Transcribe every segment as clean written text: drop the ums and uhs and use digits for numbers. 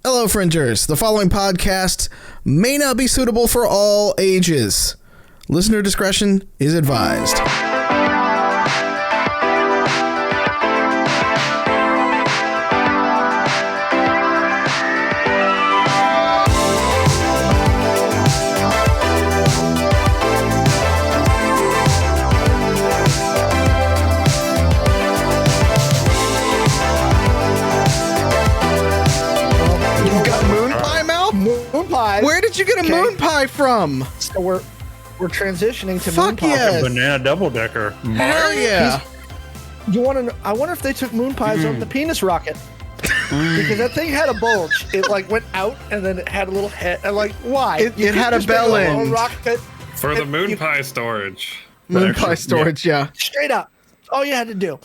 Hello, Fringers. The following podcast may not be suitable for all ages. Listener discretion is advised. Where did you get a moon pie from? So we're transitioning to Fuck moon pie. yes. Banana double decker. Hell yeah. You want to know? I wonder if they took moon pies on the penis rocket. Because that thing had a bulge. It like went out and then it had a little head. And like, why? It had a bell end. Rocket. For the moon pie storage. Moon pie storage, yeah. Straight up. All you had to do.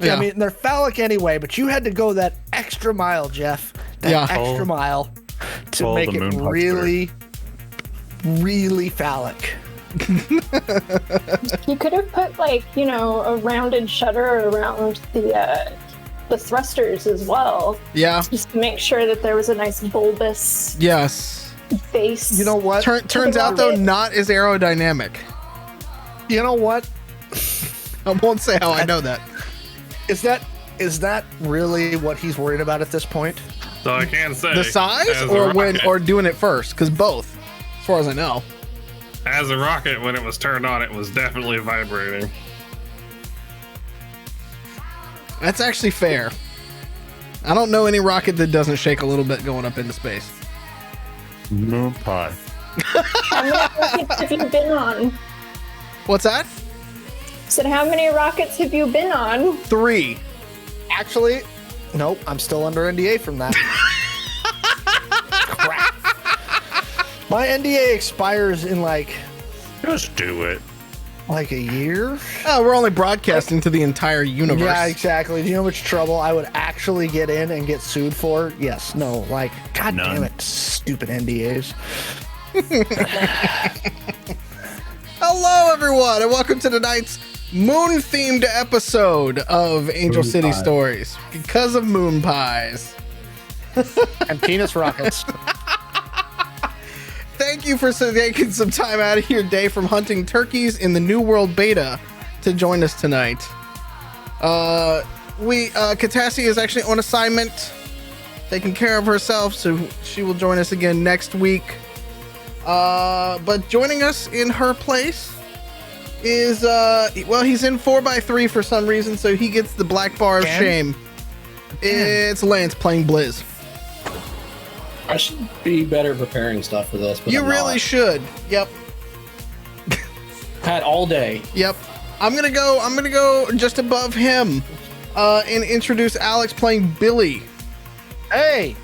Yeah. I mean, they're phallic anyway, but you had to go that extra mile, Jeff. That extra mile to make it really, really phallic. You could have put a rounded shutter around the thrusters as well. Yeah. Just to make sure that there was a nice bulbous face. You know what? Turns out though, not as aerodynamic. You know what? I won't say how I know that. Is that really what he's worried about at this point? So I can't say The size or doing it first? Because both, as far as I know. As a rocket, when it was turned on, it was definitely vibrating. That's actually fair. I don't know any rocket that doesn't shake a little bit going up into space. Moon pie. How many rockets have you been on? What's that? So how many rockets have you been on? 3. Actually, nope. I'm still under NDA from that. Crap. My NDA expires in Just do it. a year. Oh, we're only broadcasting to the entire universe. Yeah, exactly. Do you know how much trouble I would actually get in and get sued for? Yes. No. God damn it. Stupid NDAs. Hello, everyone, and welcome to tonight's moon-themed episode of Angel City Stories. Because of moon pies. And penis rockets. Thank you for taking some time out of your day from hunting turkeys in the New World Beta to join us tonight. Catassie is actually on assignment, taking care of herself, so she will join us again next week. But joining us in her place is, he's in 4x3 for some reason, so he gets the black bar of shame. It's Lance playing Blizz. I should be better preparing stuff for this, but You really should. Yep. Had all day. Yep. I'm gonna go just above him, and introduce Alex playing Billy. Hey!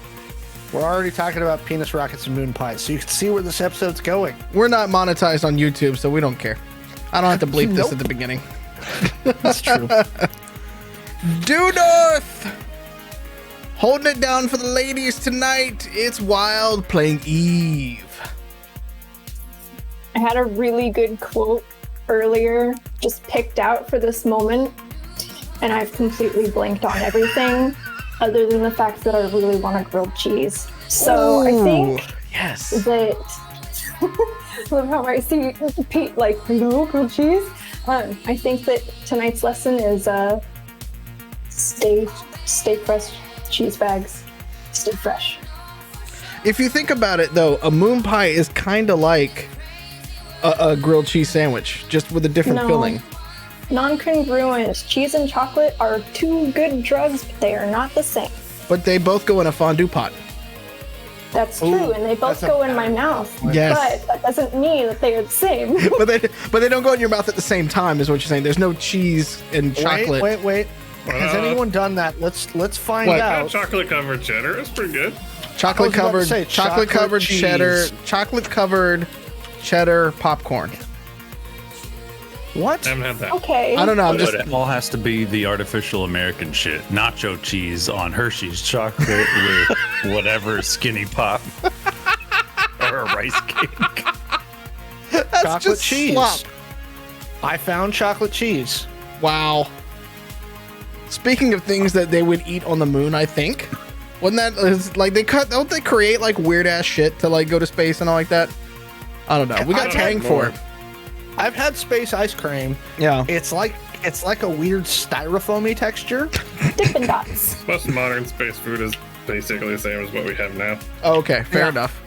We're already talking about penis rockets and moon pies, so you can see where this episode's going. We're not monetized on YouTube, so we don't care. I don't have to bleep this at the beginning. That's true. Due North! Holding it down for the ladies tonight, it's Wild playing Eve. I had a really good quote earlier, just picked out for this moment, and I've completely blanked on everything other than the fact that I really want a grilled cheese. So I think that love how I see Pete hello, grilled cheese. I think that tonight's lesson is stay fresh cheese bags. Stay fresh. If you think about it, though, a moon pie is kind of like a grilled cheese sandwich, just with a different filling. Non-congruent. Cheese and chocolate are two good drugs, but they are not the same. But they both go in a fondue pot. That's true, and they both go in my mouth. Yes. But that doesn't mean that they are the same. but they don't go in your mouth at the same time, is what you're saying. There's no cheese and chocolate. Wait. Has anyone done that? Let's find out. Chocolate covered cheddar. It's pretty good. Chocolate covered cheese. cheddar. Chocolate covered cheddar popcorn. What? I haven't had that. Okay. I don't know. It all has to be the artificial American shit. Nacho cheese on Hershey's chocolate with whatever skinny pop or a rice cake. That's chocolate just cheese. slop. I found chocolate cheese. Wow. Speaking of things that they would eat on the moon, I think. Wasn't that like don't they create like weird ass shit to like go to space and all like that? I don't know. We got Tang for it. I've had space ice cream. Yeah. It's like a weird styrofoamy texture. Dippin' Dots. Most modern space food is basically the same as what we have now. Oh, okay, fair enough.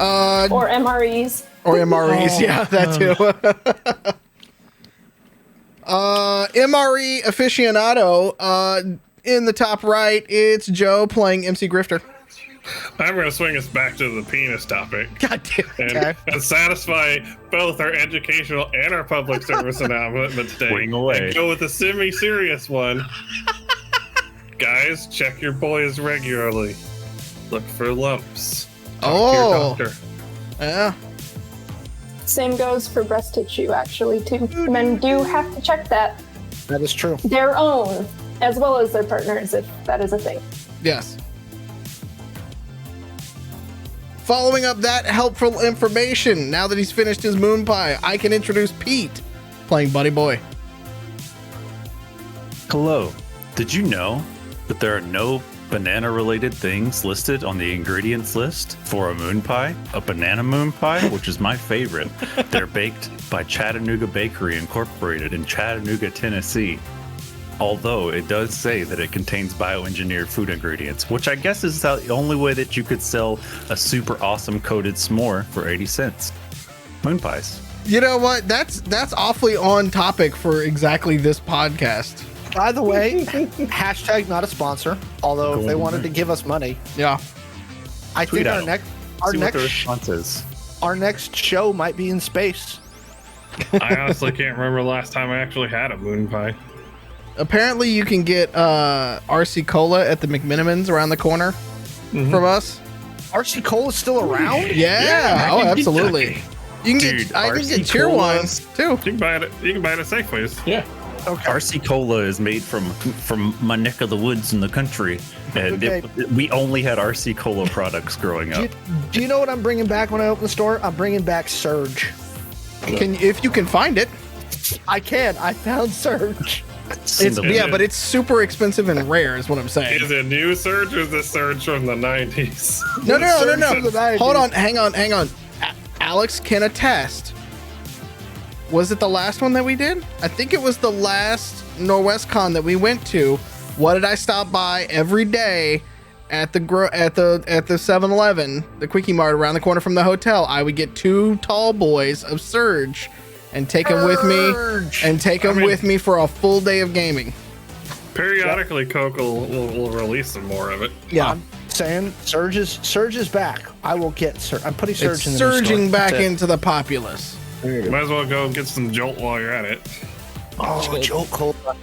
Or MREs. Or MREs, yeah, that too. MRE aficionado. In the top right, it's Joe playing MC Grifter. I'm going to swing us back to the penis topic. God damn it. And satisfy both our educational and our public service announcement today. Swing away. And go with a semi-serious one. Guys, check your boys regularly. Look for lumps. Talk to your doctor. Yeah. Same goes for breast tissue, actually, too. Men do have to check that. That is true. Their own, as well as their partners, if that is a thing. Yes. Following up that helpful information, now that he's finished his moon pie, I can introduce Pete playing Buddy Boy. Hello. Did you know that there are no banana-related things listed on the ingredients list for a moon pie? A banana moon pie, which is my favorite. They're baked by Chattanooga Bakery Incorporated in Chattanooga, Tennessee. Although it does say that it contains bioengineered food ingredients, which I guess is the only way that you could sell a super awesome coated s'more for 80 cents. Moon pies. You know what? That's awfully on topic for exactly this podcast. By the way, hashtag not a sponsor. Although if they wanted to give us money, yeah, I think our next response is. Our next show might be in space. I honestly can't remember the last time I actually had a moon pie. Apparently, you can get RC Cola at the McMinimans around the corner from us. RC Cola's still around? Yeah. Oh, absolutely. You can get. I can get tier ones too. You can buy it. You can buy it at Safeways. Yeah. Okay. RC Cola is made from my neck of the woods in the country, and we only had RC Cola products growing up. Do you know what I'm bringing back when I open the store? I'm bringing back Surge. If you can find it. I can. I found Surge. But it's super expensive and rare, is what I'm saying. Is it new Surge or is this Surge from the 90s? No. Hold on, hang on. Alex can attest. Was it the last one that we did? I think it was the last Norwest Con that we went to. What did I stop by every day at the 7-Eleven, the Quickie Mart around the corner from the hotel? I would get 2 tall boys of Surge and take them with me with me for a full day of gaming. Periodically, Coke will release some more of it. Yeah. I'm saying Surge is back. I will get Surge. I'm putting Surge in the surging back into the populace. Might as well go get some Jolt while you're at it. Oh, Jolt Cola.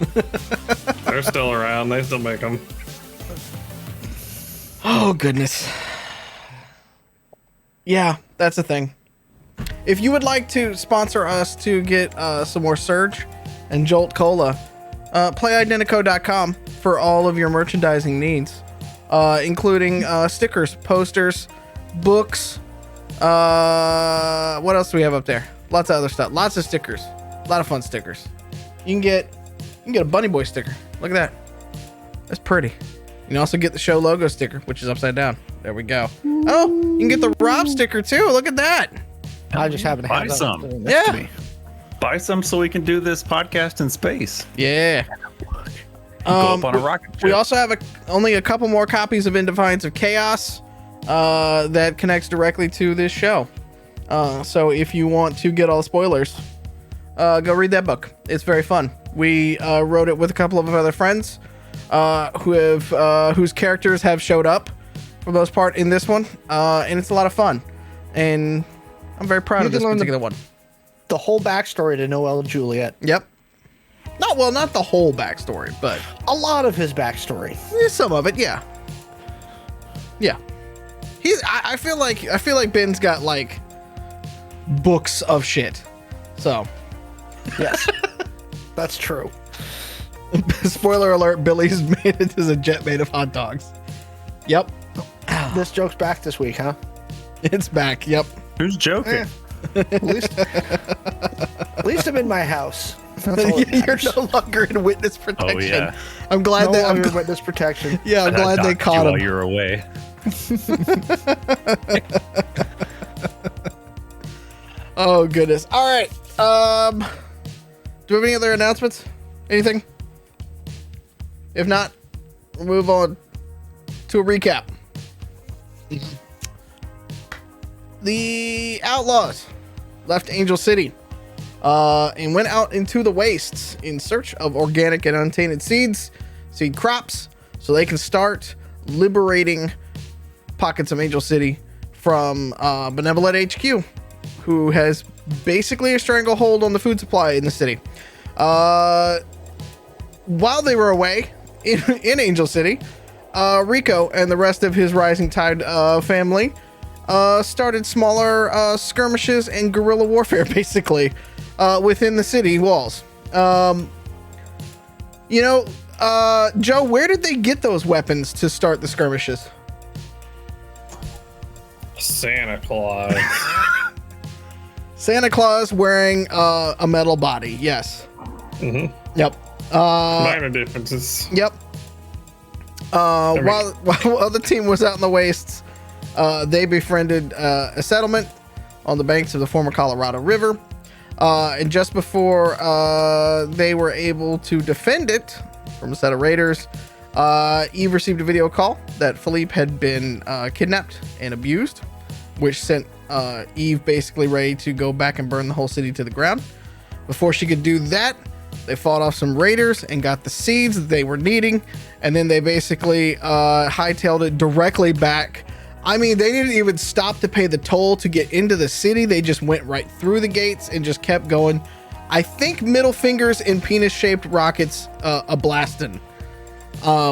They're still around. They still make them. Oh, goodness. Yeah, that's a thing. If you would like to sponsor us to get some more Surge and Jolt Cola, playidentico.com for all of your merchandising needs, including stickers, posters, books. What else do we have up there? Lots of other stuff. Lots of stickers. A lot of fun stickers. You can get a Bunny Boy sticker. Look at that. That's pretty. You can also get the show logo sticker, which is upside down. There we go. Oh, you can get the Rob sticker too. Look at that. I just happen to have some. Yeah. Buy some so we can do this podcast in space. Yeah. Go up on a rocket ship. We also have only a couple more copies of In Defiance of Chaos that connects directly to this show. So if you want to get all the spoilers, go read that book. It's very fun. We wrote it with a couple of other friends whose characters have showed up for the most part in this one, and it's a lot of fun. And I'm very proud of this particular one. The whole backstory to Noel and Juliet. Yep. Not the whole backstory, but a lot of his backstory. Some of it, yeah. Yeah. I feel like Ben's got like books of shit. So yes. That's true. Spoiler alert, Billy's made it as a jet made of hot dogs. Yep. This joke's back this week, huh? It's back, yep. Who's joking? At least I'm in my house. You're no longer in witness protection. Oh yeah. I'm glad No that longer witness protection. Yeah, I'm glad they caught him while you're away. Oh goodness. All right. Do we have any other announcements? Anything? If not, we'll move on to a recap. The Outlaws left Angel City and went out into the wastes in search of organic and untainted seed crops, so they can start liberating pockets of Angel City from Benevolent HQ, who has basically a stranglehold on the food supply in the city. While they were away in Angel City, Rico and the rest of his Rising Tide family started smaller skirmishes and guerrilla warfare, basically, within the city walls. Joe, where did they get those weapons to start the skirmishes? Santa Claus. Santa Claus wearing a metal body, yes. Mm-hmm. Yep. Minor differences. Yep. While the team was out in the wastes, they befriended a settlement on the banks of the former Colorado River. And just before they were able to defend it from a set of raiders, Eve received a video call that Philippe had been kidnapped and abused, which sent Eve basically ready to go back and burn the whole city to the ground. Before she could do that, they fought off some raiders and got the seeds that they were needing, and then they basically hightailed it directly back. I mean, they didn't even stop to pay the toll to get into the city. They just went right through the gates and just kept going. I think middle fingers and penis-shaped rockets a-blasting.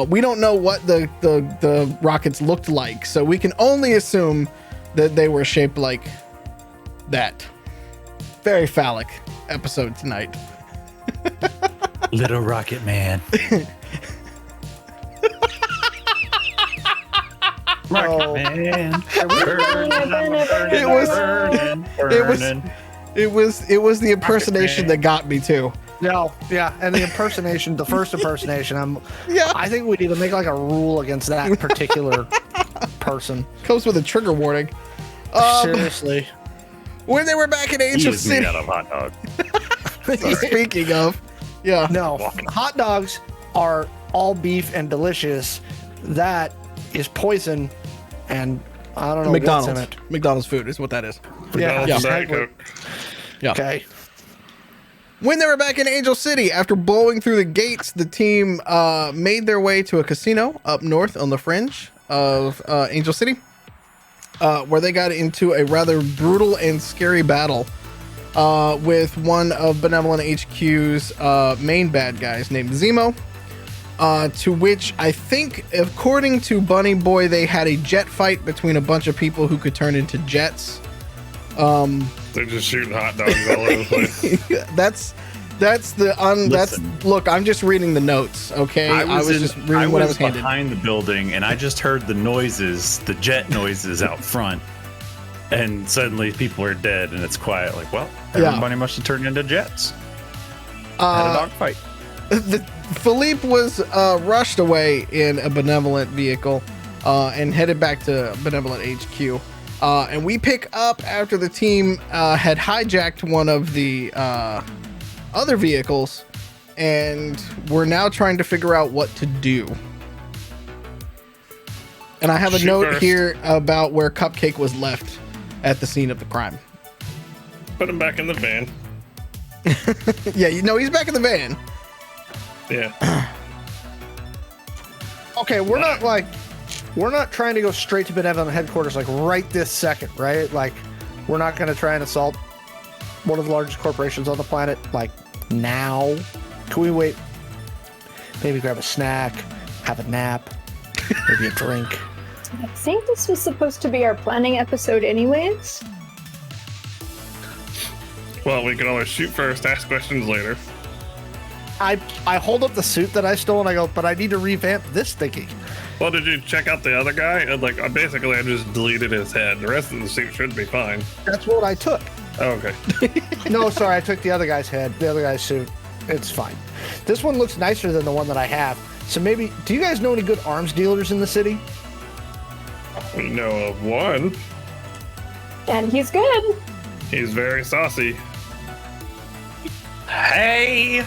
We don't know what the rockets looked like, so we can only assume that they were shaped like that. Very phallic episode tonight. Little Rocket Man. Rocket Man. It was the impersonation that got me too. No, yeah, and the impersonation, the first impersonation, I think we need to make like a rule against that particular person. Comes with a trigger warning. Seriously. When they were back in Angel City. Made out of hot dog. Speaking of, yeah. No, hot dogs are all beef and delicious. That is poison, and I don't know what's in it. McDonald's food is what that is. Yeah. Exactly. Yeah. Okay. When they were back in Angel City, after blowing through the gates, the team made their way to a casino up north on the fringe of Angel City, where they got into a rather brutal and scary battle with one of Benevolent HQ's main bad guys named Zemo, to which I think, according to Bunny Boy, they had a jet fight between a bunch of people who could turn into jets. They're just shooting hot dogs all over the place. Look, I'm just reading the notes, okay? I was just reading what I was handed. Behind the building, and I just heard the noises, the jet noises out front, and suddenly people are dead, and it's quiet. Like, well, everybody must have turned into jets. Had a dogfight. Philippe was rushed away in a Benevolent vehicle and headed back to Benevolent HQ. And we pick up after the team had hijacked one of the other vehicles, and we're now trying to figure out what to do. And I have a note here about where Cupcake was left at the scene of the crime. Put him back in the van. Yeah, he's back in the van. Yeah. Okay, we're not trying to go straight to Benevolent headquarters like right this second, right? Like, we're not going to try and assault one of the largest corporations on the planet like now. Can we wait? Maybe grab a snack, have a nap, maybe a drink. I think this was supposed to be our planning episode anyways. Well, we can always shoot first, ask questions later. I hold up the suit that I stole and I go, but I need to revamp this thinking. Well, did you check out the other guy? And basically, I just deleted his head. The rest of the suit should be fine. That's what I took. Oh, okay. No, sorry, I took the other guy's head, the other guy's suit. It's fine. This one looks nicer than the one that I have. So maybe, do you guys know any good arms dealers in the city? We know of one. And he's good. He's very saucy. Hey!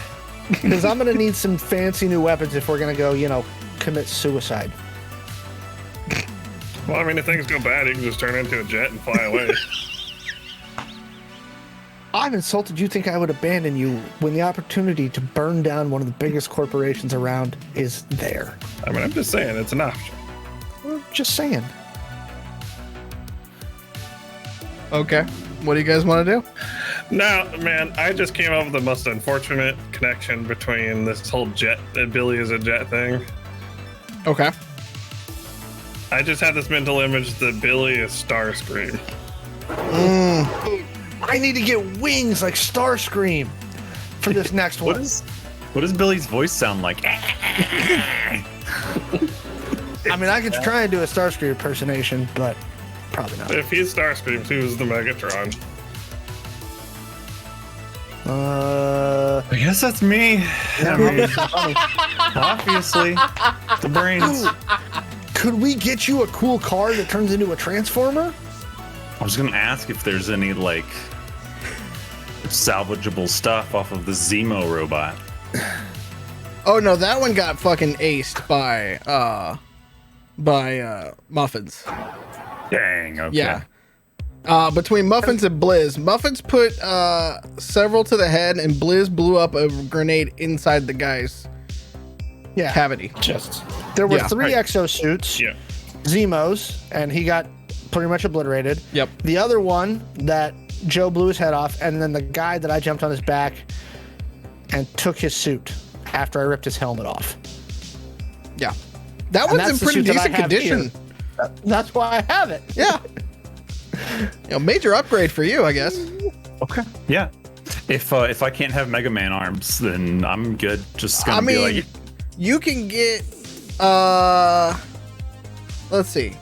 Because I'm going to need some fancy new weapons if we're going to go, commit suicide. Well, I mean, if things go bad, you can just turn into a jet and fly away. I'm insulted you think I would abandon you when the opportunity to burn down one of the biggest corporations around is there. I mean, I'm just saying, it's an option. Just saying. Okay. What do you guys want to do? No, man, I just came up with the most unfortunate connection between this whole jet, that Billy is a jet thing. Okay. I just had this mental image that Billy is Starscream. I need to get wings like Starscream for this next one. What does Billy's voice sound like? I mean, I could try and do a Starscream impersonation, but probably not. If he's Starscream, who's the Megatron? I guess that's me. I mean, obviously, the brains. Could we get you a cool car that turns into a transformer? I was gonna ask if there's any like salvageable stuff off of the Zemo robot. Oh no, that one got fucking aced by Muffins. Dang. Okay. Yeah. Between Muffins and Blizz, Muffins put several to the head, and Blizz blew up a grenade inside the guy's cavity. There were Yeah. 3 exosuits, Yeah. Zemos, and he got pretty much obliterated. Yep. The other one that Joe blew his head off, and then the guy that I jumped on his back and took his suit after I ripped his helmet off. Yeah. That And one's in that's the pretty suit that I decent have condition. here. That's why I have it. Yeah. Major upgrade for you, I guess. Okay. Yeah. If I can't have Mega Man arms, then I'm good. Just gonna be like, you can get let's see.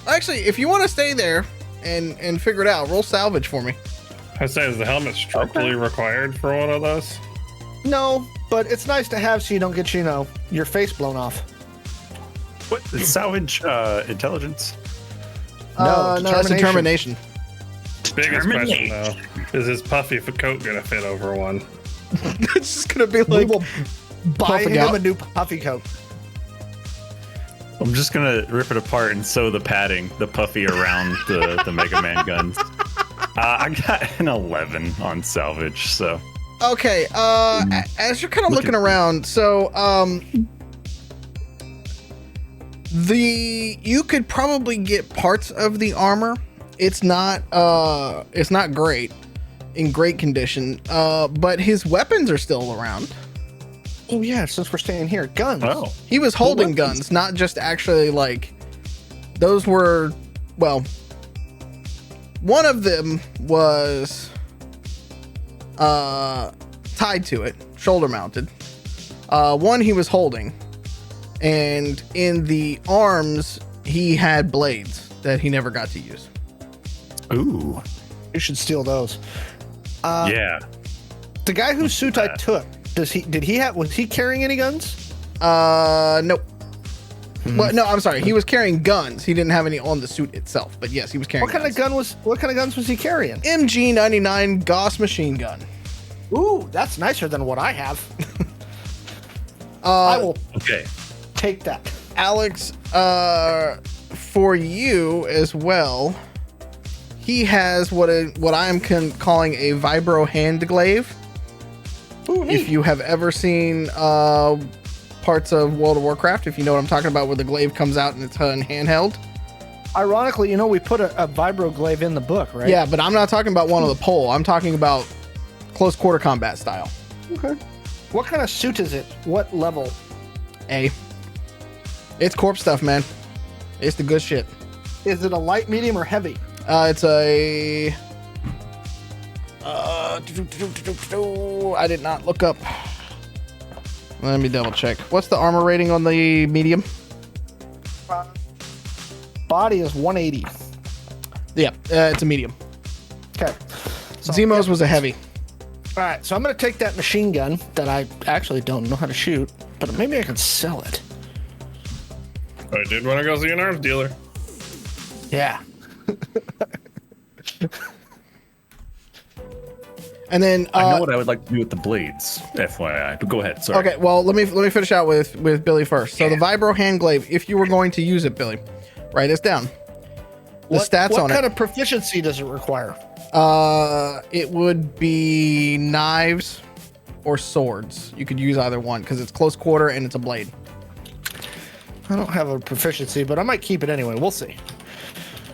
Actually, if you want to stay there and figure it out, roll salvage for me. I say, is the helmet strictly required for one of those? No, but it's nice to have so you don't get, your face blown off. what? It's salvage intelligence. No, No, it's determination. Biggest question, though, is his puffy coat gonna fit over one? It's just gonna be We like will buy puffing him out. a new puffy coat. I'm just gonna rip it apart and sew the padding, the puffy around the Mega Man guns. I got an 11 on salvage, so. Okay, as you're kind of looking around, so you could probably get parts of the armor. It's not great in great condition, but his weapons are still around. Oh yeah, since we're staying here, guns. Oh. He was holding weapons? guns, not just actually like those were, well, one of them was tied to it, shoulder mounted. One he was holding, and in the arms he had blades that he never got to use. Ooh. You should steal those. Yeah. The guy whose suit I took, was he carrying any guns? Nope. Well, no, I'm sorry. He was carrying guns. He didn't have any on the suit itself, but yes, he was carrying. What kind of guns was he carrying? MG99 Gauss machine gun. Ooh, that's nicer than what I have. I will Okay. take that. Alex, for you as well, he has what I'm calling a vibro hand glaive. Ooh, neat. If you have ever seen parts of World of Warcraft, if you know what I'm talking about, where the glaive comes out and it's handheld. Ironically, we put a vibro glaive in the book, right? Yeah, but I'm not talking about one on the pole. I'm talking about close quarter combat style. Okay. What kind of suit is it? What level? A. It's corpse stuff, man. It's the good shit. Is it a light, medium, or heavy? It's a. I did not look up. Let me double check. What's the armor rating on the medium? Body is 180. Yeah, it's a medium. Okay. So, Zemo's was a heavy. All right, so I'm going to take that machine gun that I actually don't know how to shoot, but maybe I can sell it. I did want to go see an arms dealer. Yeah. And then I know what I would like to do with the blades, FYI. But go ahead. Sorry. okay, well let me finish out with Billy first. So the vibro hand glaive, if you were going to use it, Billy, write this down. The stats on What kind it. of proficiency does it require? It would be knives or swords. You could use either one because it's close quarter and it's a blade. I don't have a proficiency, but I might keep it anyway. We'll see.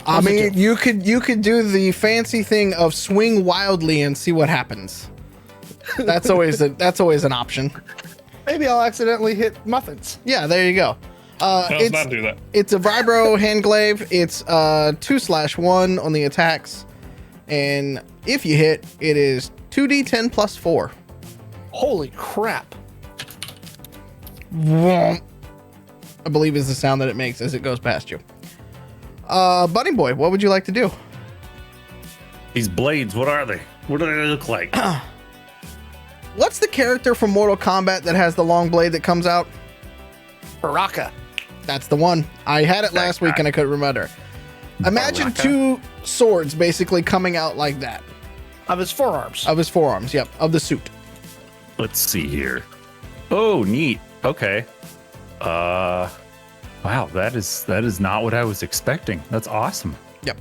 I mean, you could do the fancy thing of swing wildly and see what happens. That's always an option. Maybe I'll accidentally hit muffins. Yeah, there you go. Let's not do that. It's a vibro hand glaive. It's 2/1 on the attacks, and if you hit, it is 2d10 plus 4. Holy crap. I believe is the sound that it makes as it goes past you. Bunny Boy, what would you like to do? These blades, what are they? What do they look like? What's the character from Mortal Kombat that has the long blade that comes out? Baraka. That's the one. I had it last week and I couldn't remember. Imagine Baraka? 2 swords basically coming out like that. Of his forearms. Of his forearms, yep, of the suit. Let's see here. Oh, neat. Okay. Wow, that is not what I was expecting. That's awesome. Yep.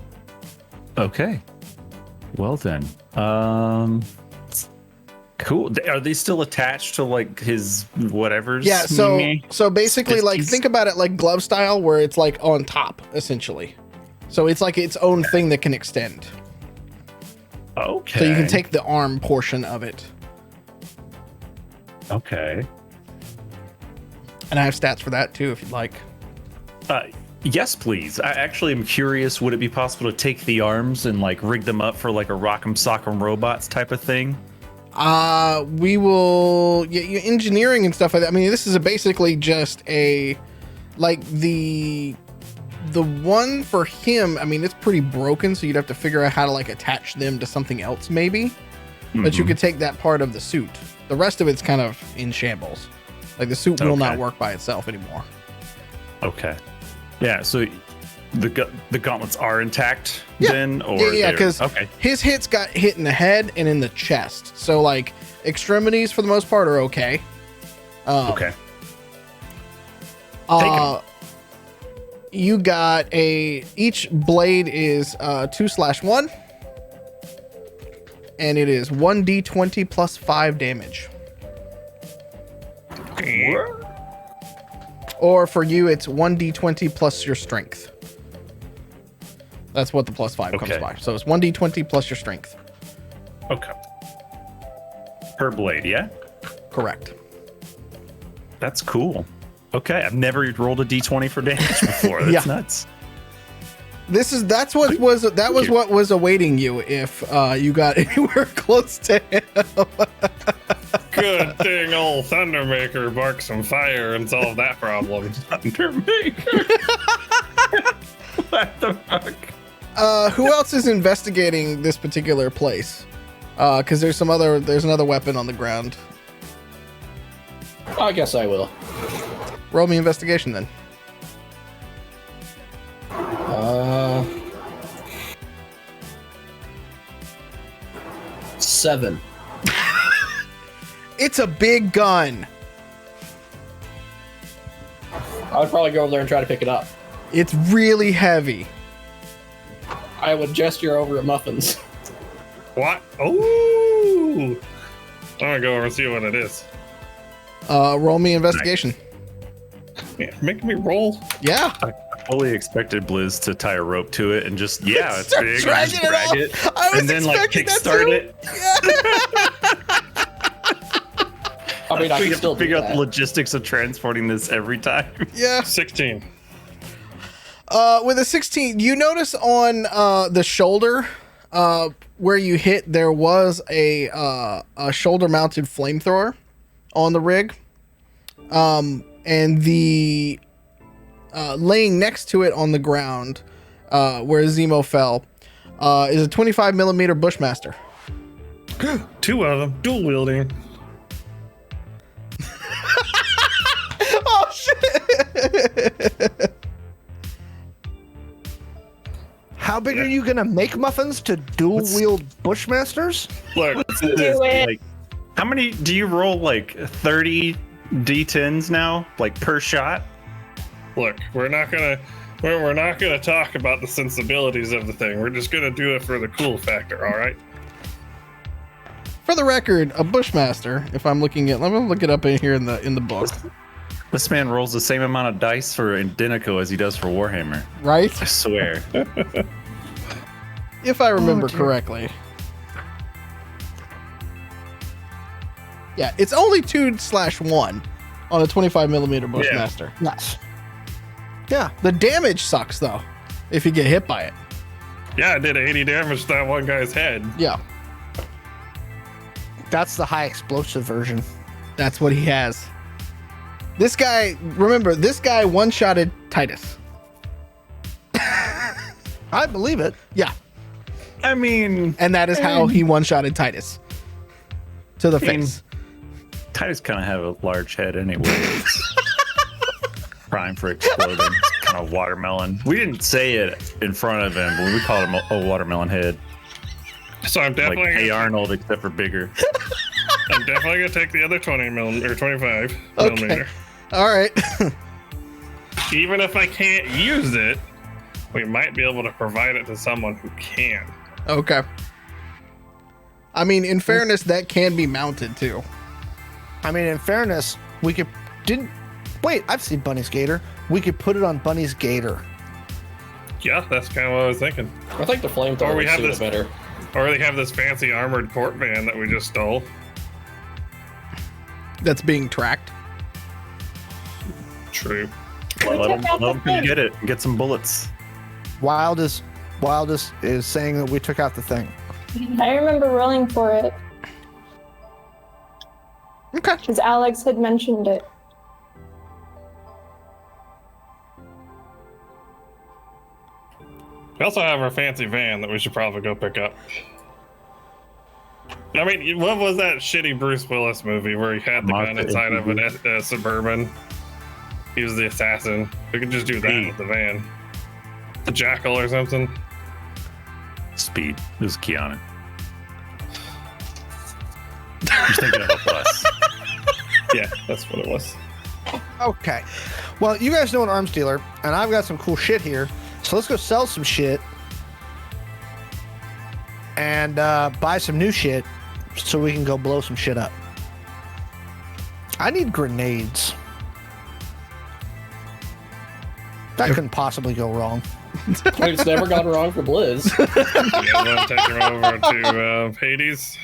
Okay. Well then. Cool. Are they still attached to like his whatever's? Yeah, so basically like think about it like glove style where it's like on top essentially. So it's like its own thing that can extend. Okay. So you can take the arm portion of it. Okay. And I have stats for that too if you'd like. Yes, please. I actually am curious. Would it be possible to take the arms and like rig them up for like a Rock'em Sock'em Robots type of thing? We will engineering and stuff like that. I mean, this is basically just a like the one for him. I mean, it's pretty broken, so you'd have to figure out how to like attach them to something else, maybe. But you could take that part of the suit. The rest of it's kind of in shambles. Like the suit will not work by itself anymore. Okay. Yeah. So the gauntlets are intact then, or yeah, they're- because his hits got hit in the head and in the chest. So like extremities for the most part are okay. Okay. You got each blade is 2/1, and it is 1d20 plus 5 damage. Or for you, it's 1d20 plus your strength. That's what the plus 5 comes by. So it's 1d20 plus your strength. Okay. Per blade, yeah? Correct. That's cool. Okay, I've never rolled a d20 for damage before. That's nuts. That's what was awaiting you if you got anywhere close to him. Good thing old Thundermaker barked some fire and solved that problem. Thundermaker. What the fuck? Who else is investigating this particular place? Because there's another weapon on the ground. I guess I will. Roll me investigation then. 7. It's a big gun. I would probably go over there and try to pick it up. It's really heavy. I would gesture over at Muffins. What? Ooh! I'm gonna go over and see what it is. Roll me investigation. Yeah, make me roll. Yeah. I fully expected Blizz to tie a rope to it and just, it's Start big, and dragging just it drag off. it, I was and then like expecting that kickstart too. it. I mean, I We can have still to figure do out the that. logistics of transporting this every time. Yeah. 16. With a 16, you notice on the shoulder where you hit, there was a shoulder-mounted flamethrower on the rig, and the laying next to it on the ground where Zemo fell is a 25 millimeter Bushmaster. Two of them, dual wielding. Oh shit! How big are you gonna make muffins to dual wield Bushmasters? Look, Do it. Like, how many do you roll? Like 30 D10s now, like per shot? look, we're not gonna talk about the sensibilities of the thing. We're just gonna do it for the cool factor, all right? For the record, a Bushmaster. If I'm looking at, let me look it up in here in the book. This man rolls the same amount of dice for Indenico as he does for Warhammer. Right? I swear. If I remember dear. correctly. Yeah, it's only 2/1 on a 25 millimeter Bushmaster. Yes. Yeah. The damage sucks though, if you get hit by it. Yeah, I did 80 damage to that one guy's head. Yeah, That's the high explosive version. that's what he has. This guy, remember, this guy one-shotted Titus. I believe it. Yeah, I mean, and that is how he one-shotted Titus. To the mean, face. Titus kind of have a large head anyway. It's prime for exploding. It's kind of watermelon. We didn't say it in front of him, but we called him a watermelon head. So I'm Like definitely Hey Arnold, except for bigger. I'm definitely gonna take the other 20 millimeter or 25 Okay. millimeter. All right. Even if I can't use it, we might be able to provide it to someone who can. Okay. I mean, in fairness, that can be mounted too. I mean, in fairness, we could wait. I've seen Bunny's Gator. We could put it on Bunny's Gator. Yeah, that's kind of what I was thinking. I think the Or flamethrower we would have suit this- it better. Or they have this fancy armored court van that we just stole. That's being tracked. True. Let him come get it and get some bullets. Wildest is saying that we took out the thing. I remember rolling for it Okay. because Alex had mentioned it. We also have our fancy van that we should probably go pick up. I mean, what was that shitty Bruce Willis movie where he had the gun Mazda inside of ATV. a Suburban? He was the assassin. We could just do that with the van. The Jackal or something. Speed. It was Keanu. Just thinking of a bus. Yeah, that's what it was. Okay. Well, you guys know an arms dealer, and I've got some cool shit here. So let's go sell some shit and buy some new shit so we can go blow some shit up. I need grenades. That couldn't possibly go wrong. It's never gone wrong for Blizz. You guys want to take her over to Hades?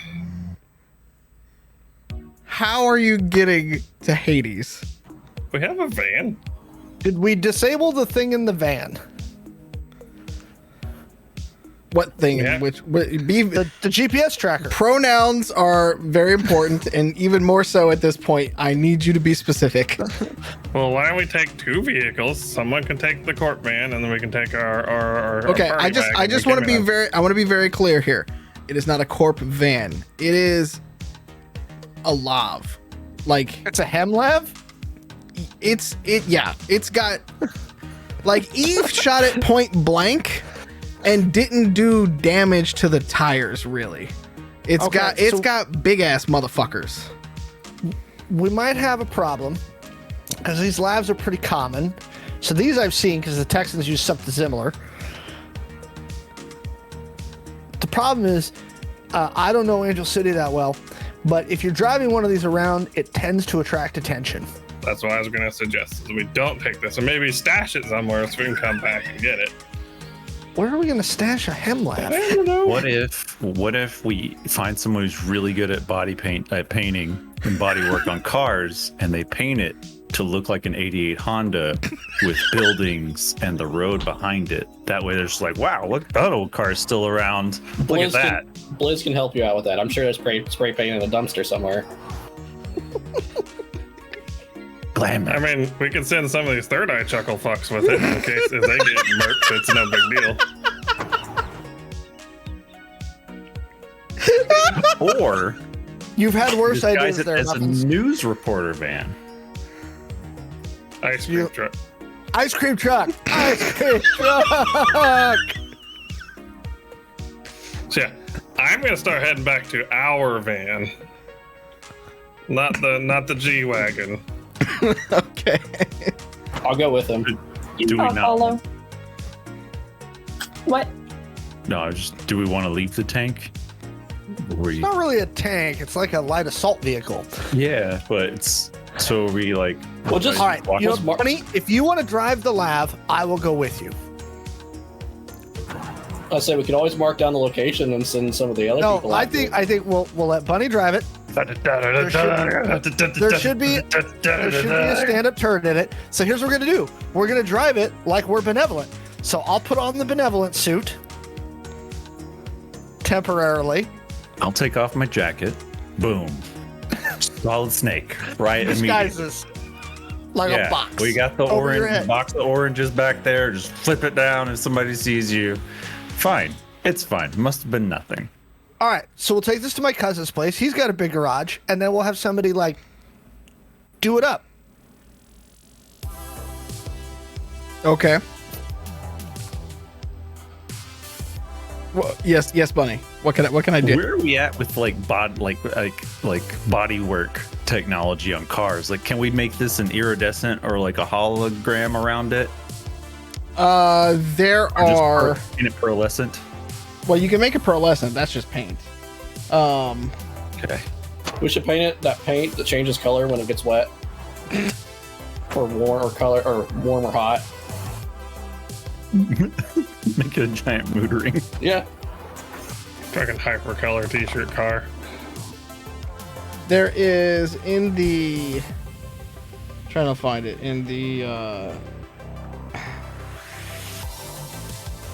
How are you getting to Hades? We have a van. Did we disable the thing in the van? What thing? Yeah. The GPS tracker. Pronouns are very important, and even more so at this point. I need you to be specific. Well, why don't we take two vehicles? Someone can take the court van, and then we can take our Okay, party I just wagon. want to be I want to be very clear here. It is not a corp van. It is a lav. Like It's a Hemlav? it's got like Eve shot it point blank and didn't do damage to the tires really. It's Okay, got big ass motherfuckers. We might have a problem because these labs are pretty common. So these I've seen because the Texans use something similar. The problem is, I don't know Angel City that well, but if you're driving one of these around, it tends to attract attention. That's what I was going to suggest. Is we don't take this, or maybe stash it somewhere so we can come back and get it. Where are we going to stash a Hemlav? I don't know. What if we find someone who's really good at painting and body work on cars, and they paint it to look like an 88 Honda with buildings and the road behind it? That way, they're just like, wow, look, that old car is still around. Look at that. Blizz can help you out with that. I'm sure there's spray paint in a dumpster somewhere. Glamour. I mean, we can send some of these third eye chuckle fucks with it in case if they get murked, it's no big deal. Or You've had worse disguise ideas it there. as a Muffins. news reporter van. Ice cream truck. Ice cream truck. Ice cream truck. So yeah, I'm gonna start heading back to our van, not the G wagon. Okay. I'll go with him. Do we I'll not? follow. What? No, do we want to leave the tank? Or It's not really a tank. It's like a light assault vehicle. yeah, but it's so we like. Well, just All right, walk- you know, Just mar- Bunny, if you want to drive the lav, I will go with you. I say we could always mark down the location and send some of the other No, people. I out think there. we'll let Bunny drive it. There should be a stand-up turret in it. So here's what we're gonna do. We're gonna drive it like we're Benevolent. So I'll put on the Benevolent suit temporarily. I'll take off my jacket. Boom. Solid snake. Right immediately. Disguises like a box. We got the over your orange head. box of oranges back there. Just flip it down and somebody sees you. Fine. It's fine. Must have been nothing. All right, so we'll take this to my cousin's place. He's got a big garage, and then we'll have somebody like do it up. Okay. Well, yes, Bunny. What can I do? Where are we at with like body work technology on cars? Like, can we make this an iridescent or like a hologram around it? There are. In it pearlescent. Well, you can make it pearlescent. That's just paint. Okay. We should paint it that paint that changes color when it gets wet, or warm or color or warm or hot. Make it a giant mood ring. Yeah. Fucking hypercolor t-shirt car. There is in the. Trying to find it in the.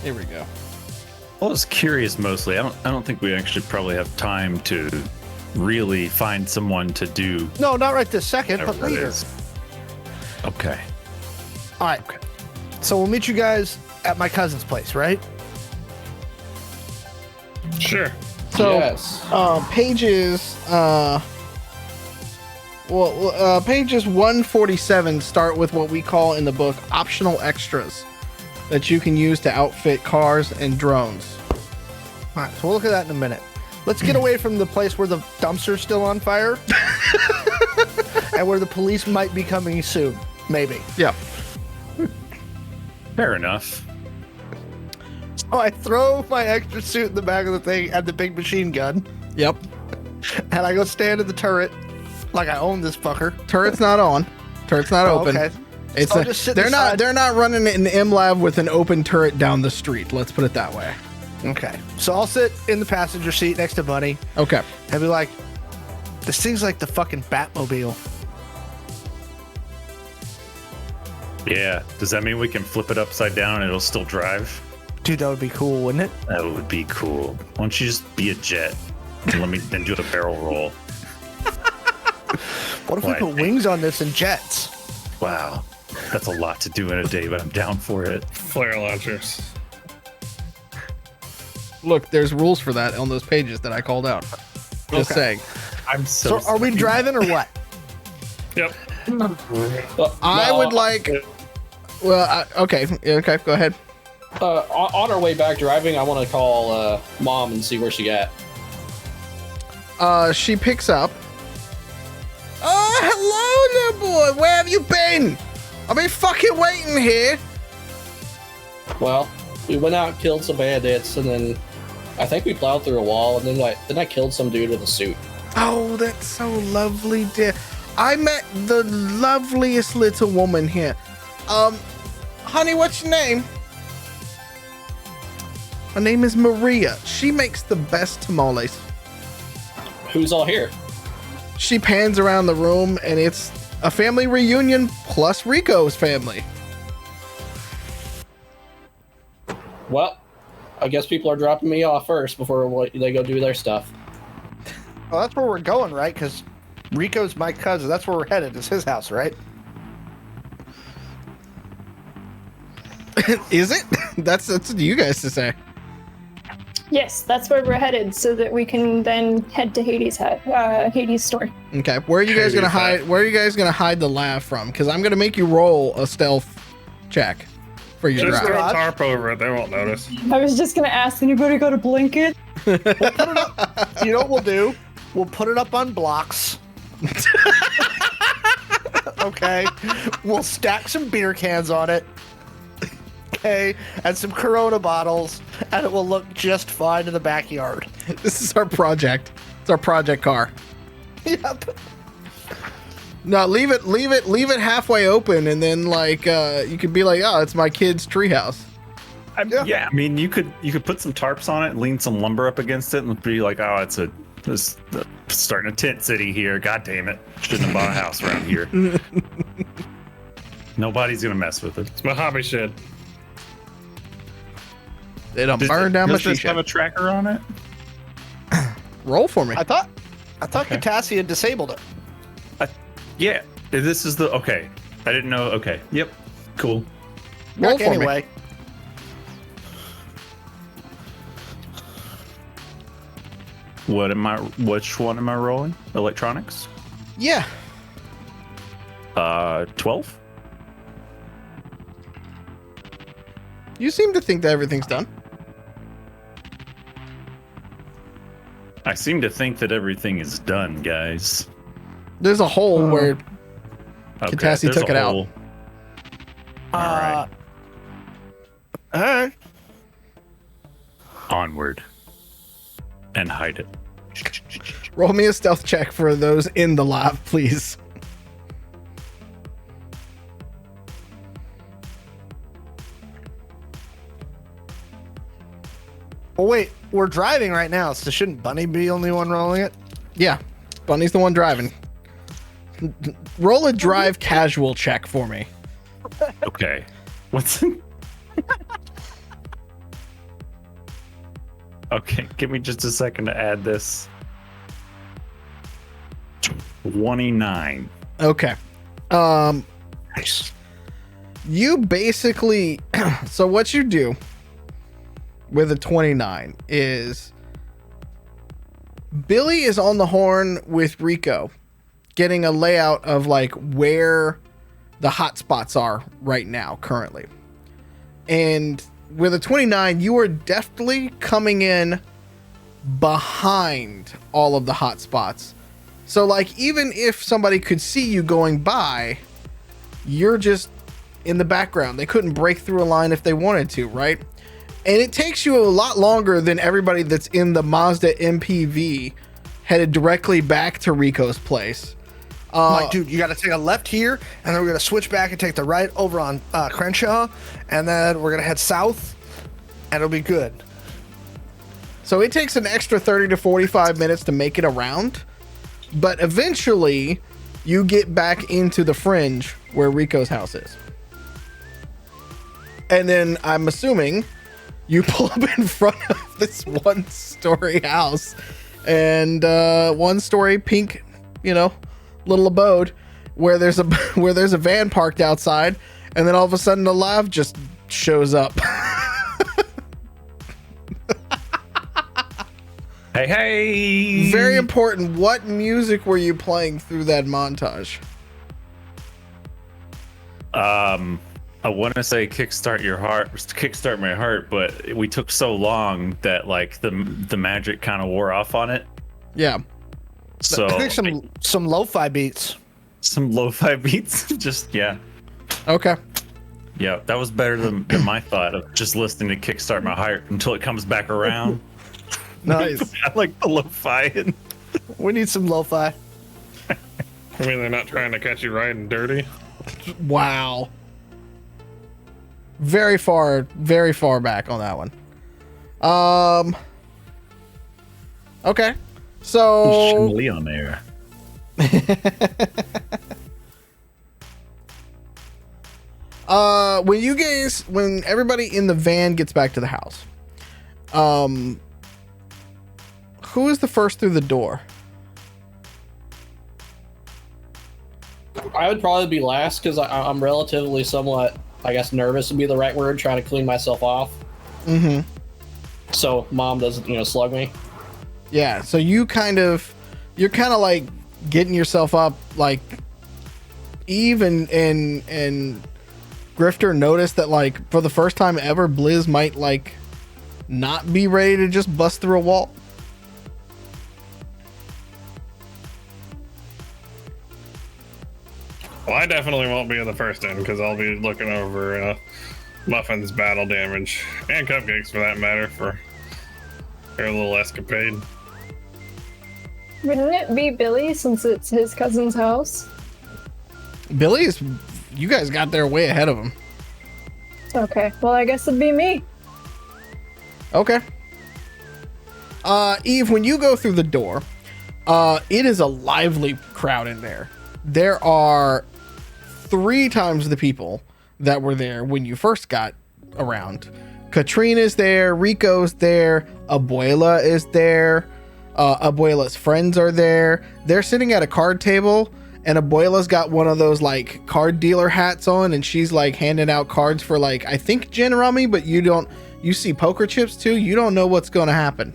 Here we go. Well, I was curious mostly. I don't think we actually probably have time to really find someone to do No, not right this second, but whatever that later. is. Okay. All right. So we'll meet you guys at my cousin's place, right? Sure. So, yes. pages. Pages 147 start with what we call in the book optional extras that you can use to outfit cars and drones. All right, so we'll look at that in a minute. Let's get away from the place where the dumpster's still on fire and where the police might be coming soon. Maybe. Yeah. Fair enough. So I throw my extra suit in the back of the thing and the big machine gun, Yep. and I go stand in the turret like I own this fucker. Turret's not on. Turret's not Oh, open. okay. It's So a, I'll just sit they're not beside- they're not running an MLab with an open turret down the street. Let's put it that way. Okay. So I'll sit in the passenger seat next to Bunny Okay. and be like, this thing's like the fucking Batmobile. Yeah. Does that mean we can flip it upside down and it'll still drive? Dude, that would be cool, wouldn't it? That would be cool. Why don't you just be a jet? And let me then do the barrel roll. What if Why? we put wings on this and jets? Wow. That's a lot to do in a day, but I'm down for it. Flare launchers. Look, there's rules for that on those pages that I called out. Just Okay. saying. I'm So are we driving or what? Yep. I would like. Well, okay. Go ahead. On our way back driving, I want to call Mom and see where she at. She picks up. Oh, hello, little boy. Where have you been? I've been fucking waiting here. Well, we went out and killed some bandits, and then I think we plowed through a wall, and then I killed some dude with a suit. Oh, that's so lovely, dear. I met the loveliest little woman here. Honey, what's your name? Her name is Maria. She makes the best tamales. Who's all here? She pans around the room, and it's a family reunion plus Rico's family. Well, I guess people are dropping me off first before they go do their stuff. Well, that's where we're going, right? Because Rico's my cousin. That's where we're headed. It's his house, right? Is it? That's you guys to say. Yes, that's where we're headed, so that we can then head to Hades' store. Okay, where are you guys gonna hide? Where are you guys gonna hide the lav from? Because I'm gonna make you roll a stealth check for your Just throw drive. a tarp over it. They won't notice. I was just gonna ask, anybody got a blanket? You know what we'll do? We'll put it up on blocks. Okay. We'll stack some beer cans on it. Okay. And some Corona bottles. And it will look just fine in the backyard. This is our project. It's our project car. Yep. No, leave it halfway open, and then like you could be like, oh, it's my kid's treehouse. Yeah, I mean, you could put some tarps on it, and lean some lumber up against it, and be like, oh, it's starting a tent city here. God damn it! Shouldn't have bought a house around here. Nobody's gonna mess with it. It's my hobby shed. They don't burn down my Does this shed. have a tracker on it? Roll for me. I thought Catassie had disabled it. Yeah, this is the okay. I didn't know. Okay, yep, cool. Roll Heck, for me. anyway. Which one am I rolling? Electronics. Yeah. 12. You seem to think that everything's done. I seem to think that everything is done, guys. There's a hole where Okay, Catassie there's took a it out. hole. All right, All right. onward and hide it. roll me a stealth check for those in the lab, please. Well, wait. We're driving right now, so shouldn't Bunny be the only one rolling it? Yeah, Bunny's the one driving. Roll a drive casual check for me. Okay, what's? Okay, give me just a second to add this. 29. Okay. Nice. You basically, so what you do with a 29 is Billy is on the horn with Rico, getting a layout of like where the hot spots are right now currently. And with a 29, you are deftly coming in behind all of the hot spots. So like even if somebody could see you going by, you're just in the background. They couldn't break through a line if they wanted to, right? And it takes you a lot longer than everybody that's in the Mazda MPV headed directly back to Rico's place. Like, dude, you got to take a left here, and then we're going to switch back and take the right over on Crenshaw, and then we're going to head south, and it'll be good. So it takes an extra 30 to 45 minutes to make it around, but eventually you get back into the fringe where Rico's house is. And then I'm assuming you pull up in front of this one-story house and one-story pink, little abode where there's a van parked outside, and then all of a sudden the lav just shows up. Hey. Very important. What music were you playing through that montage? I want to say kickstart my heart, but we took so long that like the magic kind of wore off on it. Yeah. So I think some lo-fi beats. some lo-fi beats. Just yeah, Okay. that was better than my thought of just listening to kickstart my heart until it comes back around. Nice. I like the lo-fi. And We need some lo-fi. I mean, they're not trying to catch you riding dirty. Wow. Very far back on that one. Okay. So Lee on there. when everybody in the van gets back to the house, who is the first through the door? I would probably be last because I'm relatively somewhat, I guess, nervous would be the right word, trying to clean myself off. Mm-hmm. so Mom doesn't, slug me. Yeah, so you're kind of like getting yourself up. Like Eve and Grifter notice that, like, for the first time ever, Blizz might like not be ready to just bust through a wall. Well, I definitely won't be in the first end because I'll be looking over Muffin's battle damage and Cupcakes, for that matter, for their little escapade. Wouldn't it be Billy since it's his cousin's house? Billy's, you guys got there way ahead of him. Okay, well, I guess it'd be me. Okay. Eve, when you go through the door, it is a lively crowd in there. There are 3 times the people that were there when you first got around. Katrina's there, Rico's there, Abuela is there, Abuela's friends are there. They're sitting at a card table, and Abuela's got one of those like card dealer hats on, and she's like handing out cards for, like, I think gin rummy, but you see poker chips too. You don't know what's going to happen.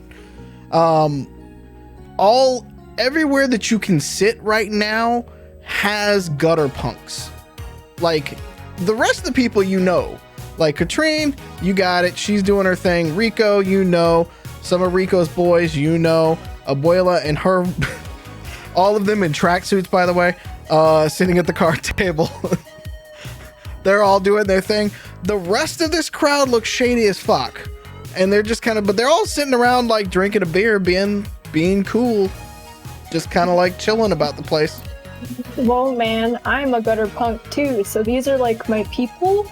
Everywhere that you can sit right now has gutter punks. Like, the rest of the people, like Katrine, you got it. She's doing her thing. Rico, some of Rico's boys, Abuela and her, all of them in tracksuits, by the way, sitting at the card table. They're all doing their thing. The rest of this crowd looks shady as fuck. And they're just but they're all sitting around, like, drinking a beer, being cool. Just kind of like chilling about the place. Well, man, I'm a gutter punk too, so these are like my people.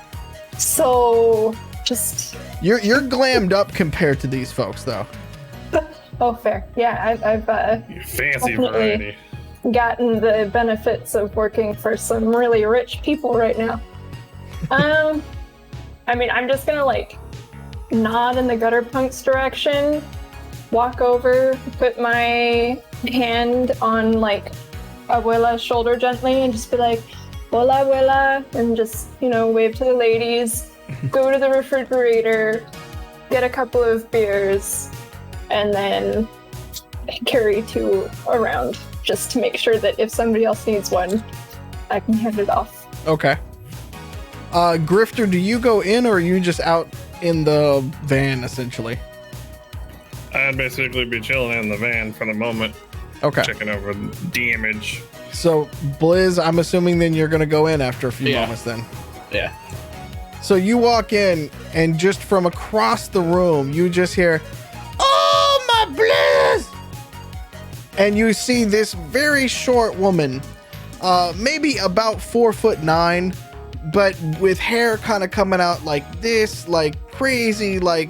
So just You're glammed up compared to these folks, though. oh, fair. Yeah, I've Fancy definitely variety. gotten the benefits of working for some really rich people right now. I mean, I'm just gonna like nod in the gutter punk's direction, walk over, put my hand on like Abuela's shoulder gently, and just be like, "Hola, Abuela," and just wave to the ladies. Go to the refrigerator, get a couple of beers, and then carry 2 around just to make sure that if somebody else needs one, I can hand it off. Okay. Grifter, do you go in, or are you just out in the van, essentially? I'd basically be chilling in the van for the moment, Okay. checking over damage. So, Blizz, I'm assuming then you're going to go in after a few Yeah. moments then. Yeah. So you walk in, and just from across the room, you just hear, "Oh, my Blizz!" And you see this very short woman, maybe about 4'9", but with hair kind of coming out like this, like crazy, like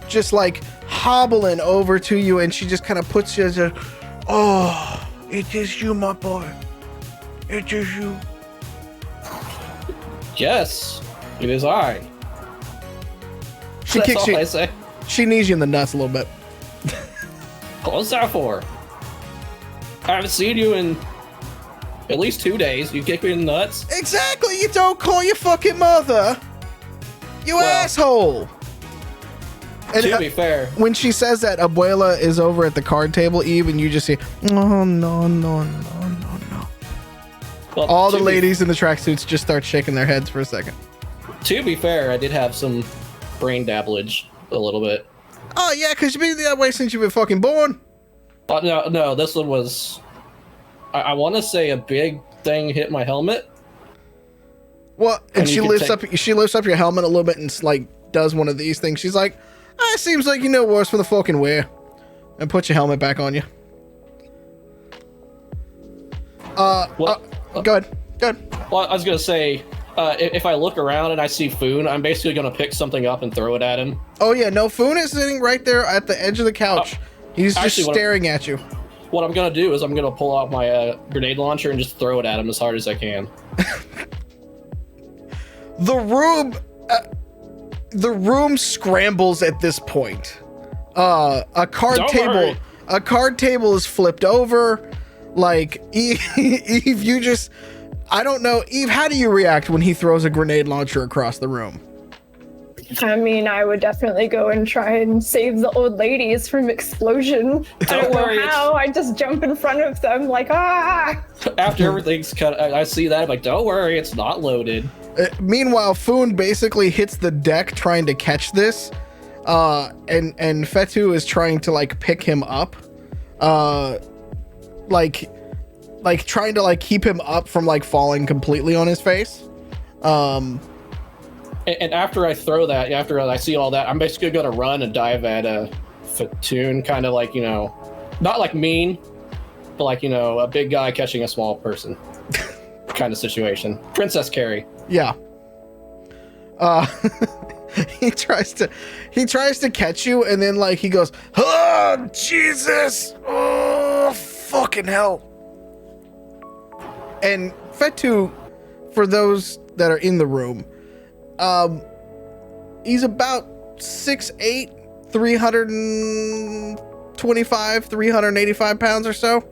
just like hobbling over to you, and she just kind of puts you as a, "Oh, it is you, my boy. It is you." Yes, it is I. She That's kicks all I you. say. She knees you in the nuts a little bit. What's that for? I haven't seen you in at least 2 days. You kick me in the nuts. Exactly. You don't call your fucking mother. You Well, asshole. And To be fair, when she says that, Abuela is over at the card table, Eve, and you just see, "Oh, no, no, no, no, no." well, All the to ladies in the tracksuits just start shaking their heads for a second. To be fair, I did have some brain dabblage a little bit. Oh, yeah, because you've been that way since you've been fucking born. No, this one was. I want to say a big thing hit my helmet. Well, and And she you can lifts up your helmet a little bit and like does one of these things. She's like, "It seems like you know what's for the fucking wear," and put your helmet back on you. What? Go ahead. Well, I was gonna say, if I look around and I see Foon, I'm basically gonna pick something up and throw it at him. Oh yeah, no, Foon is sitting right there at the edge of the couch. He's just actually, staring at you. What I'm gonna do is I'm gonna pull out my grenade launcher and just throw it at him as hard as I can. The room scrambles at this point. A card Don't table. worry. A card table is flipped over. Like Eve, you just, I don't know, Eve. How do you react when he throws a grenade launcher across the room? I mean, I would definitely go and try and save the old ladies from explosion. I don't know worry, how. I just jump in front of them like, ah! After everything's cut, I see that. I'm like, don't worry, it's not loaded. Meanwhile, Foon basically hits the deck trying to catch this, and Fetu is trying to like pick him up, like trying to like keep him up from like falling completely on his face. And after I throw that, after I see all that, I'm basically going to run and dive at Fatoon, kind of like, not like mean, but like, a big guy catching a small person kind of situation. Princess Carrie. Yeah. He tries to catch you, and then like he goes, "Oh, Jesus! Oh, fucking hell!" And Fetu, for those that are in the room, he's about 6'8", 325, 385 pounds or so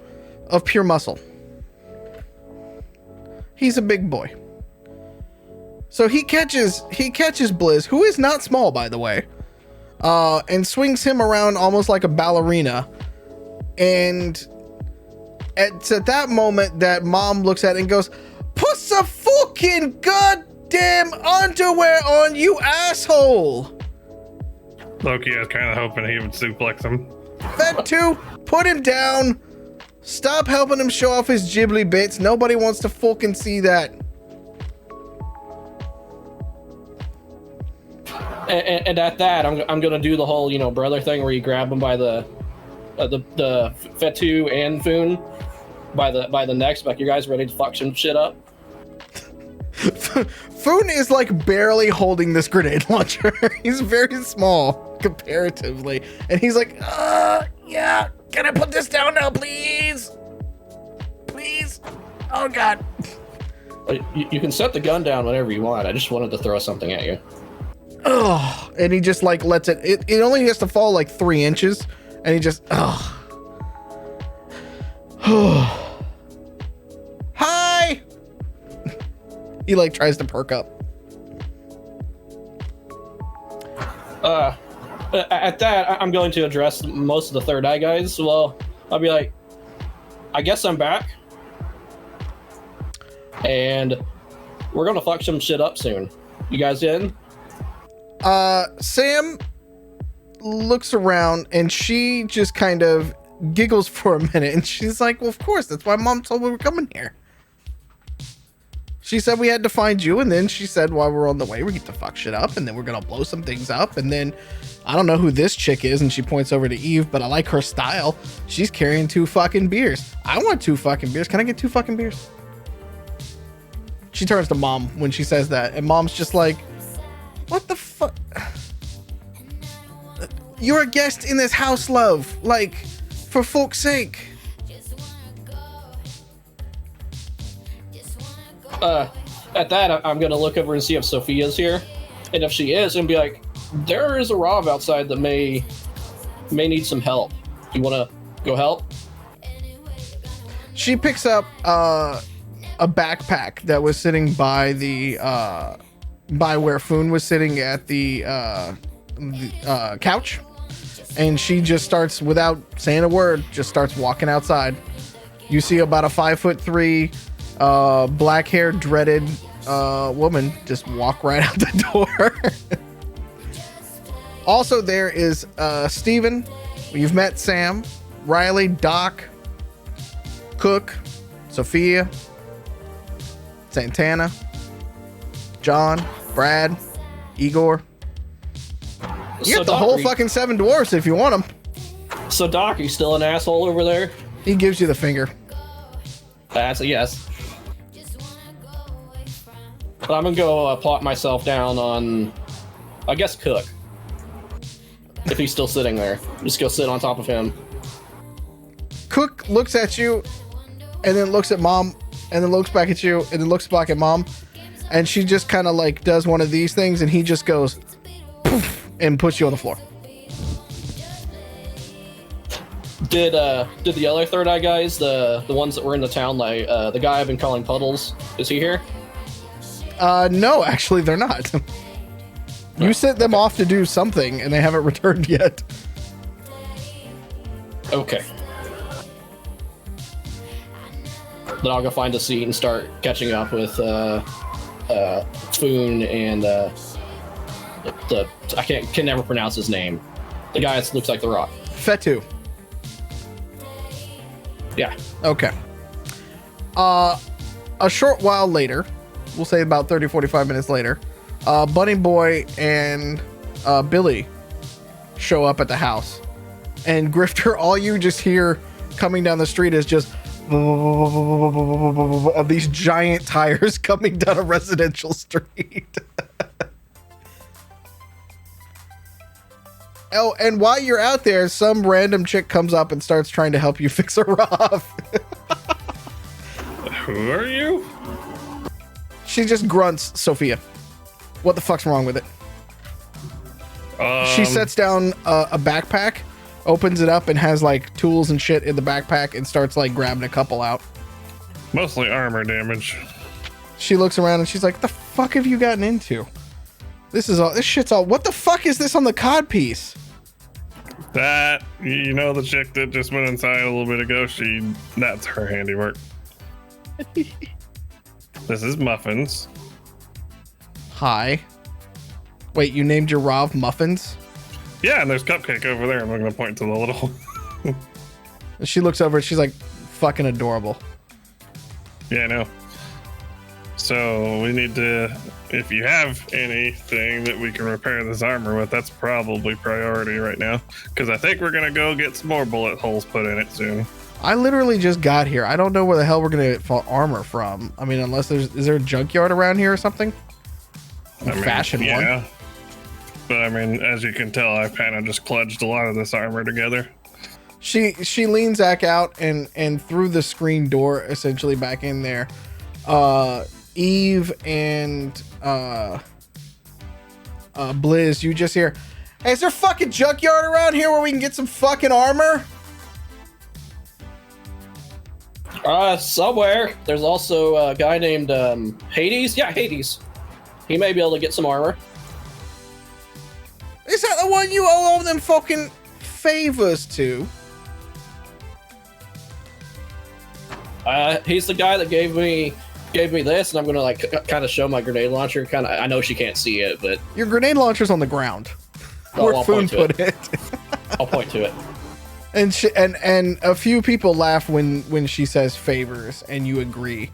of pure muscle. He's a big boy. So he catches Blizz, who is not small, by the way, and swings him around almost like a ballerina. And it's at that moment that Mom looks at it and goes, "Put some fucking goddamn underwear on, you asshole!" Loki is kind of hoping he would suplex him. Fetu, put him down. Stop helping him show off his Ghibli bits. Nobody wants to fucking see that. And at that, I'm gonna do the whole brother thing where you grab him by the Fetu and Foon by the necks, like, you guys ready to fuck some shit up? Foon is like barely holding this grenade launcher. He's very small comparatively, and he's like, yeah, can I put this down now, please? Please? Oh God. You can set the gun down whenever you want. I just wanted to throw something at you. Oh, and he just like lets it only has to fall like 3 inches, and he just hi. He like tries to perk up. At that, I'm going to address most of the third eye guys. Well, I'll be like, I guess I'm back, and we're gonna fuck some shit up soon. You guys in? Sam looks around, and she just kind of giggles for a minute, and she's like, well, of course, that's why Mom told me we're coming here. She said we had to find you, and then she said while we're on the way, we get to fuck shit up, and then we're gonna blow some things up, and then I don't know who this chick is, and she points over to Eve, but I like her style. She's carrying 2 fucking beers. I want 2 fucking beers. Can I get 2 fucking beers? She turns to Mom when she says that, and Mom's just like, what the fuck? You're a guest in this house, love. Like, for fuck's sake. At that, I'm gonna look over and see if Sophia's here, and if she is, and be like, there is a Rob outside that may need some help. You wanna go help? She picks up a backpack that was sitting by the by where Foon was sitting at the couch, and she just starts, without saying a word, just starts walking outside. You see about a 5'3" black hair dreaded woman just walk right out the door. Also there is Steven. You've met Sam, Riley, Doc, Cook, Sophia, Santana, John, Brad, Igor. You So got the Doc, whole fucking 7 dwarfs if you want them. So Doc, you still an asshole over there? He gives you the finger. That's a yes. But I'm gonna go plot myself down on, I guess, Cook. If he's still sitting there, just go sit on top of him. Cook looks at you, and then looks at Mom, and then looks back at you, and then looks back at Mom, and she just kind of like does one of these things, and he just goes poof, and puts you on the floor. Did the other third eye guys, the ones that were in the town, like the guy I've been calling Puddles, is he here? No, actually, they're not. You sent them off to do something, and they haven't returned yet. Okay. Then I'll go find a seat and start catching up with Foon and the I can never pronounce his name. The guy that looks like the Rock. Fetu. Yeah. Okay. A short while later, we'll say about 30, 45 minutes later, Bunny Boy and Billy show up at the house. And Grifter, all you just hear coming down the street is just of these giant tires coming down a residential street. Oh, and while you're out there, some random chick comes up and starts trying to help you fix her off. Who are you? She just grunts, Sophia. What the fuck's wrong with it? She sets down a backpack, opens it up, and has like tools and shit in the backpack and starts like grabbing a couple out. Mostly armor damage. She looks around and she's like, the fuck have you gotten into? This shit's all, what the fuck is this on the cod piece? That, you know, the chick that just went inside a little bit ago, that's her handiwork. This is Muffins. Hi. Wait, you named your Rav Muffins? Yeah, and there's Cupcake over there. I'm going to point to the little... She looks over and she's like, fucking adorable. Yeah, I know. So we need to, if you have anything that we can repair this armor with, that's probably priority right now. Because I think we're going to go get some more bullet holes put in it soon. I literally just got here. I don't know where the hell we're going to get armor from. I mean, unless is there a junkyard around here or something? Fashion one. Yeah. But I mean, as you can tell, I've kind of just kludged a lot of this armor together. She leans back out and through the screen door, essentially back in there, Eve and Blizz, you just hear, hey, is there a fucking junkyard around here where we can get some fucking armor? Somewhere. There's also a guy named Hades. Yeah, Hades. He may be able to get some armor. Is that the one you owe all them fucking favors to? He's the guy that gave me this, and I'm gonna like kind of show my grenade launcher. I know she can't see it, but your grenade launcher's on the ground. Where Foon put it. I'll point to it. And and a few people laugh when she says favors, and you agree.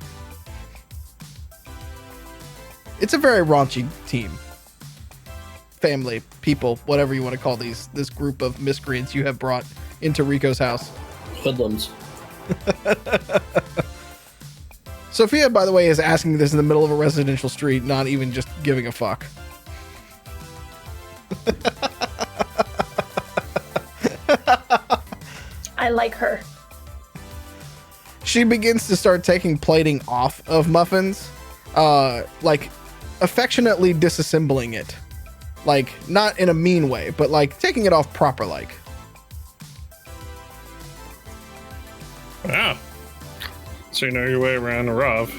It's a very raunchy team. Family, people, whatever you want to call this group of miscreants you have brought into Rico's house. Hoodlums. Sophia, by the way, is asking this in the middle of a residential street, not even just giving a fuck. I like her. She begins to start taking plating off of Muffins, like affectionately disassembling it. Like, not in a mean way, but like taking it off proper like. Wow. So you know your way around a Rav.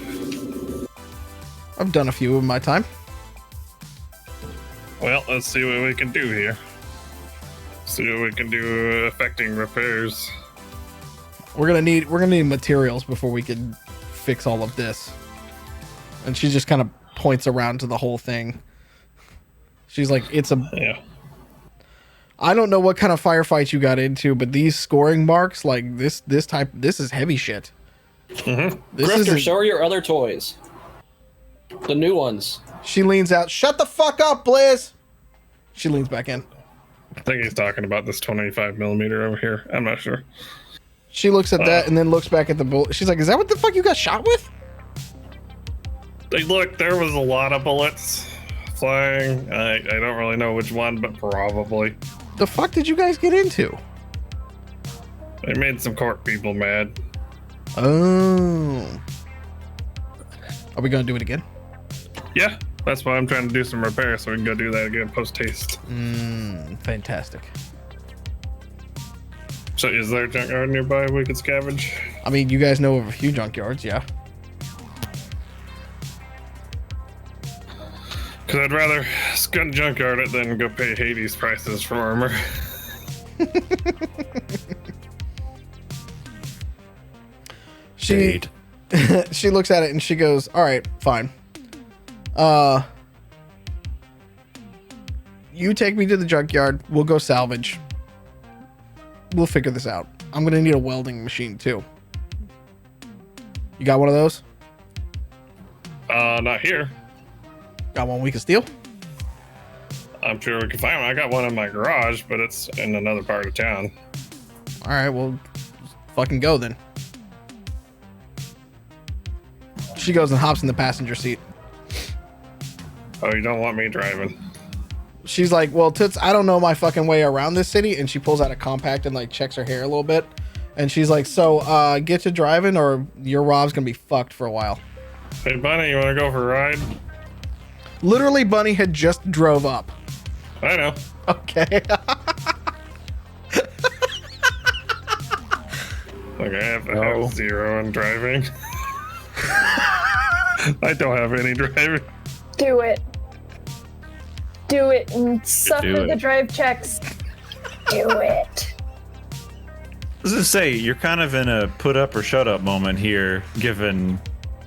I've done a few in my time. Well, let's see what we can do here. See what we can do affecting repairs. We're gonna need materials before we can fix all of this. And she just kind of points around to the whole thing. She's like, yeah. I don't know what kind of firefight you got into, but these scoring marks, like this is heavy shit. Mm-hmm. Grifter, show her your other toys. The new ones. She leans out. Shut the fuck up, Blizz. She leans back in. I think he's talking about this 25 millimeter over here. I'm not sure. She looks at that and then looks back at the bullet. She's like, is that what the fuck you got shot with? Hey, look, there was a lot of bullets flying. I don't really know which one, but probably. The fuck did you guys get into? They made some court people mad. Oh. Are we gonna do it again? Yeah, that's why I'm trying to do some repairs so we can go do that again post-haste. Fantastic. So is there a junkyard nearby we could scavenge? I mean, you guys know of a few junkyards, yeah. Because I'd rather gonna junkyard it, then go pay Hades prices for armor. She she looks at it and she goes, "All right, fine. You take me to the junkyard. We'll go salvage. We'll figure this out. I'm gonna need a welding machine too. You got one of those? Not here. Got one we can steal? I'm sure we can find one. I got one in my garage, but it's in another part of town. All right, well, fucking go then." She goes and hops in the passenger seat. Oh, you don't want me driving? She's like, "Well, Toots, I don't know my fucking way around this city." And she pulls out a compact and like checks her hair a little bit. And she's like, "So, get to driving or your Rob's gonna be fucked for a while." Hey, Bunny, you want to go for a ride? Literally, Bunny had just drove up. I know. Okay. Like, I have to have 0 in driving. I don't have any driving. Do it. Do it and suffer the it. drive checks. Do it. I was gonna say, you're kind of in a put up or shut up moment here, given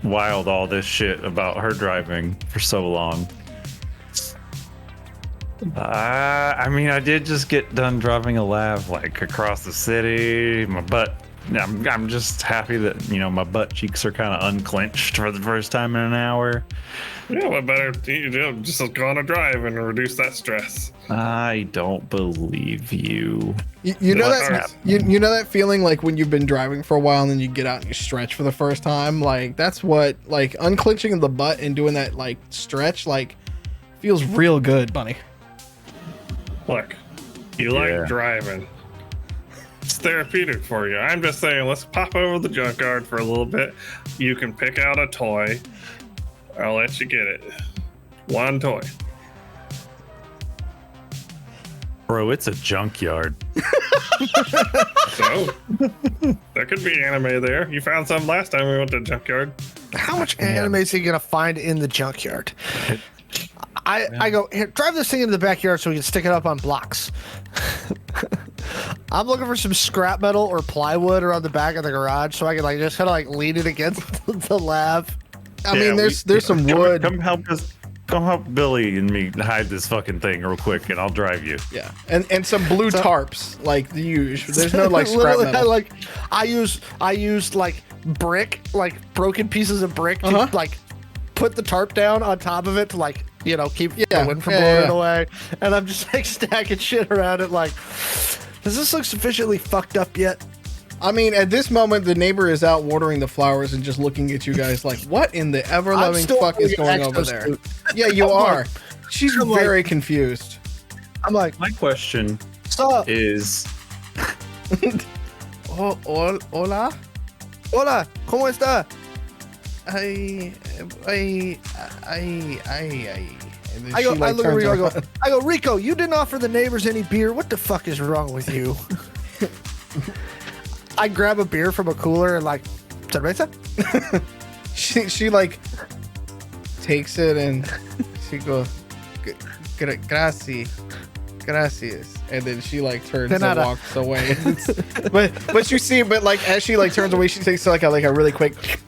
Wild all this shit about her driving for so long. I mean, I did just get done driving a lav like across the city. My butt. I'm just happy that my butt cheeks are kind of unclenched for the first time in an hour. Yeah, what better you do? Just go on a drive and reduce that stress. I don't believe you. You know that you know that feeling like when you've been driving for a while and then you get out and you stretch for the first time. Like that's what like unclenching the butt and doing that like stretch like feels real good, Bunny. Look, you like driving. It's therapeutic for you. I'm just saying, let's pop over the junkyard for a little bit. You can pick out a toy. I'll let you get it. One toy. Bro, it's a junkyard. So, there could be anime there. You found some last time we went to the junkyard. How much anime is he gonna find in the junkyard? I go, here, drive this thing into the backyard so we can stick it up on blocks. I'm looking for some scrap metal or plywood around the back of the garage so I can like just kind of like lean it against the lab. I mean, there's some wood. Come help us. Come help Billy and me hide this fucking thing real quick, and I'll drive you. Yeah, and some blue tarps like the usual. There's no like scrap metal. I used like brick, like broken pieces of brick to like put the tarp down on top of it to like keep the wind from blowing it away. And I'm just like stacking shit around it. Like, does this look sufficiently fucked up yet? I mean, at this moment, the neighbor is out watering the flowers and just looking at you guys like, what in the ever-loving fuck is going over there? Yeah, you are. She's very confused. I'm like, my question is... Hola? Hola, ¿cómo está? I look at Rico, I go, Rico, you didn't offer the neighbors any beer. What the fuck is wrong with you? I grab a beer from a cooler and like, cerveza? she like takes it and she goes, gracias, and then she like turns and walks away. but you see, like as she like turns away, she takes like a really quick.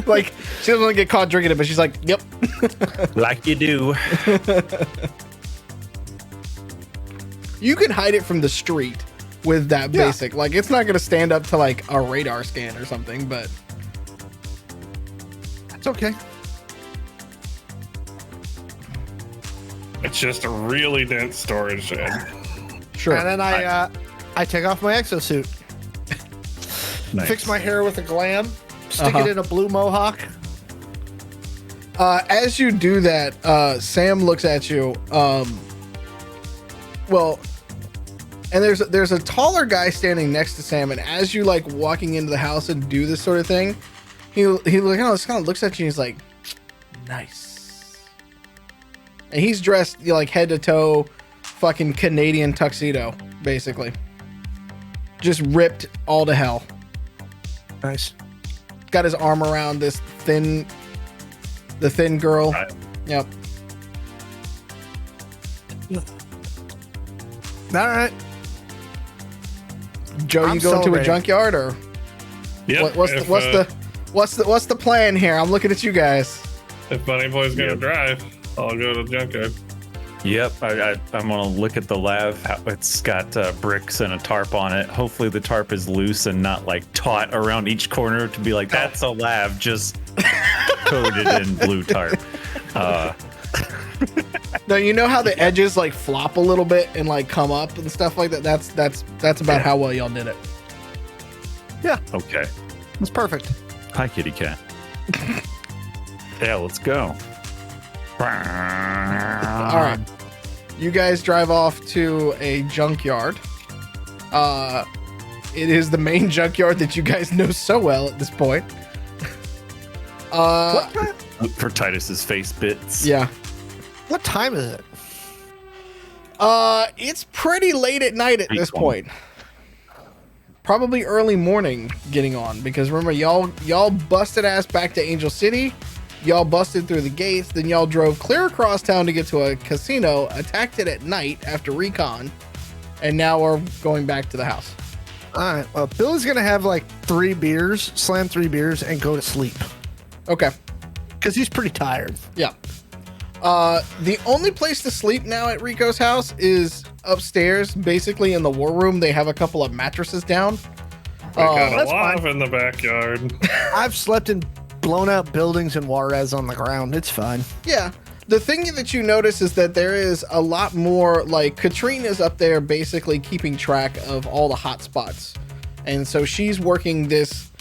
Like she doesn't want to get caught drinking it, but she's like, "Yep," like you do. You can hide it from the street with that basic. Like it's not gonna stand up to like a radar scan or something, but it's okay. It's just a really dense storage shed. Sure. And then I take off my exosuit, fix my hair with a glam. Stick it in a blue mohawk. As you do that, Sam looks at you. Well, and there's a taller guy standing next to Sam, and as you like walking into the house and do this sort of thing, he kind of looks at you and he's like, nice. And he's dressed like head to toe, fucking Canadian tuxedo, basically. Just ripped all to hell. Nice. Got his arm around the thin girl. Right. Yep. All right. Joe, I'm you going to a celebrating. junkyard or Yep. what's the plan here? I'm looking at you guys. If Bunny Boy's gonna drive, I'll go to the junkyard. Yep, I'm gonna look at the lav. It's got bricks and a tarp on it. Hopefully the tarp is loose and not like taut around each corner to be like, that's a lav just coated in blue tarp. No, you know how the edges like flop a little bit and like come up and stuff like that? That's about how well y'all did it. Okay. It's perfect. Hi, kitty cat. Yeah, let's go. All right. You guys drive off to a junkyard. It is the main junkyard that you guys know so well at this point. Look for Titus's face bits. Yeah. What time is it? It's pretty late at night at this 8:20. point. Probably early morning getting on because remember y'all busted ass back to Angel City. Y'all busted through the gates, then y'all drove clear across town to get to a casino, attacked it at night after recon, and now we're going back to the house. All right. Well, Billy's gonna have like 3 beers, slam 3 beers, and go to sleep Okay. because he's pretty tired. Yeah. The only place to sleep now at Rico's house is upstairs, basically in the war room. They have a couple of mattresses down. We got a that's lav in the backyard. I've slept in blown out buildings and Juarez on the ground. It's fine. Yeah. The thing that you notice is that there is a lot more, like, Katrine is up there basically keeping track of all the hot spots. And so she's working this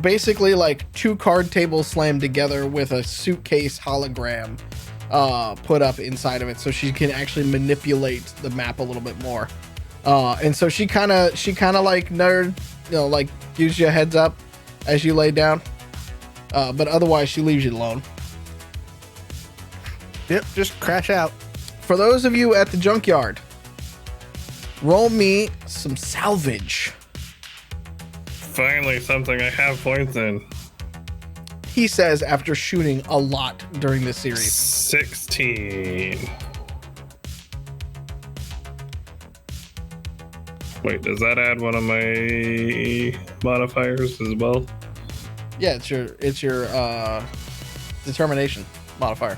basically like 2 card tables slammed together with a suitcase hologram put up inside of it so she can actually manipulate the map a little bit more. And so she kind of like like gives you a heads up as you lay down. But otherwise she leaves you alone. Yep. Just crash out. For those of you at the junkyard, roll me some salvage. Finally, something I have points in. He says after shooting a lot during this series. 16. Wait, does that add one of my modifiers as well? Yeah, it's your determination modifier.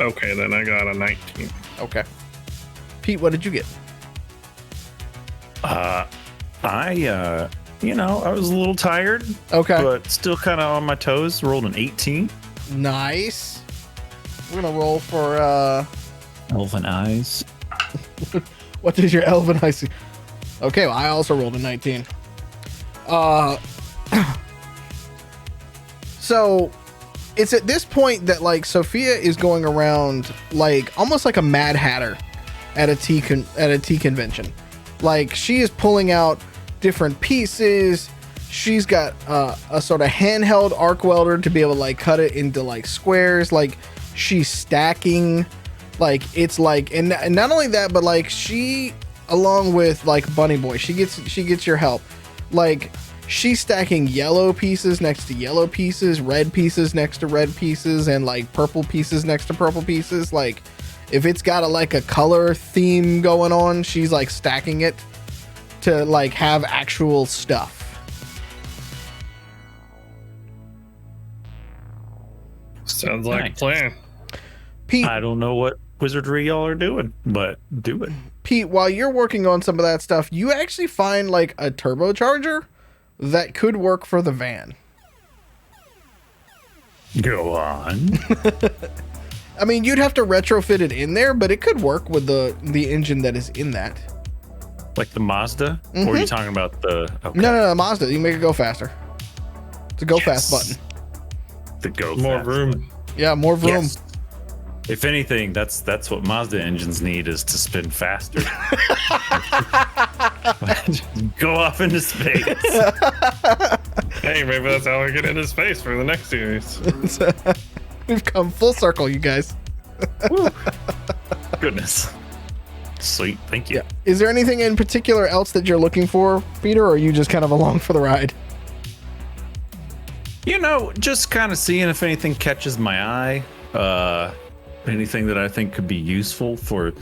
Okay, then I got a 19. Okay. Pete, what did you get? I was a little tired, Okay. but still kind of on my toes. Rolled an 18. Nice. We're gonna roll for Elven eyes. what did your elven eye see? Okay, well, I also rolled a 19. So it's at this point that like Sophia is going around like almost like a Mad Hatter at a tea convention. Like she is pulling out different pieces. She's got a sort of handheld arc welder to be able to like cut it into like squares. Like she's stacking. Like it's like and not only that, but like she along with like Bunny Boy, she gets your help. Like she's stacking yellow pieces next to yellow pieces, red pieces next to red pieces, and like purple pieces next to purple pieces. Like if it's got a color theme going on, she's like stacking it to like have actual stuff. Sounds like Nice. a plan. Pete, I don't know what wizardry y'all are doing, but do it. Pete, while you're working on some of that stuff, you actually find like a turbocharger that could work for the van. Go on. I mean, you'd have to retrofit it in there, but it could work with the engine that is in that. Like the Mazda? Or are you talking about the... Okay. No, Mazda. You can make it go faster. It's a go fast Yes. button. The go More fast room. button. Yeah, more vroom. Yes. If anything, that's what Mazda engines need is to spin faster. Go off into space. Hey, maybe that's how I get into space for the next series. We've come full circle, you guys. Goodness. Sweet. Thank you. Yeah. Is there anything in particular else that you're looking for, Peter, or are you just kind of along for the ride? Just kind of seeing if anything catches my eye. Anything that I think could be useful for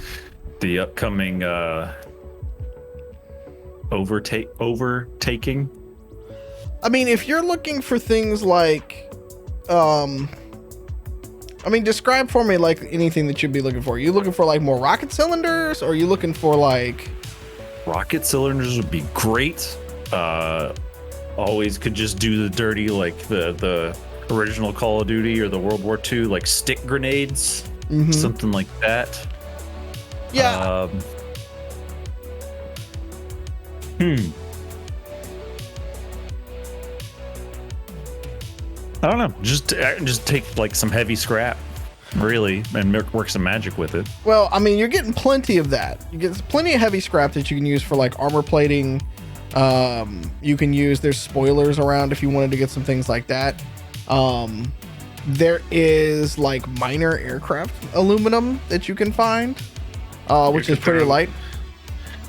the upcoming overtaking. I mean, if you're looking for things like, describe for me like anything that you'd be looking for. Are you looking for like more rocket cylinders, or are you looking for like? Rocket cylinders would be great. Always could just do the dirty, like the original Call of Duty or the World War II, like stick grenades, something like that. Yeah. I don't know. Just take like some heavy scrap, really, and work some magic with it. Well, I mean, you're getting plenty of that. You get plenty of heavy scrap that you can use for like armor plating. You can use, there's spoilers around if you wanted to get some things like that. There is like minor aircraft aluminum that you can find, which is pretty light.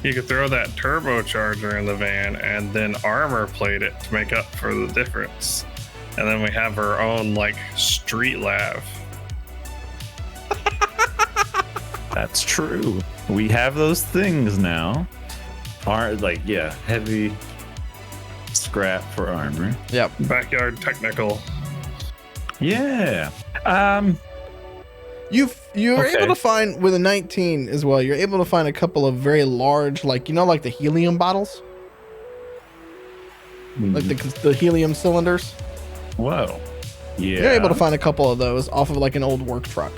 You could throw that turbocharger in the van and then armor plate it to make up for the difference. And then we have our own like street lab. That's true. We have those things now. Heavy scrap for armor. Yep. Backyard technical. Yeah. You're able to find with a 19 as well. You're able to find a couple of very large, like the helium bottles, like the helium cylinders. Whoa. Yeah. You're able to find a couple of those off of like an old work truck.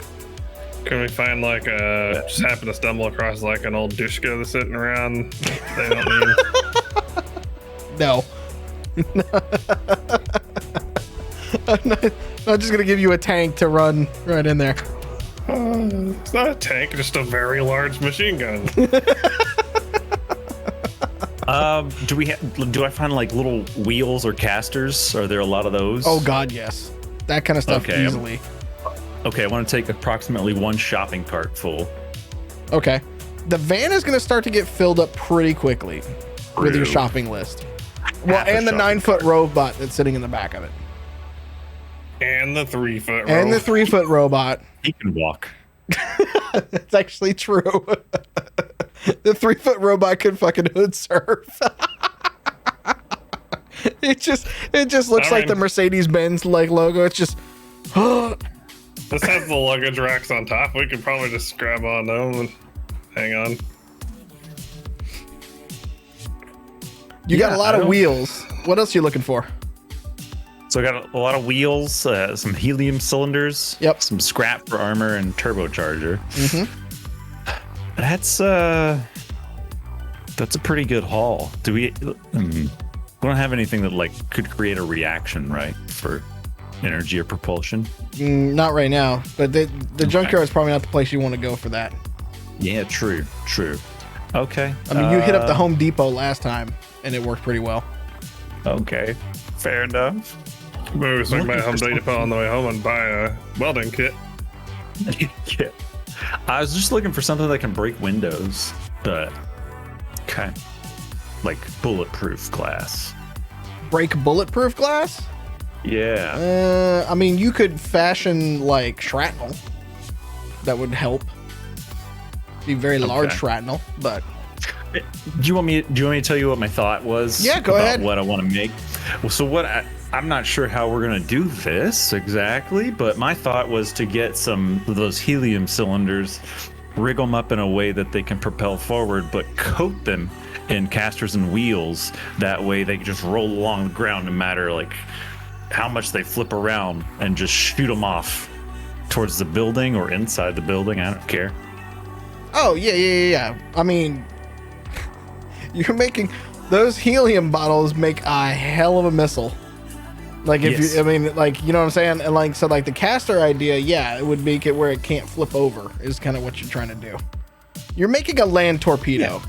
Can we find like just happen to stumble across like an old Dushka that's sitting around? They don't need. No. I'm not just gonna give you a tank to run right in there. It's not a tank, just a very large machine gun. Do I find like little wheels or casters? Are there a lot of those? Oh God, yes. That kind of stuff easily. Okay, I want to take approximately one shopping cart full. Okay. The van is going to start to get filled up pretty quickly with your shopping list. Well, and the 9-foot robot that's sitting in the back of it. And the 3-foot robot. And the 3-foot robot. He can walk. That's actually true. The 3-foot robot could fucking hood surf. It just looks like the Mercedes-Benz like logo. It's just This has the luggage racks on top. We can probably just grab on them and hang on. You got a lot of wheels. What else are you looking for? So I got a lot of wheels, some helium cylinders, some scrap for armor, and turbocharger. That's a pretty good haul. Do we don't have anything that like could create a reaction, right, for energy or propulsion? Not right now, but the junkyard is probably not the place you want to go for that. Yeah, true. Okay. I mean, you hit up the Home Depot last time, and it worked pretty well. Okay, fair enough. Maybe we swing by Home Depot on the way home and buy a welding kit. Yeah. I was just looking for something that can break windows, but like bulletproof glass. Break bulletproof glass? Yeah. I mean, you could fashion like shrapnel. That would help. Be very large shrapnel, but. Do you want me to tell you what my thought was? Yeah, go ahead. What I want to make. Well, so I'm not sure how we're gonna do this exactly, but my thought was to get some of those helium cylinders, rig them up in a way that they can propel forward, but coat them in casters and wheels. That way they can just roll along the ground no matter like how much they flip around, and just shoot them off towards the building or inside the building. I don't care. Oh yeah. I mean, you're making those helium bottles make a hell of a missile. Like if you, I mean, like, you know what I'm saying? And like, so like the caster idea, it would make it where it can't flip over is kind of what you're trying to do. You're making a land torpedo.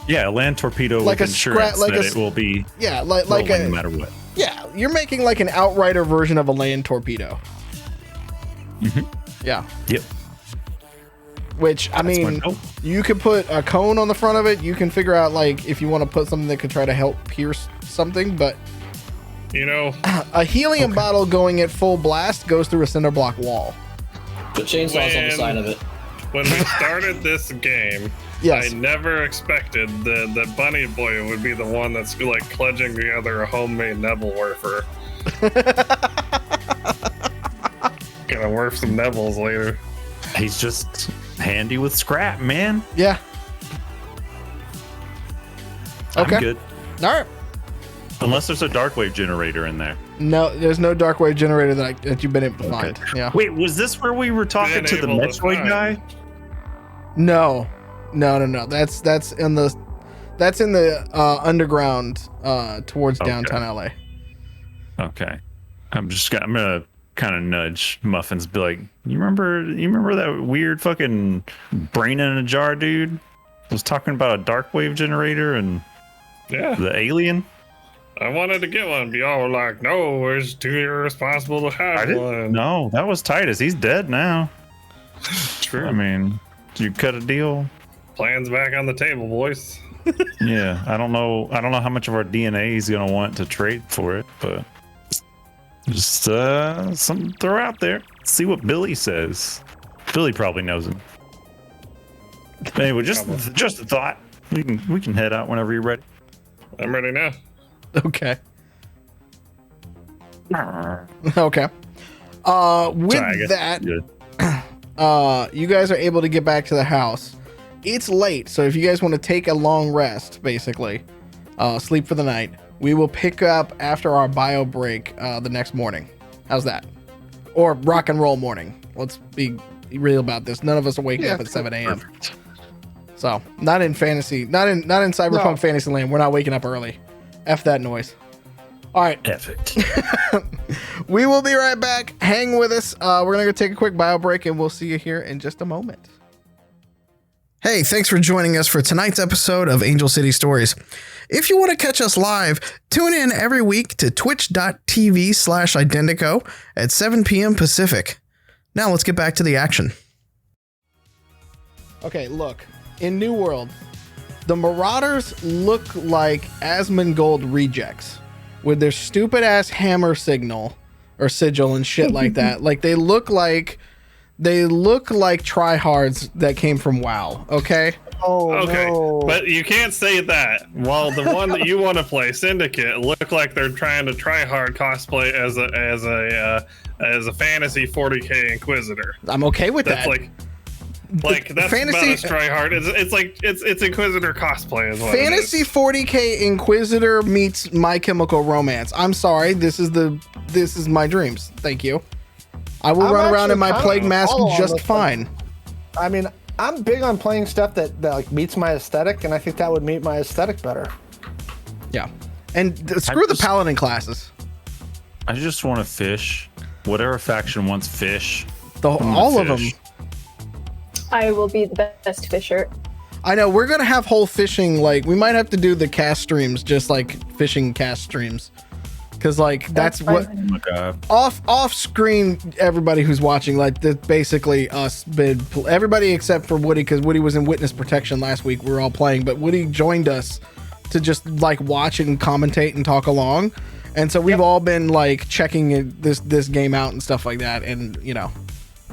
Yeah, a land torpedo like with insurance that it will be like no matter what. Yeah, you're making like an outrider version of a land torpedo. Yeah. Yep. Which, I mean, you could put a cone on the front of it. You can figure out, like, if you want to put something that could try to help pierce something, but... a helium bottle going at full blast goes through a cinder block wall. The chainsaw's on the side of it. when we started this game, Yes. I never expected that Bunny Boy would be the one that's like clutching together a homemade Neville werfer. Gonna werf some Nevils later. He's just handy with scrap, man. Yeah. Okay. I'm good. All right. Unless there's a dark wave generator in there. No, there's no dark wave generator that you've been able to find. Yeah. Wait, was this where we were talking to the Been able to Metroid find. guy? No. That's in the underground towards downtown LA. Okay. I'm gonna kind of nudge Muffins, be like, you remember that weird fucking brain in a jar dude was talking about a dark wave generator and Yeah, the alien? I wanted to get one. Be all like, no, it's too irresponsible to have one. No, that was Titus. He's dead now. True. I mean, you cut a deal. Plans back on the table, boys. Yeah, I don't know how much of our DNA he's gonna want to trade for it, but just something to throw out there. See what Billy says. Billy probably knows him. Anyway, just a thought. We can head out whenever you're ready. I'm ready now. Okay. Okay. With Sorry, I guess that, good. you guys are able to get back to the house. It's late, so if you guys want to take a long rest, basically, sleep for the night, we will pick up after our bio break the next morning. How's that? Or rock and roll morning. Let's be real about this. None of us are waking up at 7 a.m. Perfect. So not in fantasy, not in Cyberpunk Fantasyland. We're not waking up early. F that noise. All right. Perfect. We will be right back. Hang with us. We're going to go take a quick bio break and we'll see you here in just a moment. Hey, thanks for joining us for tonight's episode of Angel City Stories. If you want to catch us live, tune in every week to twitch.tv/Identico at 7 p.m. Pacific. Now let's get back to the action. Okay, look. In New World, the Marauders look like Asmongold rejects with their stupid ass hammer signal or sigil and shit like that. Like they look like tryhards that came from WoW. Okay. Oh, Okay, no. but you can't say that. Well, the one that you want to play, Syndicate, look like they're trying to try hard cosplay as a fantasy 40k Inquisitor. I'm okay with That's that. like that's Fantasy- about as try hard. It's Inquisitor cosplay as well. Fantasy 40k Inquisitor meets My Chemical Romance. I'm sorry. This is my dreams. Thank you. I will I'm run around in actually my kind plague of mask follow on just this fine. I mean, I'm big on playing stuff that like meets my aesthetic, and I think that would meet my aesthetic better. Yeah. And screw the paladin classes. I just want to fish. Whatever faction wants fish. All of them. fish. I will be the best fisher. I know we're gonna have whole fishing. Like we might have to do the cast streams, just like fishing cast streams, because like that's what Oh my god. off screen. Everybody who's watching, like that's basically us. Everybody except for Woody, because Woody was in witness protection last week. We were all playing, but Woody joined us to just like watch and commentate and talk along. And so we've all been like checking this game out and stuff like that, and you know.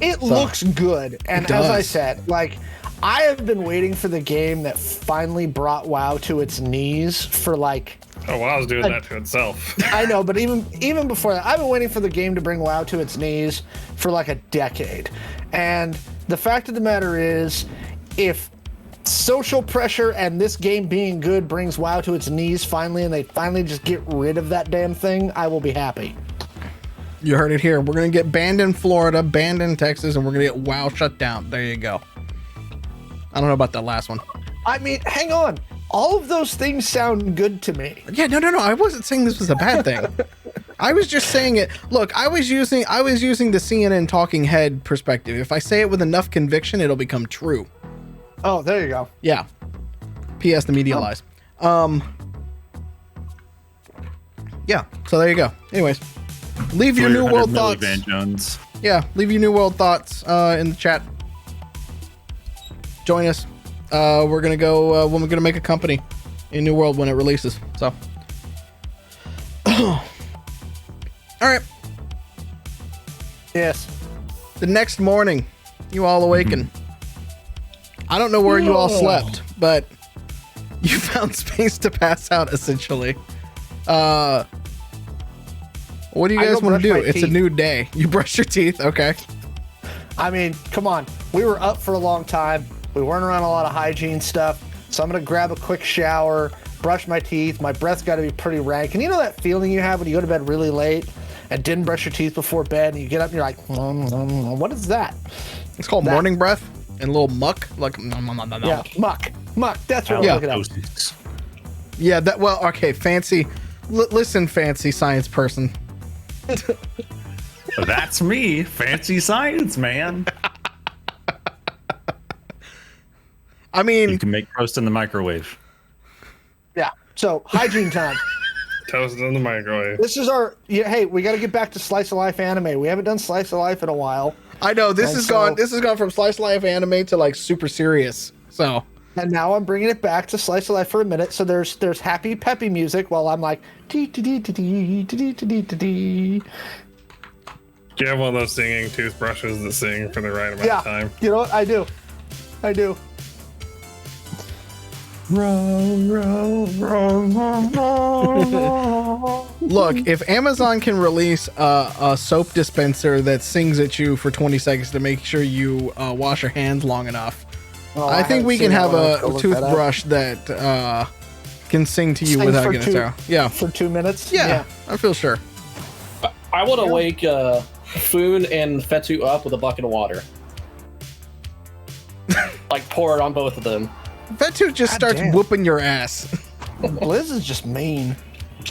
It looks good, and It as I does. said, like I have been waiting for the game that finally brought WoW to its knees for like. Oh, WoW's was doing that to itself. I know, but even before that, I've been waiting for the game to bring WoW to its knees for like a decade. And the fact of the matter is, if social pressure and this game being good brings WoW to its knees finally, and they finally just get rid of that damn thing, I will be happy. You heard it here. We're going to get banned in Florida, banned in Texas, and we're going to get WoW shut down. There you go. I don't know about that last one. I mean, hang on. All of those things sound good to me. Yeah, no. I wasn't saying this was a bad thing. I was just saying it. Look, I was using the CNN talking head perspective. If I say it with enough conviction, it'll become true. Oh, there you go. Yeah. P.S. The media lies. Yeah. So there you go. Anyways, leave your New World 300 thoughts. Van Jones. Yeah, leave your New World thoughts in the chat. Join us. We're gonna go when we're gonna make a company in New World when it releases. So, all right. Yes. The next morning, you all awaken. I don't know where you all slept, but you found space to pass out, essentially. What do you I guys go want to brush do? my It's a teeth. new day. You brush your teeth, okay? I mean, come on. We were up for a long time. We weren't around a lot of hygiene stuff. So I'm going to grab a quick shower, brush my teeth. My breath's got to be pretty rank. And you know that feeling you have when you go to bed really late and didn't brush your teeth before bed and you get up and you're like, what is that? It's called That- morning breath and a little muck. Like, Yeah, muck. That's what Yeah. I'm looking at. Halitosis. Yeah, that, well, okay, fancy. Listen, fancy science person. That's me, fancy science man. I You mean, can make toast in the microwave. Yeah. So hygiene time. Toast in the microwave. This is our, hey, we got to get back to Slice of Life anime. We haven't done Slice of Life in a while. I know this And has so- gone. This has gone from slice of life anime to like super serious. So And now I'm bringing it back to Slice of Life for a minute. So there's happy, peppy music while I'm like, dee dee dee dee dee dee dee dee dee. Do you have one of those singing toothbrushes that sing for the right amount Yeah, of time? you know what? I do. look, if Amazon can release a soap dispenser that sings at you for 20 seconds to make sure you wash your hands long enough, Oh, I think haven't we seen can that have one. I'll a go look that up. toothbrush that can sing to you Sing without for getting two- a Yeah, For 2 minutes? yeah, I feel sure. I want to wake Foon and Fetu up with a bucket of water. Like pour it on both of them. Fetu just God starts damn. whooping your ass. Blizz is just mean.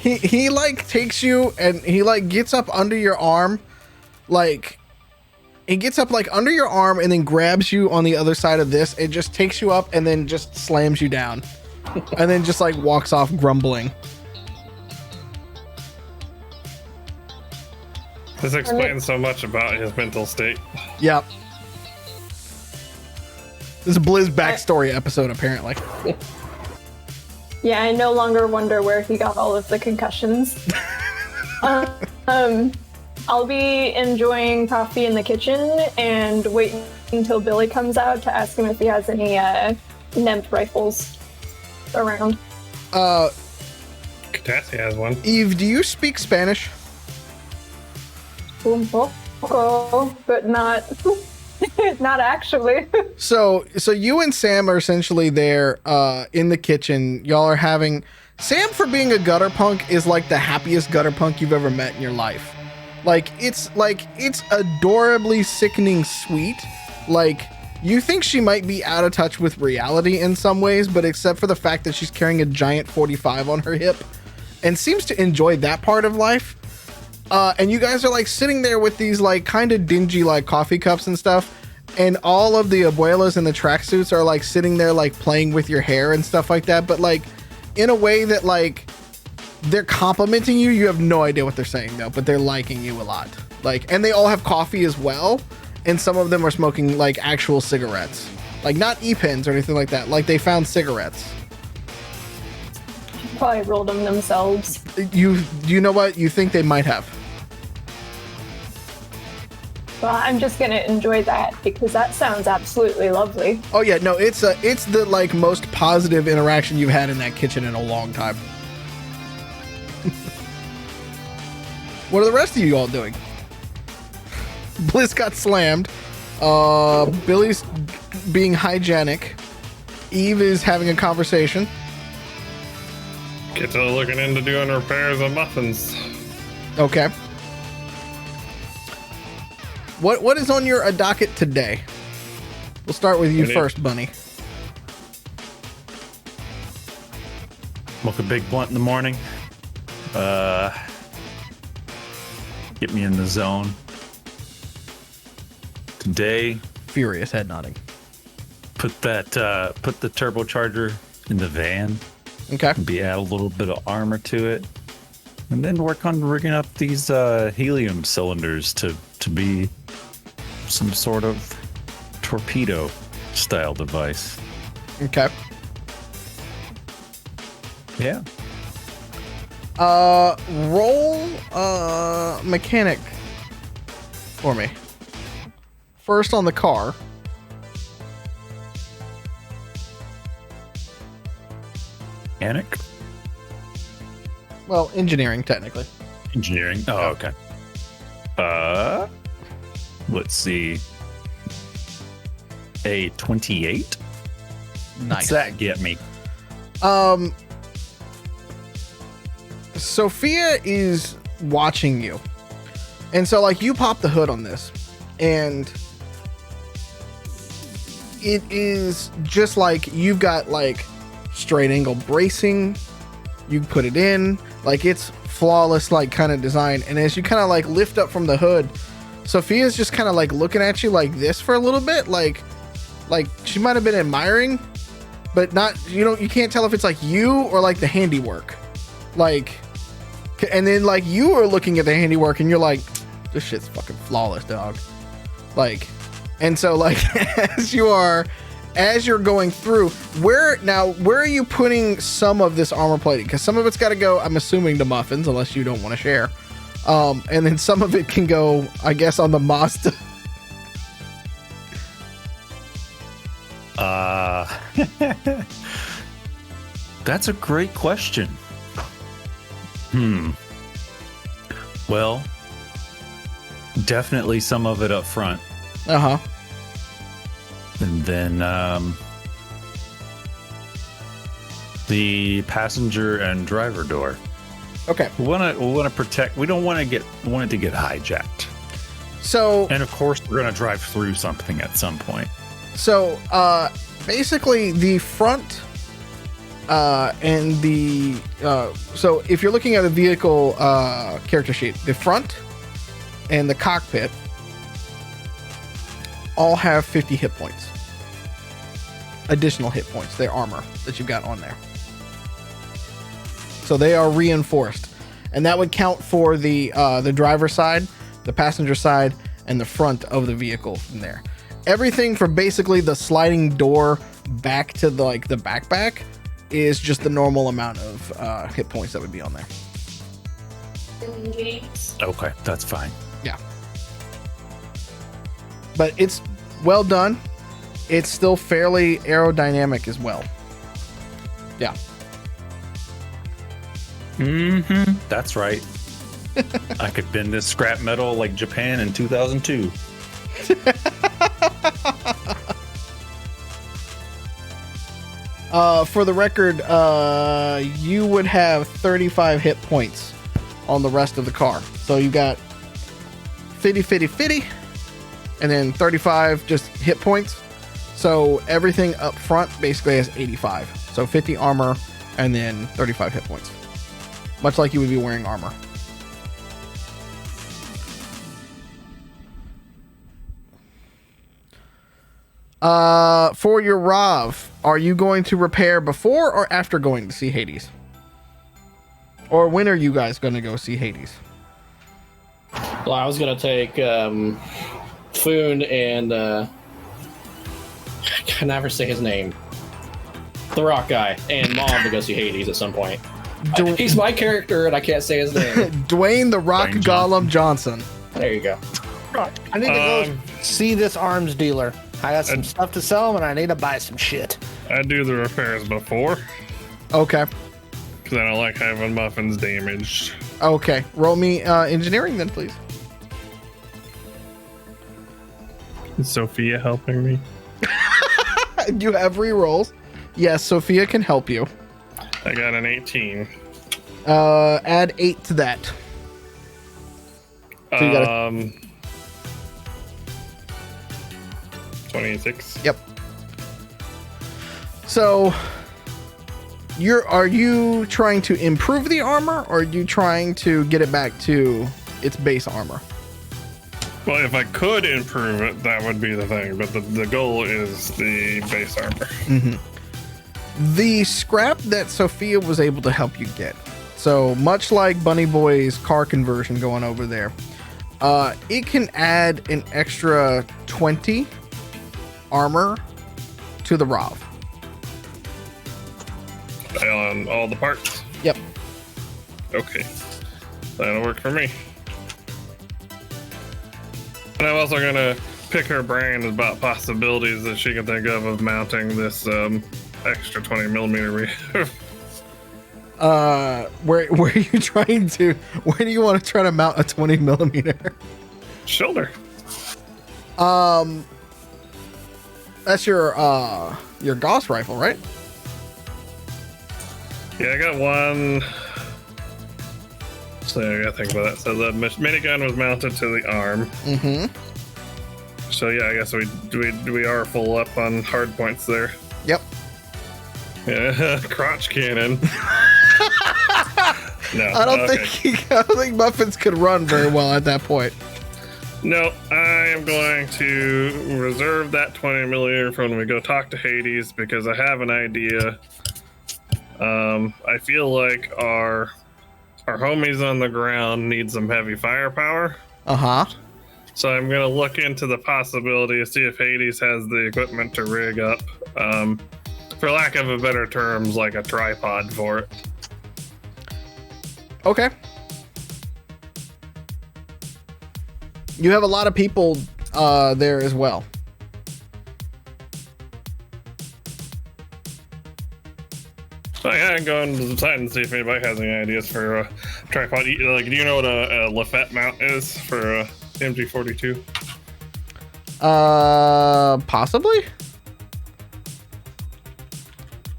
He like takes you and he like gets up under your arm, like he gets up like under your arm and then grabs you on the other side of this. It just takes you up and then just slams you down, and then just like walks off grumbling. This explains so much about his mental state. Yep. This is a Blizz backstory episode, apparently. Yeah, I no longer wonder where he got all of the concussions. I'll be enjoying coffee in the kitchen and waiting until Billy comes out to ask him if he has any NEMP rifles around. Catassie has one. Eve, do you speak Spanish? Un poco, but not not actually. So you and Sam are essentially there in the kitchen. Y'all are having Sam, for being a gutter punk, is like the happiest gutter punk you've ever met in your life. It's adorably sickening sweet. Like, you think she might be out of touch with reality in some ways, but except for the fact that she's carrying a giant 45 on her hip and seems to enjoy that part of life. And you guys are like sitting there with these like kind of dingy like coffee cups and stuff, and all of the abuelas in the tracksuits are like sitting there like playing with your hair and stuff like that, but like in a way that like they're complimenting you. You have no idea what they're saying though, but they're liking you a lot. Like, and they all have coffee as well, and some of them are smoking like actual cigarettes, like not e-pens or anything like that. Like, they found cigarettes. Probably rolled them themselves. You know what? You think they might have. Well, I'm just gonna enjoy that because that sounds absolutely lovely. Oh yeah, no, it's the like most positive interaction you've had in that kitchen in a long time. What are the rest of you all doing? Bliss got slammed. Billy's being hygienic. Eve is having a conversation. Get to looking into doing repairs on muffins. Okay. What is on your docket today? We'll start with you Ready? first, Bunny. Smoke a big blunt in the morning. Get me in the zone. Today, Furious head nodding. put the turbocharger in the van. Okay. Maybe add a little bit of armor to it, and then work on rigging up these helium cylinders to be some sort of torpedo style device. Okay. Yeah. Roll mechanic for me. First on the car. mechanic? Well, engineering, technically. Engineering. Oh, okay. Let's see. A 28? Nice. What's that get me? Sophia is watching you. And so, like, you pop the hood on this, and it is just like you've got, like, straight angle bracing. You put it in, like, it's flawless, like, kind of design. And as you kind of, like, lift up from the hood, Sophia's just kind of, like, looking at you like this for a little bit, like she might have been admiring, but not, you can't tell if it's, like, you or, like, the handiwork. Like, and then, like, you are looking at the handiwork and you're like, this shit's fucking flawless, dog. Like, and so, like, as you're going through, where are you putting some of this armor plating? Because some of it's got to go, I'm assuming, to Muffins, unless you don't want to share. And then some of it can go, I guess, on the Mazda. That's a great question. Well, definitely some of it up front. Uh-huh. And then the passenger and driver door. Okay. We want to protect. We don't want it to get hijacked. So, and of course, we're going to drive through something at some point. So, basically, the front and the so if you're looking at a vehicle character sheet, the front and the cockpit all have 50 hit points. Additional hit points, their armor that you've got on there. So they are reinforced, and that would count for the driver's side, the passenger side, and the front of the vehicle from there. Everything from basically the sliding door back to the backpack is just the normal amount of hit points that would be on there. Okay, that's fine. Yeah. But it's well done. It's still fairly aerodynamic as well. Yeah. That's right. I could bend this scrap metal like Japan in 2002. For the record, you would have 35 hit points on the rest of the car. So you got 50, and then 35 just hit points. So everything up front basically has 85. So 50 armor and then 35 hit points. Much like you would be wearing armor. For your Rav, are you going to repair before or after going to see Hades? Or when are you guys going to go see Hades? Well, I was going to take Foon and I can never say his name. The rock guy and Mom to go see Hades at some point. He's my character and I can't say his name. Dwayne the Rock Gollum Johnson. There you go. I need to go see this arms dealer. I got some stuff to sell him and I need to buy some shit. I do the repairs before. Okay. Because I don't like having muffins damaged. Okay. Roll me engineering then, please. Is Sophia helping me? You have re-rolls. Yes, Sophia can help you. I got an 18. Add 8 to that. So you got 26. Yep. So are you trying to improve the armor, or are you trying to get it back to its base armor? Well, if I could improve it, that would be the thing. But the goal is the base armor. Mm-hmm. The scrap that Sophia was able to help you get. So much like Bunny Boy's car conversion going over there, it can add an extra 20 armor to the Rav. On all the parts? Yep. Okay. That'll work for me. And I'm also going to pick her brain about possibilities that she can think of mounting this extra 20 millimeter Where are you trying to? Where do you want to try to mount a 20 millimeter? Shoulder. That's your Gauss rifle, right? Yeah, I got one. So I gotta think about that. So the minigun was mounted to the arm. Mm-hmm. So yeah, I guess we are full up on hard points there. Yep. Yeah, crotch cannon. No, I don't think Muffins could run very well at that point. No, I am going to reserve that 20 millimeter for when we go talk to Hades because I have an idea. I feel like our homies on the ground need some heavy firepower. Uh-huh. So I'm going to look into the possibility to see if Hades has the equipment to rig up, for lack of a better terms, like a tripod for it. Okay. You have a lot of people there as well. So yeah, I can go into the site and see if anybody has any ideas for a tripod. Like, do you know what a Lafette mount is for a MG42? Possibly.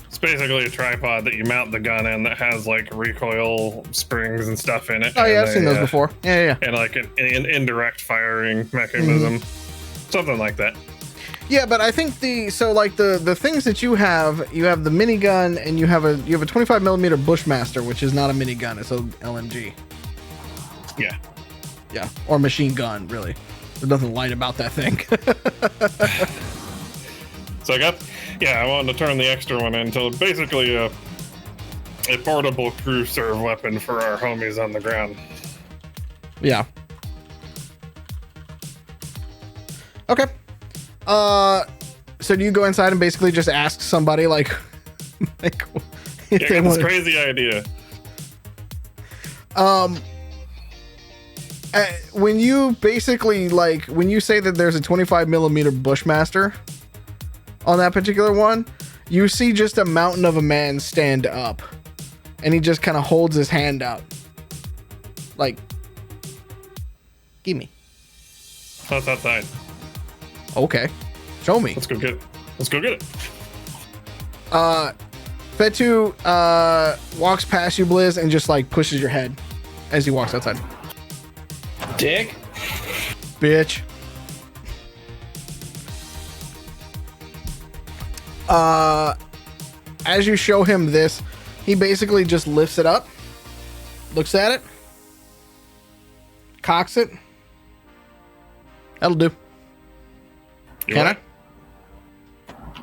It's basically a tripod that you mount the gun in that has like recoil springs and stuff in it. Oh yeah, I've seen those before. Yeah. And like an indirect firing mechanism, something like that. Yeah, but I think the things that you have the minigun and you have a 25 millimeter Bushmaster, which is not a minigun, it's a LMG. Yeah. Yeah, or machine gun, really. There's nothing light about that thing. So I wanted to turn the extra one into basically a portable crew serve weapon for our homies on the ground. Yeah. Okay. So do you go inside and basically just ask somebody like if Yeah, they I got this want? crazy idea. When you basically when you say that there's a 25 millimeter Bushmaster on that particular one, you see just a mountain of a man stand up, and he just kind of holds his hand out, like, "Give me." That's outside. Okay, show me. Let's go get it. Let's go get it. Fetu walks past you, Blizz, and just like pushes your head as he walks outside. Dick. Bitch. As you show him this, he basically just lifts it up, looks at it, cocks it. That'll do. You Can want it?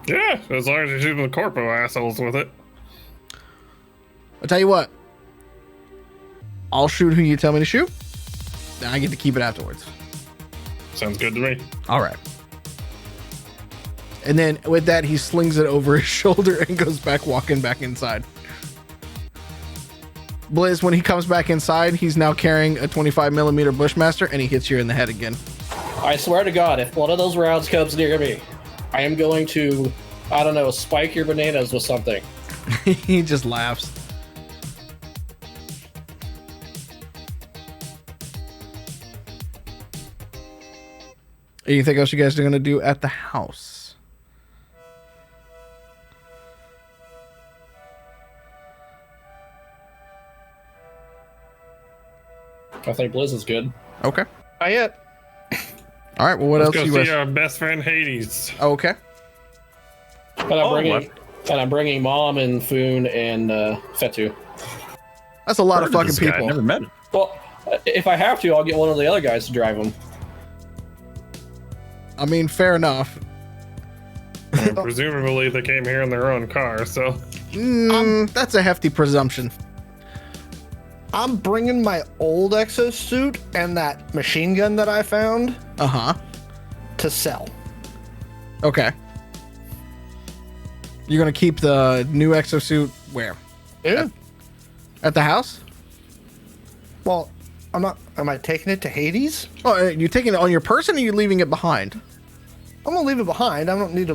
Yeah, as long as you're shooting the corpo assholes with it. I'll tell you what. I'll shoot who you tell me to shoot. Then I get to keep it afterwards. Sounds good to me. All right. And then with that, he slings it over his shoulder and goes back, walking back inside. Blizz, when he comes back inside, he's now carrying a 25 millimeter Bushmaster, and he hits you in the head again. I swear to God, if one of those rounds comes near me, I am going to, I don't know, spike your bananas with something. He just laughs. Anything else you guys are going to do at the house? I think Blizz is good. Okay. Not yet. All right. Well, what Let's else go you see guys? our best friend Hades. Okay. And I'm bringing Mom and Foon and Fetu. That's a lot Heard of of fucking this guy. people. Never met him. Well, if I have to, I'll get one of the other guys to drive them. I mean, fair enough. And presumably they came here in their own car, so That's a hefty presumption. I'm bringing my old exosuit and that machine gun that I found Uh-huh. to sell. Okay. You're going to keep the new exosuit where? Yeah. At the house? Well, I'm not. Am I taking it to Hades? Oh, you taking it on your person, or you leaving it behind? I'm gonna leave it behind. I don't need a.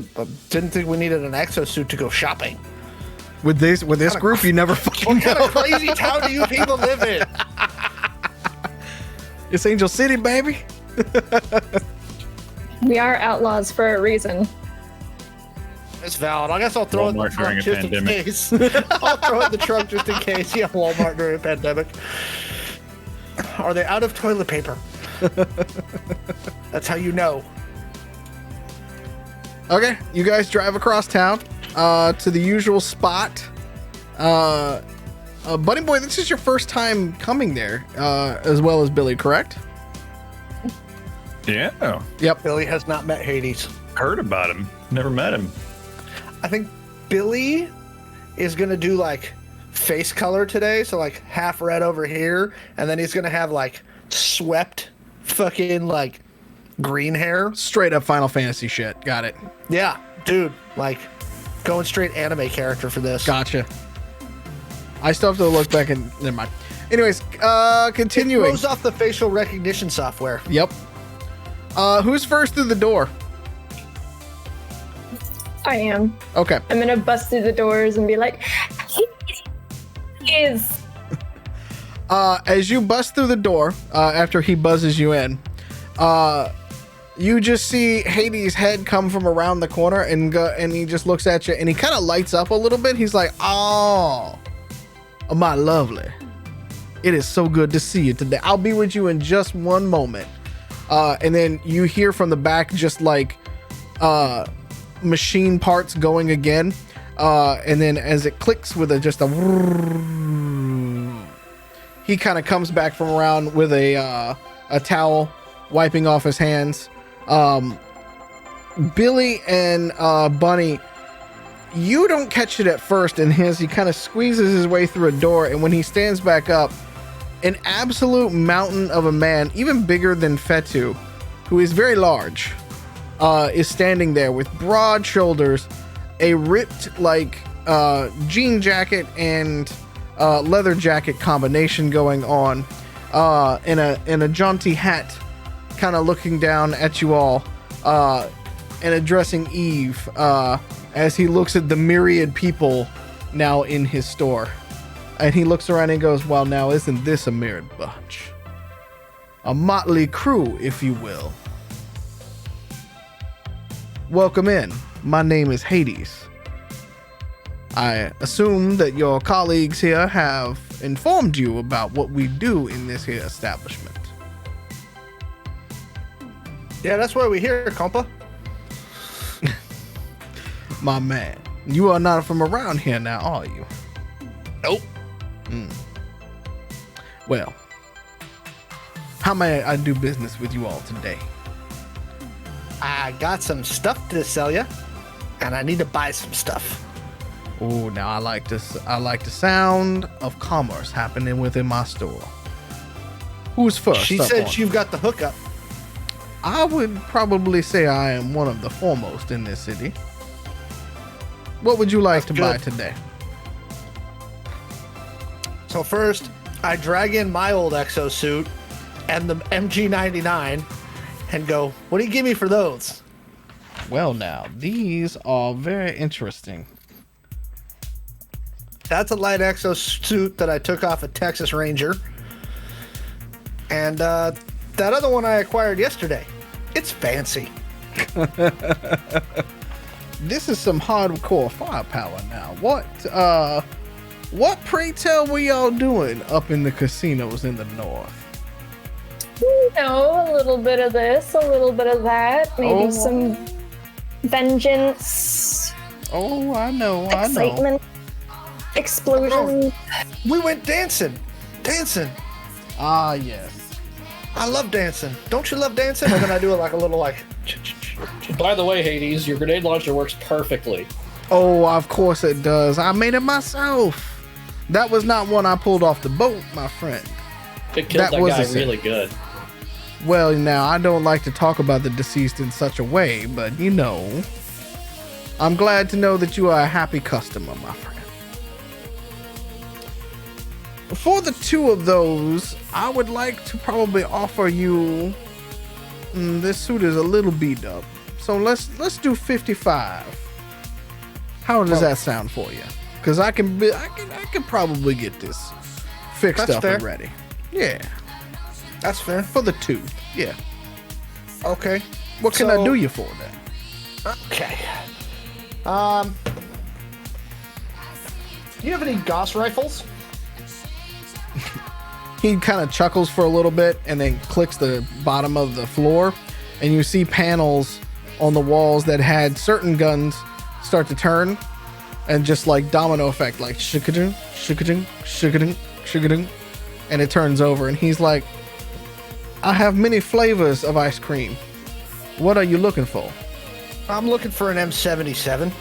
Didn't think we needed an exosuit to go shopping. With this group, you never fucking What kind know. of crazy town do you people live in? It's Angel City, baby. We are outlaws for a reason. It's valid. I guess I'll throw Walmart it in the trunk during a just in pandemic. case. I'll throw it in the trunk just in case. Yeah, Walmart during a pandemic. Are they out of toilet paper? That's how you know. Okay, you guys drive across town to the usual spot. Bunny Boy, this is your first time coming there, as well as Billy, correct? Yeah. Yep. Billy has not met Hades. Heard about him. Never met him. I think Billy is going to do like face color today. So like half red over here. And then he's going to have like swept fucking like green hair. Straight up Final Fantasy shit. Got it. Yeah, dude. Like going straight anime character for this. Gotcha. I still have to look back and never mind. Anyways, continuing. It throws off the facial recognition software. Yep. Who's first through the door? I am. Okay. I'm gonna bust through the doors and be like, is. As you bust through the door, after he buzzes you in, you just see Hades' head come from around the corner and go, and he just looks at you and he kind of lights up a little bit. He's like, "Oh, my lovely, it is so good to see you today. I'll be with you in just one moment." And then you hear from the back just like machine parts going again, and then as it clicks with just a, he kind of comes back from around with a towel, wiping off his hands. Billy and Bunny, you don't catch it at first, and he kind of squeezes his way through a door, and when he stands back up, an absolute mountain of a man, even bigger than Fetu, who is very large, is standing there with broad shoulders, a ripped like jean jacket and leather jacket combination going on, in a jaunty hat, kind of looking down at you all, and addressing Eve as he looks at the myriad people now in his store. And he looks around and goes, "Well, now isn't this a myriad bunch? A motley crew, if you will. Welcome in. My name is Hades. I assume that your colleagues here have informed you about what we do in this here establishment." Yeah, that's why we're here, compa. My man, you are not from around here now, are you? Nope. Well, how may I do business with you all today? I got some stuff to sell you, and I need to buy some stuff. Oh, now I like the sound of commerce happening within my store. Who's first? She up said on you've got the hookup. I would probably say I am one of the foremost in this city. What would you like to buy today? So first, I drag in my old exosuit and the MG99 and go, "What do you give me for those?" Well, now, these are very interesting. That's a light exosuit that I took off a Texas Ranger. And that other one I acquired yesterday. It's fancy. This is some hardcore firepower now. What pray tell were y'all doing up in the casinos in the north? You know, a little bit of this, a little bit of that, maybe some vengeance, Oh, I know. excitement, explosion. We went dancing. Ah, yes. I love dancing. Don't you love dancing? And then I do it like a little like. By the way, Hades, your grenade launcher works perfectly. Oh, of course it does. I made it myself. That was not one I pulled off the boat, my friend. It killed that was guy a sin. really good. Well, now, I don't like to talk about the deceased in such a way, but you know, I'm glad to know that you are a happy customer, my friend. For the two of those, I would like to probably offer you. This suit is a little beat up, so let's do 55. How does that sound for you? because I can probably get this fixed That's up fair. and ready. Yeah, That's fair. for the 2. Yeah. Okay. What can I So- do you for then? Okay. Do you have any Gauss rifles? He kind of chuckles for a little bit and then clicks the bottom of the floor, and you see panels on the walls that had certain guns start to turn, and just like domino effect, like shikading, shikading, shikading, shikading, and it turns over, and he's like, I have many flavors of ice cream. What are you looking for? I'm looking for an M77.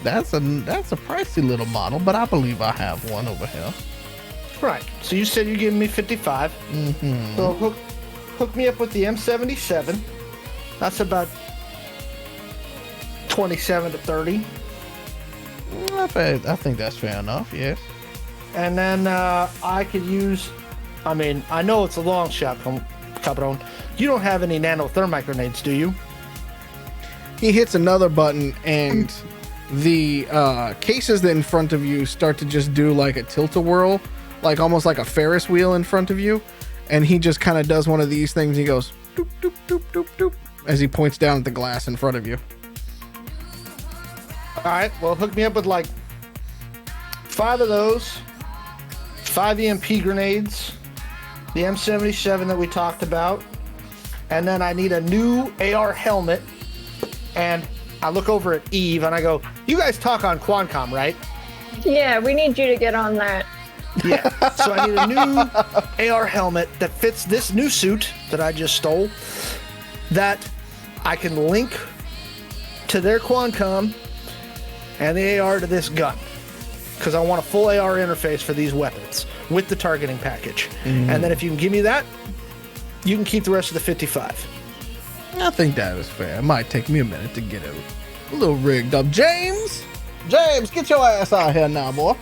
That's a pricey little model, but I believe I have one over here. Right. So you said you're giving me 55. Mm-hmm. So hook me up with the M77. That's about 27 to 30. I think that's fair enough, yes. And then I could use, I mean, I know it's a long shot, Cabron. You don't have any nanothermite grenades, do you? He hits another button, and the cases in front of you start to just do like a tilt-a-whirl, like almost like a Ferris wheel in front of you. And he just kind of does one of these things. He goes, doop, doop, doop, doop, doop, as he points down at the glass in front of you. All right. Well, hook me up with like 5 of those, 5 EMP grenades, the M77 that we talked about, and then I need a new AR helmet. And I look over at Eve and I go, you guys talk on Qualcomm, right? Yeah, we need you to get on that. Yeah. So I need a new AR helmet that fits this new suit that I just stole, that I can link to their Qualcomm and the AR to this gun. Because I want a full AR interface for these weapons with the targeting package. And then if you can give me that, you can keep the rest of the 55. I think that is fair. It might take me a minute to get it a little rigged up. James, get your ass out here now, boy.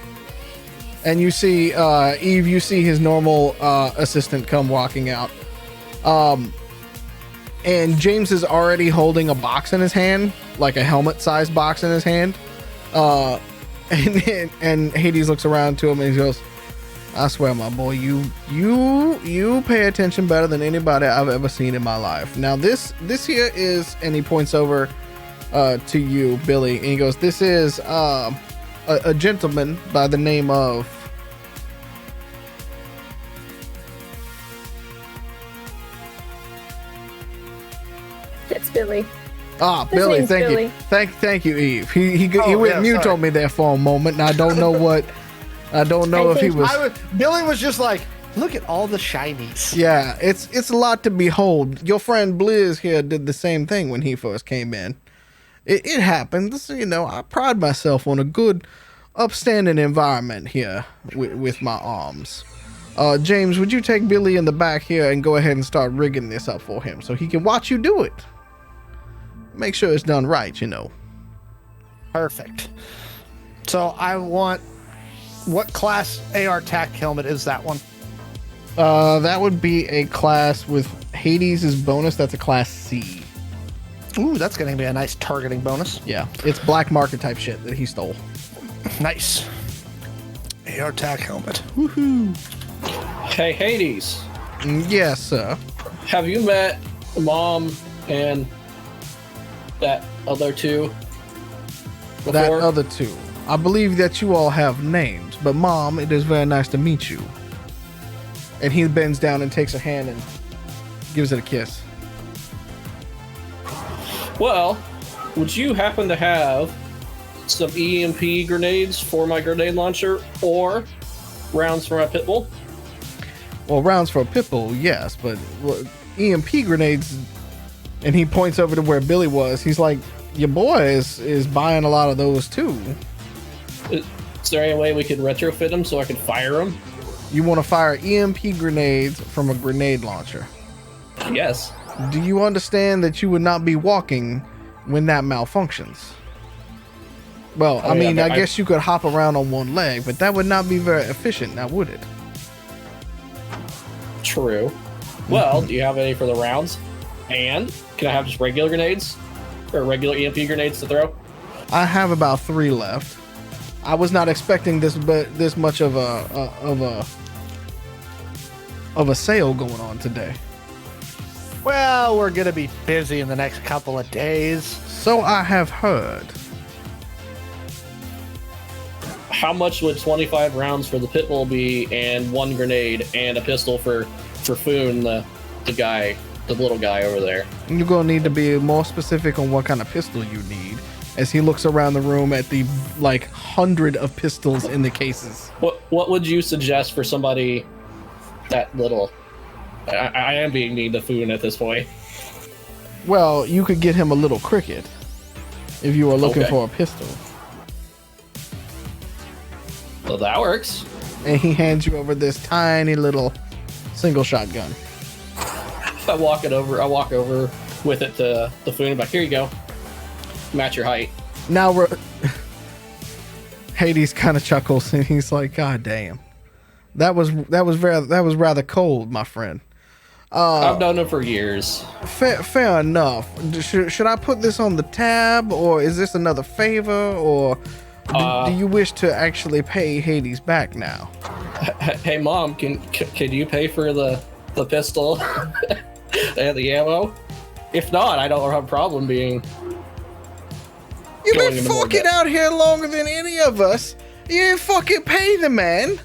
And you see, Eve, you see his normal assistant come walking out. And James is already holding a box in his hand, like a helmet-sized box in his hand. And Hades looks around to him and he goes, I swear, my boy, you pay attention better than anybody I've ever seen in my life. Now this here is, and he points over to you, Billy, and he goes, this is a gentleman by the name of It's Billy. Ah, His Billy, name's thank Billy. you. Thank you, Eve. He Oh, went yeah, mute sorry. on me there for a moment, and I don't know what. I don't know I if he think was. Billy was just like, look at all the shinies. Yeah, it's a lot to behold. Your friend Blizz here did the same thing when he first came in. It happens, you know. I pride myself on a good, upstanding environment here with my arms. James, would you take Billy in the back here and go ahead and start rigging this up for him so he can watch you do it? Make sure it's done right, you know. Perfect. So I want, what class AR TAC helmet is that one? That would be a class with Hades' bonus. That's a class C. Ooh, that's going to be a nice targeting bonus. Yeah, it's black market type shit that he stole. Nice. AR TAC helmet. Hey, Hades, Yes, sir. have you met Mom and that other two before? That other two. I believe that you all have names, but Mom, it is very nice to meet you. And he bends down and takes her hand and gives it a kiss. Well, would you happen to have some EMP grenades for my grenade launcher or rounds for my pit bull? Well, rounds for a pit bull, yes, but EMP grenades, and he points over to where Billy was. He's like, your boy is buying a lot of those too. Is there any way we could retrofit them so I can fire them? You want to fire EMP grenades from a grenade launcher. Yes. Do you understand that you would not be walking when that malfunctions? Well, Oh, I mean, yeah, I but guess you could hop around on one leg, but that would not be very efficient, now would it? True. Well, do you have any for the rounds? And can I have just regular grenades? Or regular EMP grenades to throw? I have about 3 left. I was not expecting this much of a sale going on today. Well, we're gonna be busy in the next couple of days. So I have heard. How much would 25 rounds for the pit bull be, and 1 grenade and a pistol for Foon, the little guy over there? You're gonna need to be more specific on what kind of pistol you need, as he looks around the room at the 100 of pistols in the cases. What would you suggest for somebody that little? I am being mean to Foon at this point. Well, you could get him a little cricket if you were looking for a pistol. Well, that works. And he hands you over this tiny little single shotgun. I walk over with it to the Foon. I'm like, here you go. Match your height. Now we're Hades kind of chuckles and he's like, God damn. That was rather cold, my friend. I've known him for years. Fair enough. Should I put this on the tab, or is this another favor, or do you wish to actually pay Hades back now? Hey, Mom, can you pay for the pistol and the ammo? If not, I don't have a problem being. You've been fucking out here longer than any of us. You ain't fucking pay the man.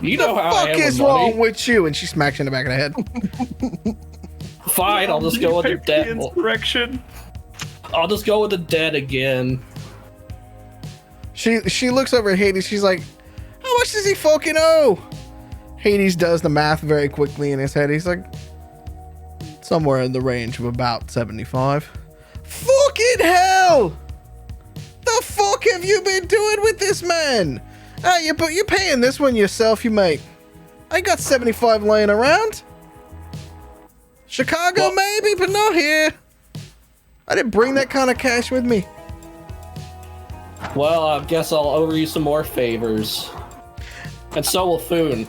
You know how I am. What the fuck is with money. wrong with you? And she smacks you in the back of the head. Fine, I'll just go with the dead. Insurrection. I'll just go with the dead again. She looks over at Hades. She's like, how much does he fucking owe? Hades does the math very quickly in his head. He's like, somewhere in the range of about 75. Fucking hell! The fuck have you been doing with this man? You're paying this one yourself, you mate. I got 75 laying around. Chicago, maybe, but not here. I didn't bring that kind of cash with me. Well, I guess I'll owe you some more favors. And so will Foon.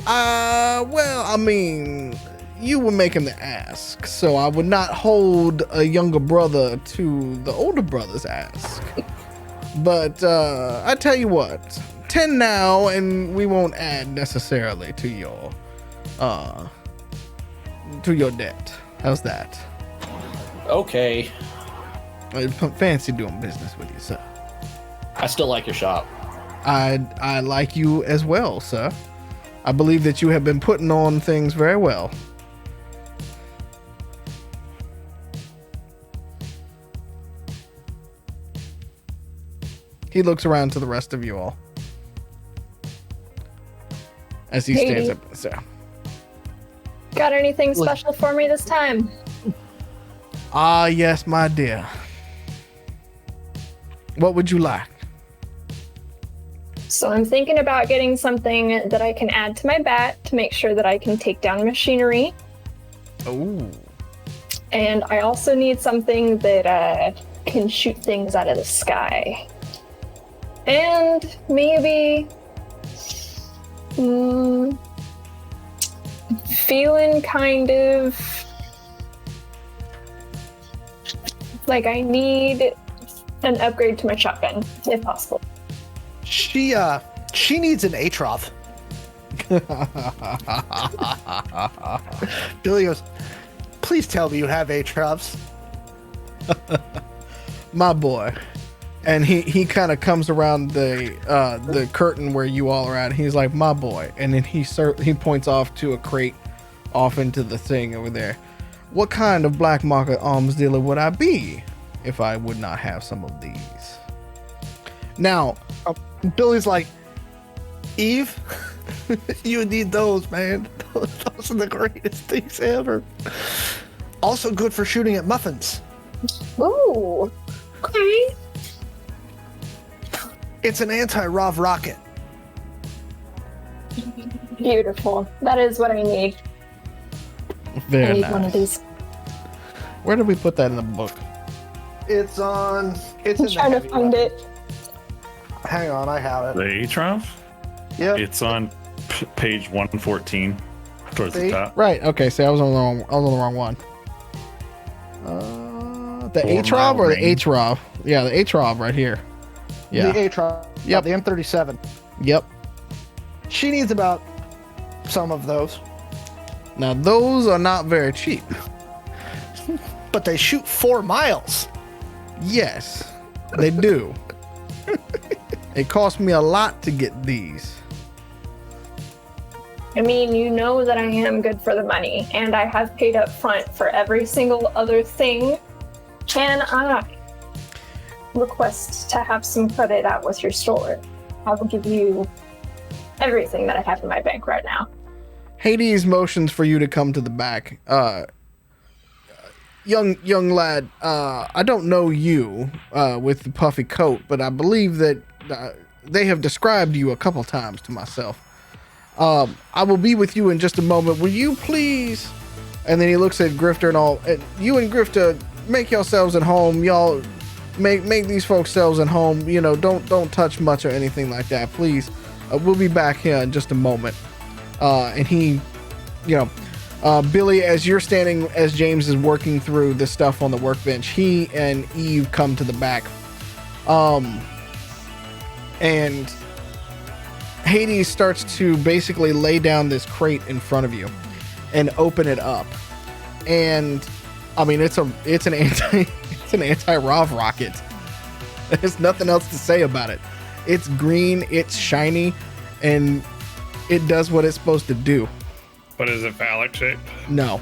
Well, I mean, you were making the ask, so I would not hold a younger brother to the older brother's ask. But I tell you what, 10 now, and we won't add necessarily to your debt. How's that? Okay. I fancy doing business with you, sir. I still like your shop. I like you as well, sir. I believe that you have been putting on things very well. He looks around to the rest of you all as he stands up. So, Got anything special for me this time? ah, yes, my dear. What would you like? So I'm thinking about getting something that I can add to my bat to make sure that I can take down machinery. Oh, And I also need something that can shoot things out of the sky. And maybe feeling kind of like I need an upgrade to my shotgun, if possible. She needs an Atroth. Billy goes, please tell me you have Atroths. my boy. And he kind of comes around the curtain where you all are at. He's like, my boy. And then he points off to a crate off into the thing over there. What kind of black market arms dealer would I be if I would not have some of these? Now, Billy's like, Eve, you need those, man. Those are the greatest things ever. Also good for shooting at muffins. Ooh, okay. It's an anti-ROV rocket. Beautiful. That is what I need. I very need nice. one of these. Where did we put that in the book? It's I'm in trying to the find heavy it. Hang on, I have The it. Atroth? Yep. It's on page 114 towards See? the top. Right. Okay. So I was on the wrong one. The 4 Atrov mile or the range. Atrov? Yeah, the Atrov right here. Yeah. The Atron. Yep. The M37. Yep. She needs about some of those. Now those are not very cheap. But they shoot 4 miles. Yes, they do. It cost me a lot to get these. I mean, you know that I am good for the money, and I have paid up front for every single other thing. Can I request to have some credit out with your store? I will give you everything that I have in my bank right now. Hades motions for you to come to the back. Young lad, I don't know you with the puffy coat, but I believe that they have described you a couple times to myself. I will be with you in just a moment. Will you please? And then he looks at Grifter and all. You and Grifter, make yourselves at home. Y'all make these folks selves at home. You know, don't touch much or anything like that, please. We'll be back here in just a moment. And he, Billy, as you're standing, as James is working through the stuff on the workbench, he and Eve come to the back. And Hades starts to basically lay down this crate in front of you and open it up. And I mean, it's an anti-Rav rocket. There's nothing else to say about it. It's green, it's shiny, and it does what it's supposed to do. But is it phallic shaped? No.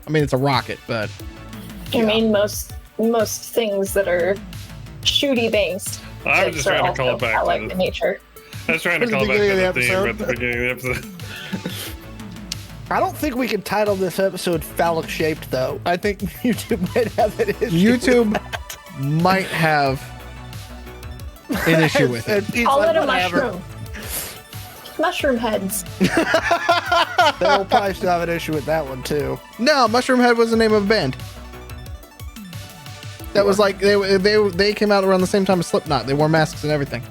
I mean, it's a rocket, but I mean, most things that are shooty based. I was just trying to call it back. Like the nature. I was trying to call back to the theme at the beginning of the episode. I don't think we can title this episode phallic shaped, though. I think YouTube might have an issue. YouTube might have an issue with it. Call it a mushroom. Mushroom heads. They'll probably still have an issue with that one, too. No, Mushroom Head was the name of a band. That was like, they came out around the same time as Slipknot. They wore masks and everything.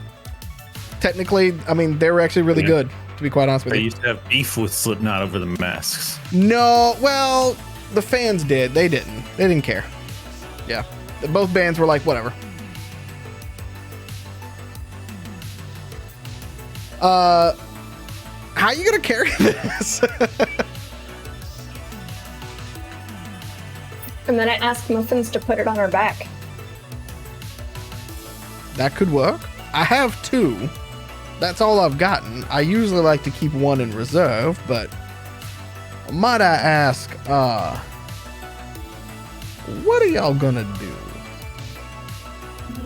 Technically, I mean, they were actually really good, to be quite honest with They you. used to have beef with Slipknot over the masks. No, well, the fans did. They didn't. They didn't care. Yeah. Both bands were like, whatever. How you gonna carry this? And then I asked Muffins to put it on her back. That could work. I have 2. That's all I've gotten. I usually like to keep 1 in reserve, but might I ask, what are y'all gonna do?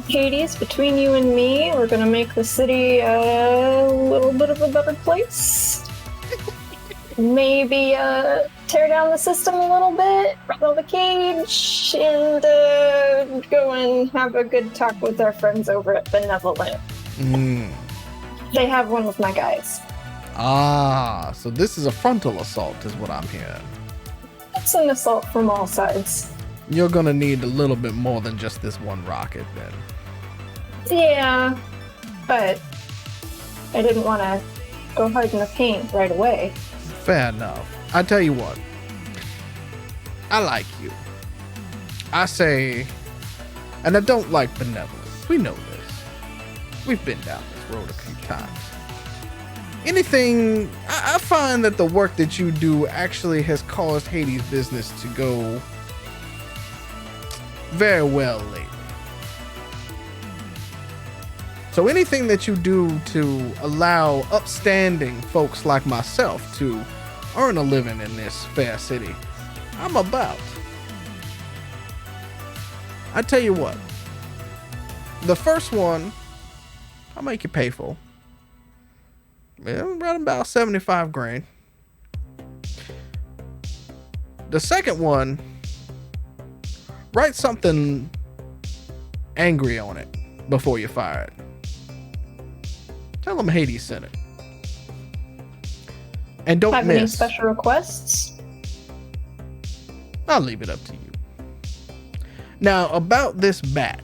Hades, between you and me, we're gonna make the city a little bit of a better place. Maybe tear down the system a little bit, rattle the cage, and go and have a good talk with our friends over at Benevolent. They have one of my guys. So this is a frontal assault is what I'm hearing. It's an assault from all sides. You're gonna need a little bit more than just this one rocket then. Yeah, but I didn't want to go hard in the paint right away. Fair enough. I tell you what. I like you. I say, and I don't like Benevolent. We know this. We've been down this road a few times. Anything, I find that the work that you do actually has caused Hades' business to go very well lately. So anything that you do to allow upstanding folks like myself to earn a living in this fair city, I'm about. I tell you what, the first one, I'll make you pay for. Right about 75 grand. The second one, write something angry on it before you fire it. Tell them Hades sent it. And don't Have miss. any special requests? I'll leave it up to you. Now, about this bat.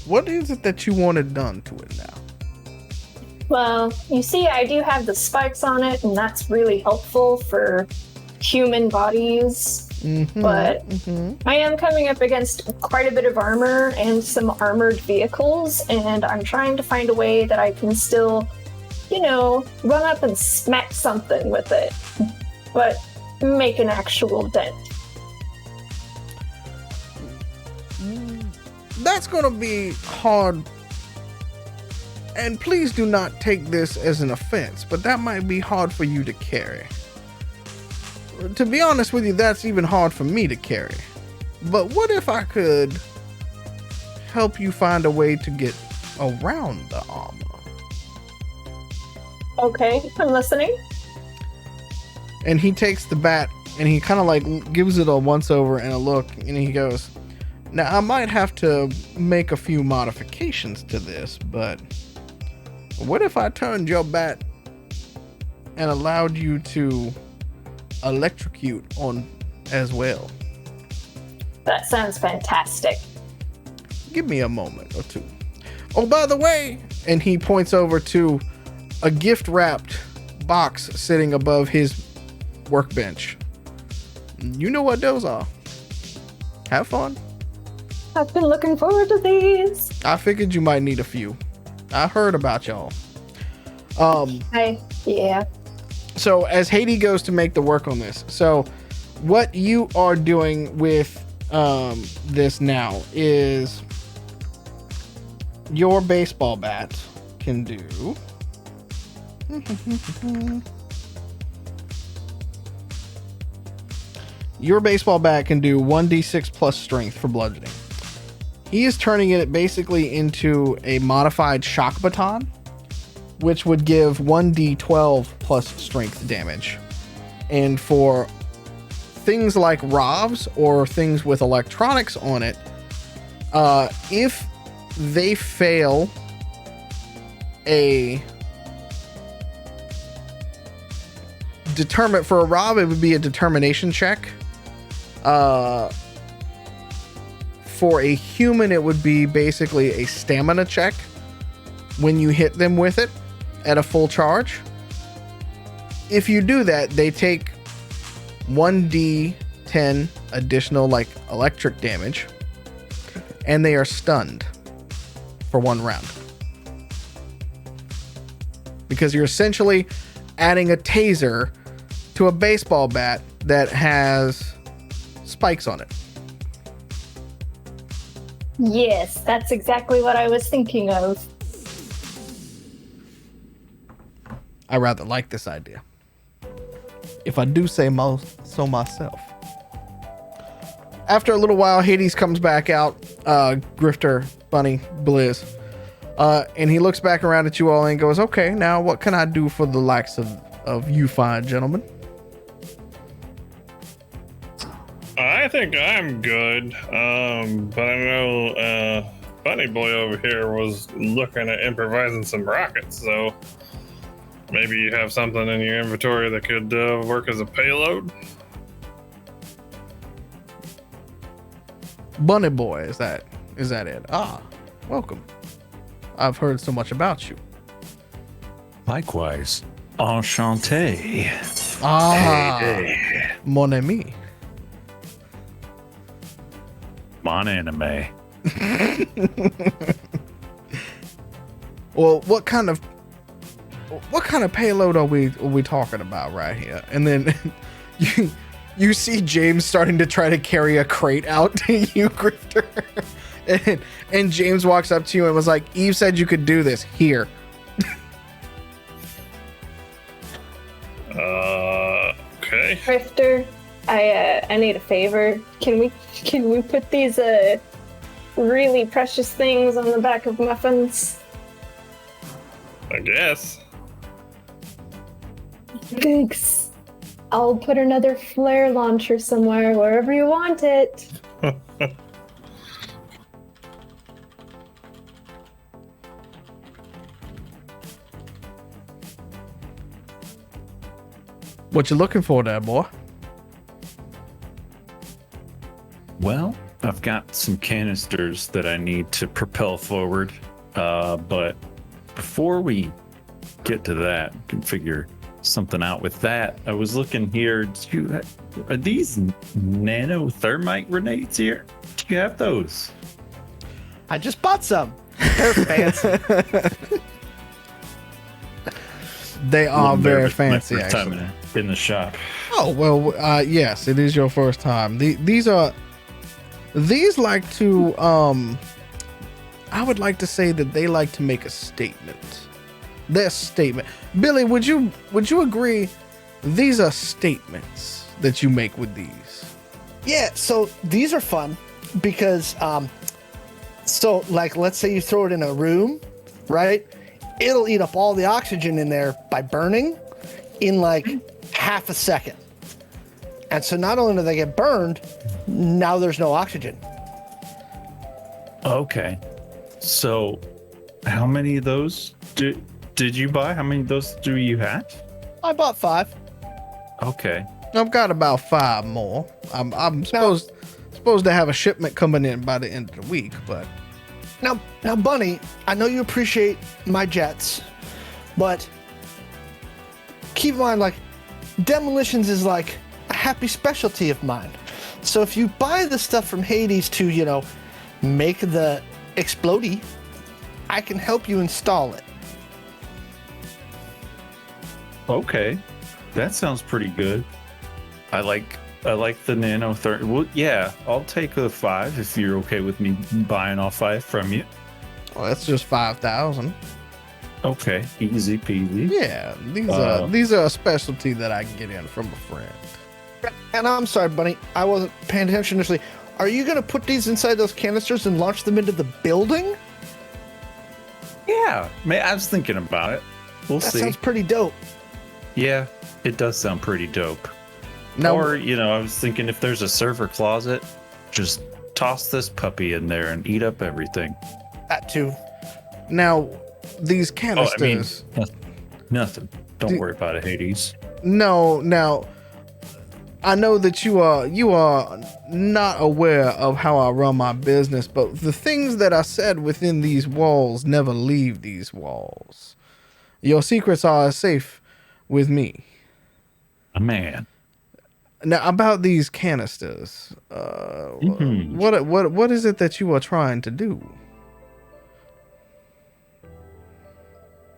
What is it that you wanted done to it now? Well, you see, I do have the spikes on it, and that's really helpful for human bodies but I am coming up against quite a bit of armor and some armored vehicles, and I'm trying to find a way that I can still, run up and smack something with it, but make an actual dent. That's gonna be hard. And please do not take this as an offense, but that might be hard for you to carry. To be honest with you, that's even hard for me to carry. But what if I could help you find a way to get around the armor? Okay, I'm listening. And he takes the bat and he kind of like gives it a once over and a look, and he goes, now I might have to make a few modifications to this, but what if I turned your bat and allowed you to electrocute on as well? That sounds fantastic. Give me a moment or two. Oh, by the way, and he points over to a gift wrapped box sitting above his workbench. You know what those are. Have fun. I've been looking forward to these. I figured you might need a few. I heard about y'all. Yeah. So as Haiti goes to make the work on this, so what you are doing with this now is your baseball bat can do your baseball bat can do 1d6 plus strength for bludgeoning. He is turning it basically into a modified shock baton, which would give 1d12 plus strength damage. And for things like ROVs or things with electronics on it, if they fail a for a ROV, it would be a determination check. For a human, it would be basically a stamina check when you hit them with it at a full charge. If you do that, they take 1d10 additional like electric damage, and they are stunned for 1 round. Because you're essentially adding a taser to a baseball bat that has spikes on it. Yes, that's exactly what I was thinking of. I rather like this idea, if I do say so myself. After a little while, Hades comes back out, Grifter, Bunny, Blizz, and he looks back around at you all and goes, okay, now what can I do for the likes of you fine gentlemen? I think I'm good, but I know Bunny Boy over here was looking at improvising some rockets, so maybe you have something in your inventory that could work as a payload? Bunny Boy, is that it? Ah, welcome. I've heard so much about you. Likewise. Enchanté. Ah, Hey. mon ami. Mon anime. Well, what kind of payload are we talking about right here? And then you see James starting to try to carry a crate out to you, Grifter. And James walks up to you and was like, Eve said you could do this. Here. Okay. Grifter, I need a favor. Can we put these really precious things on the back of muffins? I guess. Thanks. I'll put another flare launcher somewhere, wherever you want it. What you looking for there, boy? Well, I've got some canisters that I need to propel forward. But before we get to that, you can figure something out with that. I was looking here. Are these nano thermite grenades here? Do you have those? I just bought some. They're fancy. They are very fancy, My first time actually. in the shop. Oh well, yes, it is your first time. These like to I would like to say that they like to make a statement. Their statement. Billy, would you agree? These are statements that you make with these. Yeah, so these are fun because, so like, let's say you throw it in a room, right? It'll eat up all the oxygen in there by burning in like half a second. And so not only do they get burned, now there's no oxygen. Okay. So, how many of those did you buy? How many of those do you have? I bought 5. Okay. I've got about 5 more. I'm supposed to have a shipment coming in by the end of the week, but Now, Bunny, I know you appreciate my jets, but keep in mind, like, demolitions is like a happy specialty of mine. So if you buy the stuff from Hades to, you know, make the explodey, I can help you install it. Okay. That sounds pretty good. I like the nano thermite. Well, yeah, I'll take the 5 if you're okay with me buying all 5 from you. well, that's just 5,000. Okay, easy peasy. Yeah, these are a specialty that I can get in from a friend. And I'm sorry, Bunny, I wasn't paying attention initially. Are you going to put these inside those canisters and launch them into the building? Yeah, I was thinking about it. We'll That see. sounds pretty dope. Yeah, it does sound pretty dope. Now, Or, I was thinking if there's a server closet, just toss this puppy in there and eat up everything. That too. now these Oh, canisters. nothing. Don't worry about it, Hades. No, now I know that you are not aware of how I run my business, but the things that are said within these walls never leave these walls. Your secrets are safe with me. A man. Now about these canisters, what is it that you are trying to do?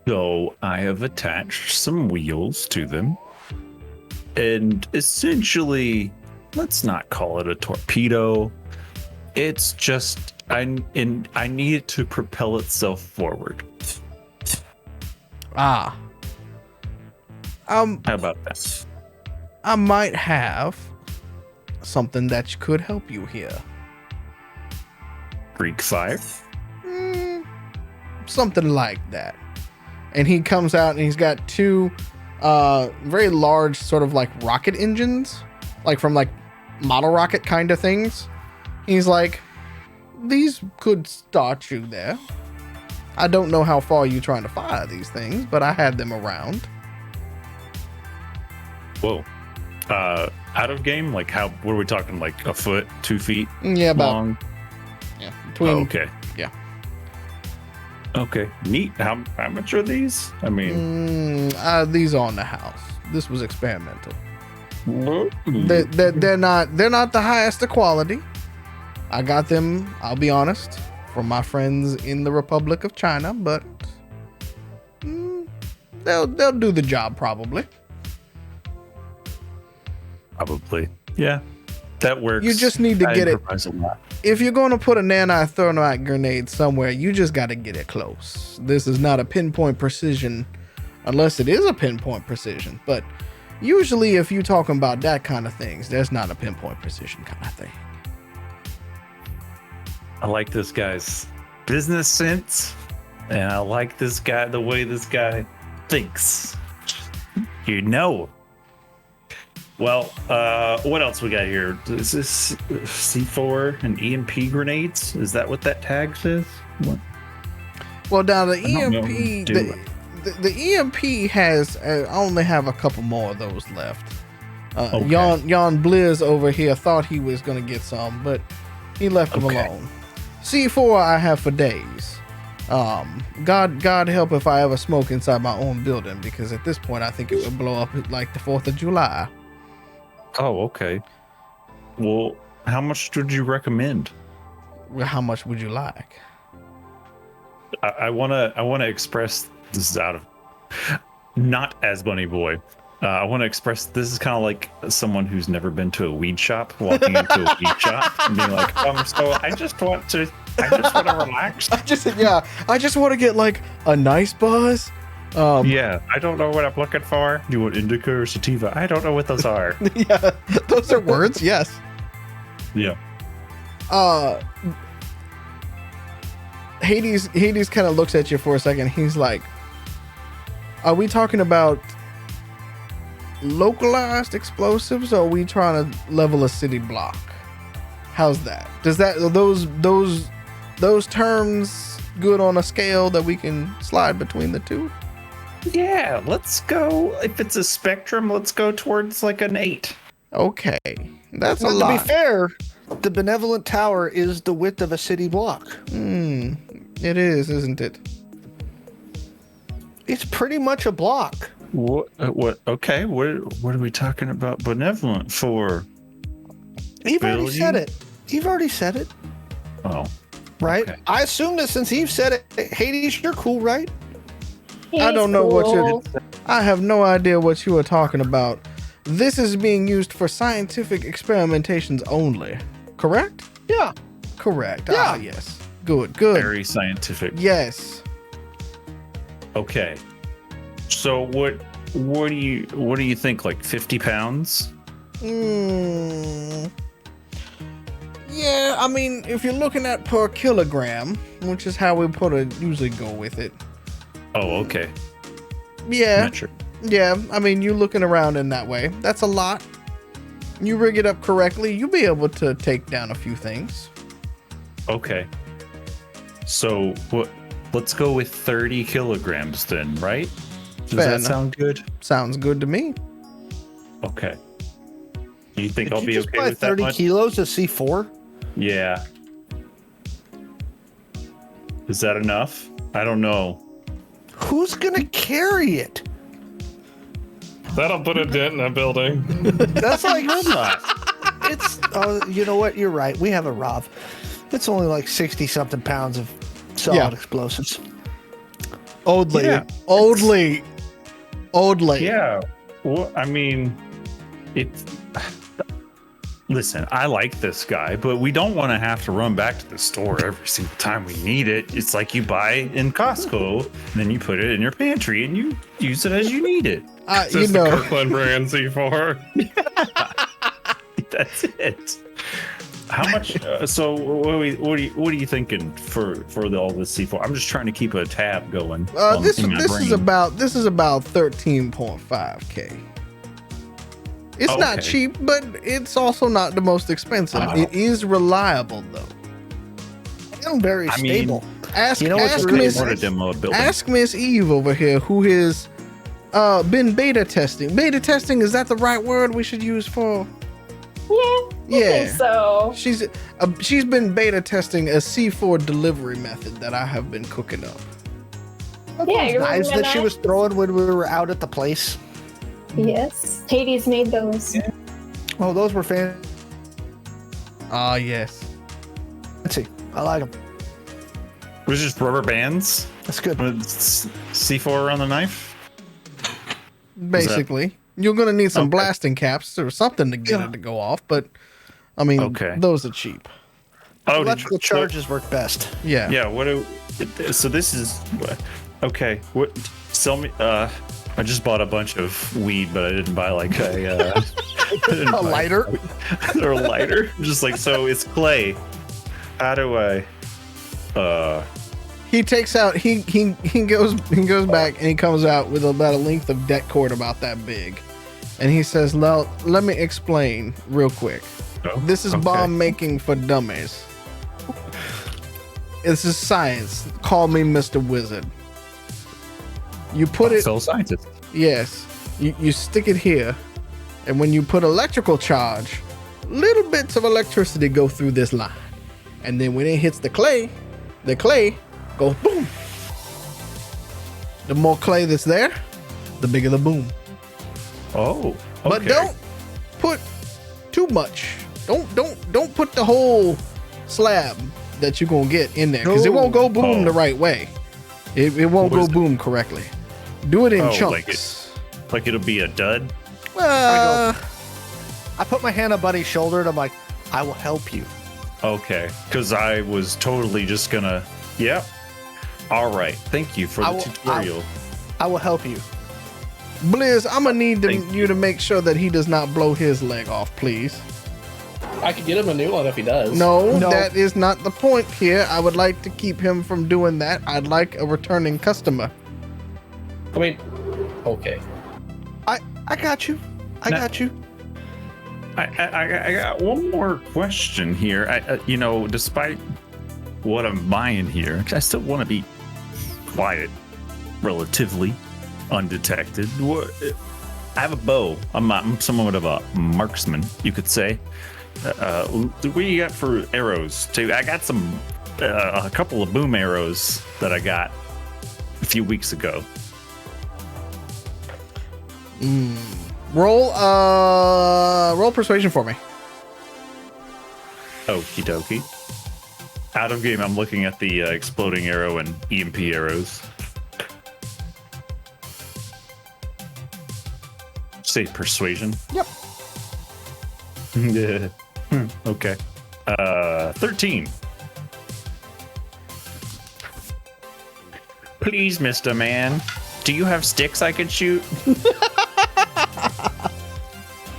So I have attached some wheels to them. And essentially, let's not call it a torpedo. It's just I need it to propel itself forward. Ah. How about that? I might have something that could help you here. Greek fire? Something like that. And he comes out and he's got 2 very large sort of like rocket engines, like from like model rocket kind of things. He's like, these could start you there. I don't know how far you're trying to fire these things, but I had them around. Whoa. Out of game? Like what are we talking? Like a foot, 2 feet Yeah, about long? between. Oh, okay. Yeah. Okay. Neat. How much are these? I mean, These are on the house. This was experimental. Hmm. They're not the highest of quality. I got them, I'll be honest, from my friends in the Republic of China, but they'll do the job probably. Probably. Yeah. That works. You just need to I get it. improvise a lot. If you're going to put a nanothermite grenade somewhere, you just got to get it close. This is not a pinpoint precision, unless it is a pinpoint precision. But usually, if you're talking about that kind of things, there's not a pinpoint precision kind of thing. I like this guy's business sense, and I like this guy, the way this guy thinks. Well, what else we got here? Is this C4 and EMP grenades? Is that what that tag says? What? Well, now the I don't know EMP, who do the EMP has I only have a couple more of those left. Okay. Jan Blizz over here thought he was gonna get some, but he left them Okay. alone. C4 I have for days. God help if I ever smoke inside my own building, because at this point I think it would blow up like the 4th of July. Oh, okay. Well, how much would you recommend? Well, how much would you like? I wanna express this is out of not as Bunny Boy. I want to express this is kind of like someone who's never been to a weed shop walking into a weed shop and being like, so I just want to relax. I just want to get like a nice buzz. Yeah, I don't know what I'm looking for. You want indica or sativa? I don't know what those are. Yeah, those are words. Yes. Yeah. Hades kind of looks at you for a second. He's like, are we talking about localized explosives, or are we trying to level a city block? How's that? Does that those terms good on a scale that we can slide between the two? Yeah, let's go. If it's a spectrum, let's go towards like an 8. Okay, that's a Well, lot. to be fair, the Benevolent Tower is the width of a city block. It is, isn't it? It's pretty much a block. What? Okay. What are we talking about Benevolent for? You've already Billion? said it. You've already said it, Oh, right? Okay. I assume that since you've said it, Hades, you're cool, right? I don't know what cool. I have no idea what you are talking about. This is being used for scientific experimentations only. Correct? Yeah. Correct. Yeah. Ah, yes. Good. very scientific. Yes. Okay. So what do you think? Like 50 pounds? Yeah, I mean, if you're looking at per kilogram, which is how we usually go with it. Oh, okay. Yeah. Metric. Yeah, I mean, you looking around in that way. That's a lot. You rig it up correctly, you'll be able to take down a few things. Okay. So what? Let's go with 30 kilograms then, right? Does Fair that enough. sound good? Sounds good to me. Okay. Do you think Did I'll you be just okay buy with that 30 much? kilos of C4? Yeah. Is that enough? I don't know. Who's gonna carry it? That'll put a dent in a building. That's like Not. it's. Oh, you know what? You're right. We have a Rov. It's only like 60-something pounds of solid Yeah. explosives. Oldly. Yeah. Oldly. Yeah. Well, I mean, it's. Listen, I like this guy, but we don't want to have to run back to the store every single time we need it. It's like you buy in Costco, and then you put it in your pantry, and you use it as you need it. It's You just the know, Kirkland brand C4. That's it. How much? So, what are you thinking for all this C4? I'm just trying to keep a tab going. this in my is brain. about 13.5K. It's not Okay. cheap, but it's also not the most expensive. Oh. It is reliable though. And very I mean, stable. Ask You know what's ask really Miss Want to demo a building? Ask Miss Eve over here, who has been beta testing. Beta testing, is that the right word we should use for? Yeah. I Yeah. think so. She's been beta testing a C4 delivery method that I have been cooking up. Yeah, you Knives remember that she that? was throwing when we were out at the place. Yes. Hades made those. Oh, those were fancy. Ah, yes. I like them. It was just rubber bands That's good. with C4 around the knife. Basically, you're gonna need some Okay. blasting caps or something to get it to go off, but I mean, Okay. those are cheap. Oh, Electrical charges work best. Yeah. Yeah. So this is okay. What? Sell me. I just bought a bunch of weed, but I didn't buy like a A lighter. or a lighter. Just like, so it's clay. How do I? He takes out. He goes back and he comes out with about a length of deck cord about that big, and he says, "Let me explain real quick. Oh, This is okay. bomb making for dummies. This is science. Call me Mr. Wizard. You put it. So scientist. Yes. You stick it here, and when you put electrical charge, little bits of electricity go through this line, and then when it hits the clay goes boom. The more clay that's there, the bigger the boom. Oh, okay. But don't put too much. Don't put the whole slab that you're gonna get in there, because it won't go boom the right way. It won't go boom correctly. Do it in chunks. Like it'll be a dud. I put my hand on Buddy's shoulder and I'm like, I will help you. Okay, because I was totally just gonna. Yep. All right. Thank you for the tutorial. I will help you. Blizz, I'm gonna need you to make sure that he does not blow his leg off, please. I could get him a new one if he does. No, that is not the point here. I would like to keep him from doing that. I'd like a returning customer. I mean, okay. I got you. I got you. I got one more question here. Despite what I'm buying here, I still want to be quiet, relatively undetected. I have a bow. I'm somewhat of a marksman, you could say. What do you got for arrows? Too? I got a couple of boom arrows that I got a few weeks ago. Roll persuasion for me. Okie dokie. Out of game, I'm looking at the exploding arrow and EMP arrows. Say persuasion. Yep. Yeah. Okay. 13. Please, Mr. Man, do you have sticks I could shoot?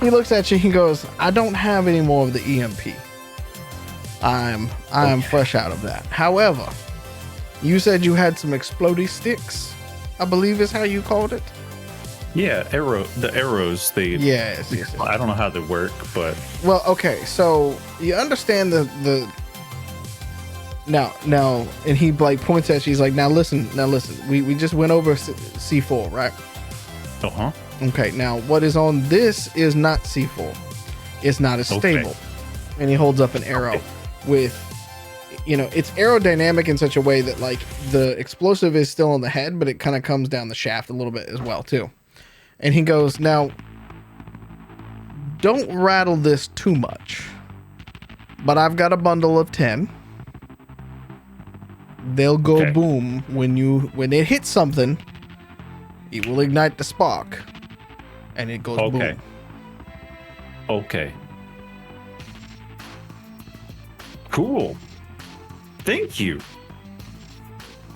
He looks at you. He goes, "I don't have any more of the EMP. I am fresh out of that. However, you said you had some explodey sticks, I believe is how you called it." Yeah, the arrows. Yes. I don't know how they work, but well, okay. So you understand the now, and he like points at you. He's like, now listen. We just went over C4, right? Uh-huh. Okay. Now what is on this is not C4. It's not as stable. Okay. And he holds up an arrow with, it's aerodynamic in such a way that like the explosive is still on the head, but it kind of comes down the shaft a little bit as well too. And he goes, now, don't rattle this too much, but I've got a bundle of 10. They'll go boom when it hits something. It will ignite the spark, and it goes boom. Okay. Cool. Thank you.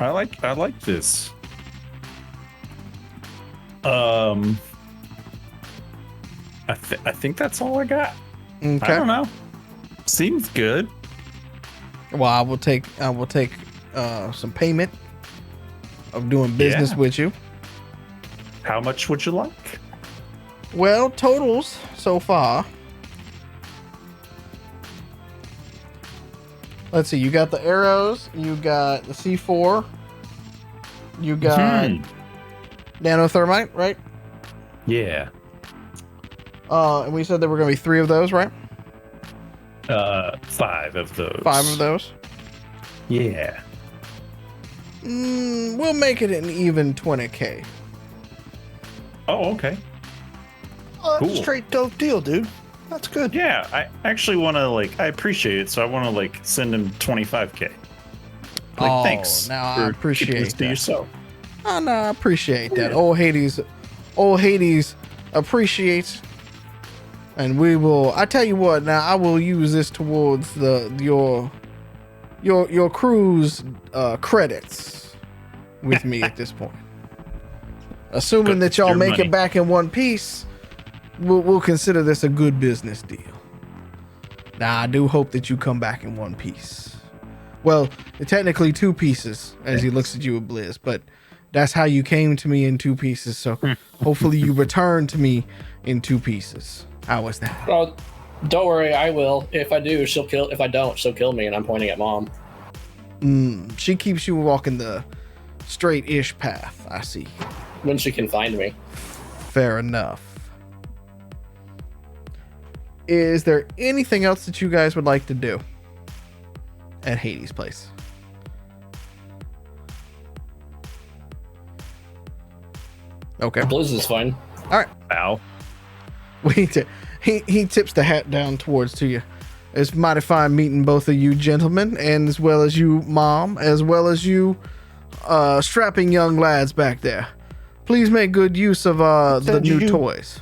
I like this. I think that's all I got. Okay. I don't know. Seems good. Well, I will take some payment of doing business with you. How much would you like? Well, totals so far. Let's see. You got the arrows. You got the C4. You got nanothermite, right? Yeah. And we said there were going to be 3 of those, right? 5 of those. 5 of those. Yeah. We'll make it an even 20K. Oh, okay. Cool. Straight dope deal, dude. That's good. Yeah, I actually want to I appreciate it, so I want to send him 25K. Thanks. Now I appreciate that. To yourself. Oh, no, I appreciate that. Old Hades appreciates. And we will. I tell you what. Now I will use this towards your crew's credits with me at this point. Assuming that y'all make it back in one piece, we'll consider this a good business deal. Now I do hope that you come back in one piece. Well, technically 2 pieces, as he looks at you with Blizz, but that's how you came to me in 2 pieces. So hopefully you return to me in 2 pieces. How was that? Oh, don't worry, I will. If I do, she'll kill. If I don't, she'll kill me. And I'm pointing at Mom. She keeps you walking the straight-ish path. I see. When she can find me. Fair enough. Is there anything else that you guys would like to do at Hades' place? Okay. Blizz is fine. All right. Ow. He tips the hat down towards to you. It's mighty fine meeting both of you gentlemen, and as well as you, Mom, as well as you, strapping young lads back there. Please make good use of the new toys.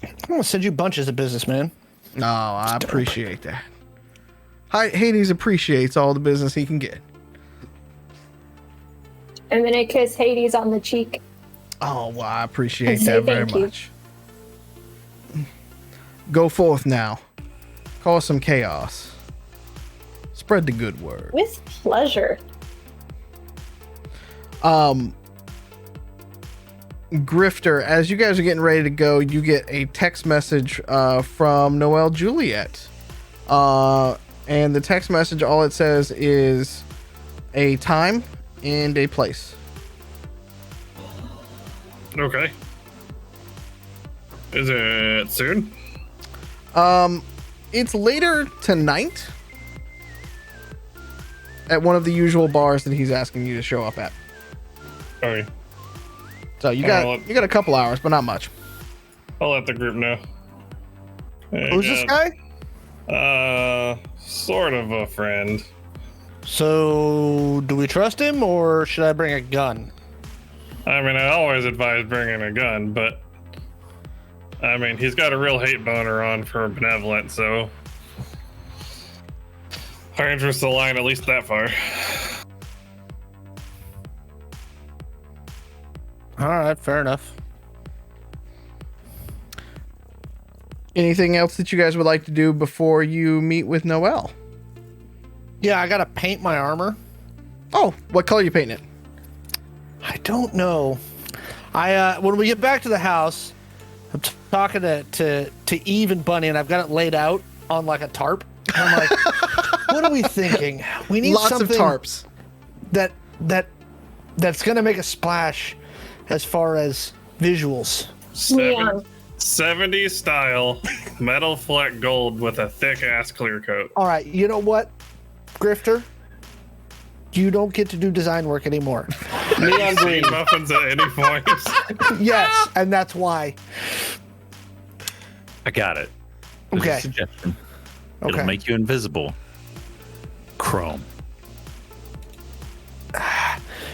I'm gonna send you bunches of business, man. No, I appreciate that. Hades appreciates all the business he can get. I'm gonna kiss Hades on the cheek. Oh, well, I appreciate And say that very thank you. much. Go forth now. Cause some chaos. Spread the good word. With pleasure. Grifter, as you guys are getting ready to go, you get a text message from Noelle Juliet. And the text message, all it says is a time and a place. Okay. Is it soon? It's later tonight at one of the usual bars that he's asking you to show up at. Okay. So you got a couple hours, but not much. I'll let the group know. Who's this guy? Sort of a friend. So, do we trust him, or should I bring a gun? I mean, I always advise bringing a gun, but I mean, he's got a real hate boner on for Benevolent, so our interests align at least that far. All right, fair enough. Anything else that you guys would like to do before you meet with Noelle? Yeah, I gotta paint my armor. Oh, what color you painting it? I don't know. When we get back to the house, I'm talking to Eve and Bunny, and I've got it laid out on like a tarp. And I'm like, what are we thinking? We need Lots something of tarps. that's gonna make a splash as far as visuals. Neon. 70s style metal fleck gold with a thick ass clear coat. All right, you know what, Grifter? You don't get to do design work anymore. Neon green. Muffins at any point. Yes, and that's why. I got it. There's a Okay. suggestion. Okay. It'll make you invisible. Chrome.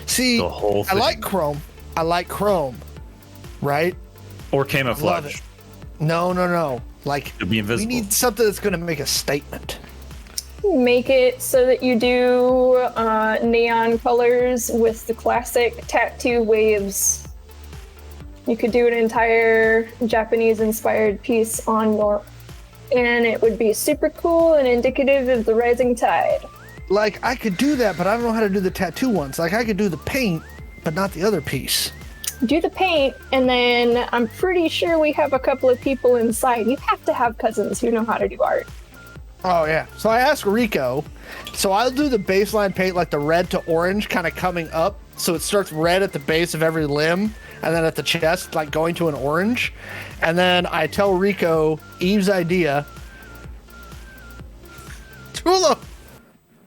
See, The whole I thing. like chrome. Right? Or Love camouflage. it. No. Like, You'll be we invisible. need something that's going to make a statement. Make it so that you do neon colors with the classic tattoo waves. You could do an entire Japanese-inspired piece on your, and it would be super cool and indicative of the rising tide. Like, I could do that, but I don't know how to do the tattoo ones. Like, I could do the paint, but not the other piece. Do the paint, and then I'm pretty sure we have a couple of people inside. You have to have cousins who know how to do art. Oh, yeah. So I asked Rico. So I'll do the baseline paint, like the red to orange kind of coming up. So it starts red at the base of every limb, and then at the chest, like going to an orange. And then I tell Rico Eve's idea. Tula!